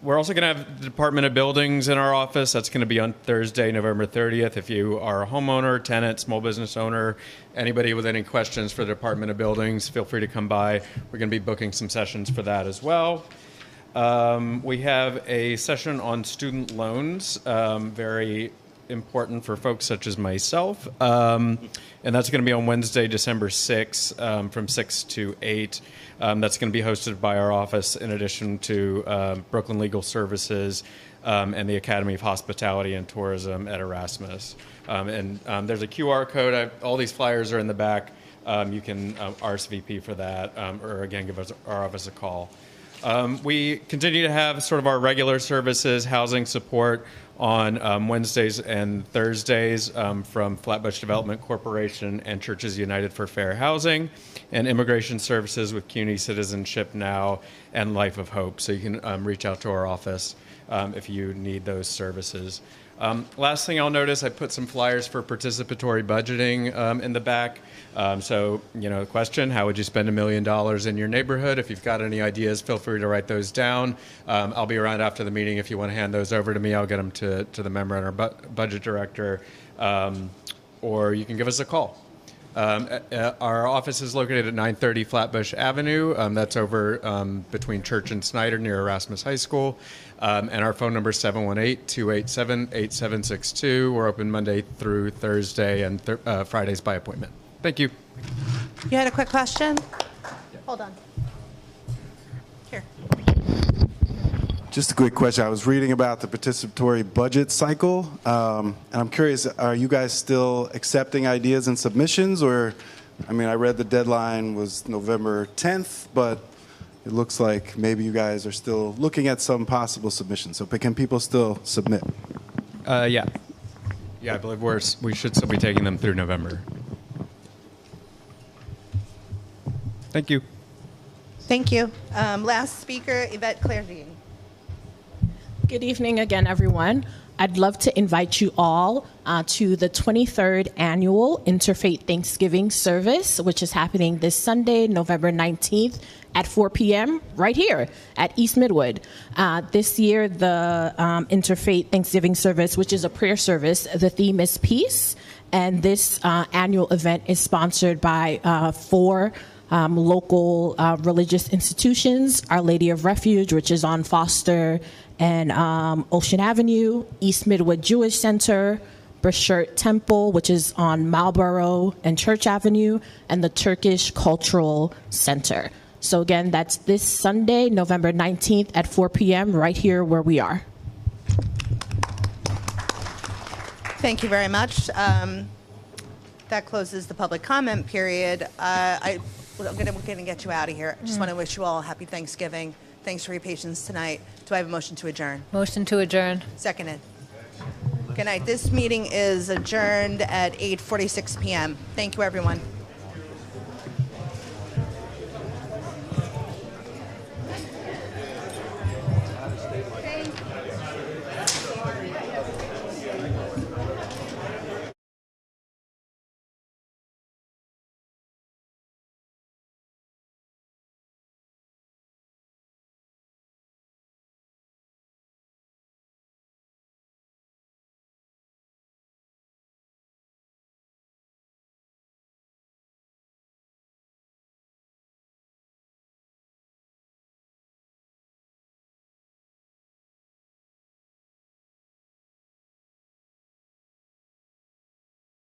We're also going to have the Department of Buildings in our office. That's going to be on Thursday, November 30th. If you are a homeowner, tenant, small business owner, anybody with any questions for the Department of Buildings, feel free to come by. We're going to be booking some sessions for that as well. We have a session on student loans, very important for folks such as myself. And that's going to be on Wednesday, December 6th from 6 to 8. That's going to be hosted by our office in addition to Brooklyn Legal Services and the Academy of Hospitality and Tourism at Erasmus. There's a QR code. All these flyers are in the back. You can RSVP for that or, again, give our office a call. We continue to have sort of our regular services, housing support on Wednesdays and Thursdays from Flatbush Development Corporation and Churches United for Fair Housing, and immigration services with CUNY Citizenship Now and Life of Hope. So you can reach out to our office if you need those services. Last thing I'll notice, I put some flyers for participatory budgeting in the back. So, the question, how would you spend $1 million in your neighborhood? If you've got any ideas, feel free to write those down. I'll be around after the meeting. If you want to hand those over to me, I'll get them to the member and our budget director, or you can give us a call. Our office is located at 930 Flatbush Avenue. That's over between Church and Snyder near Erasmus High School. And our phone number is 718-287-8762. We're open Monday through Thursday and Fridays by appointment. Thank you. You had a quick question? Hold on. Here. Just a quick question. I was reading about the participatory budget cycle, and I'm curious, are you guys still accepting ideas and submissions? Or, I mean, I read the deadline was November 10th, but it looks like maybe you guys are still looking at some possible submissions. So can people still submit? Yeah. Yeah, I believe we should still be taking them through November. Thank you. Thank you. Last speaker, Yvette Clairvine. Good evening again, everyone. I'd love to invite you all to the 23rd Annual Interfaith Thanksgiving Service, which is happening this Sunday, November 19th at 4 p.m. right here at East Midwood. This year, the Interfaith Thanksgiving Service, which is a prayer service, the theme is peace. And this annual event is sponsored by 4 local religious institutions: Our Lady of Refuge, which is on Foster and Ocean Avenue; East Midwood Jewish Center; Beshert Temple, which is on Marlborough and Church Avenue; and the Turkish Cultural Center. So again, that's this Sunday, November 19th at 4 p.m. right here where we are. Thank you very much. That closes the public comment period. We're going to get you out of here. I just want to wish you all a happy Thanksgiving. Thanks for your patience tonight. Do I have a motion to adjourn? Motion to adjourn. Seconded. Good night. This meeting is adjourned at 8:46 p.m. Thank you, everyone.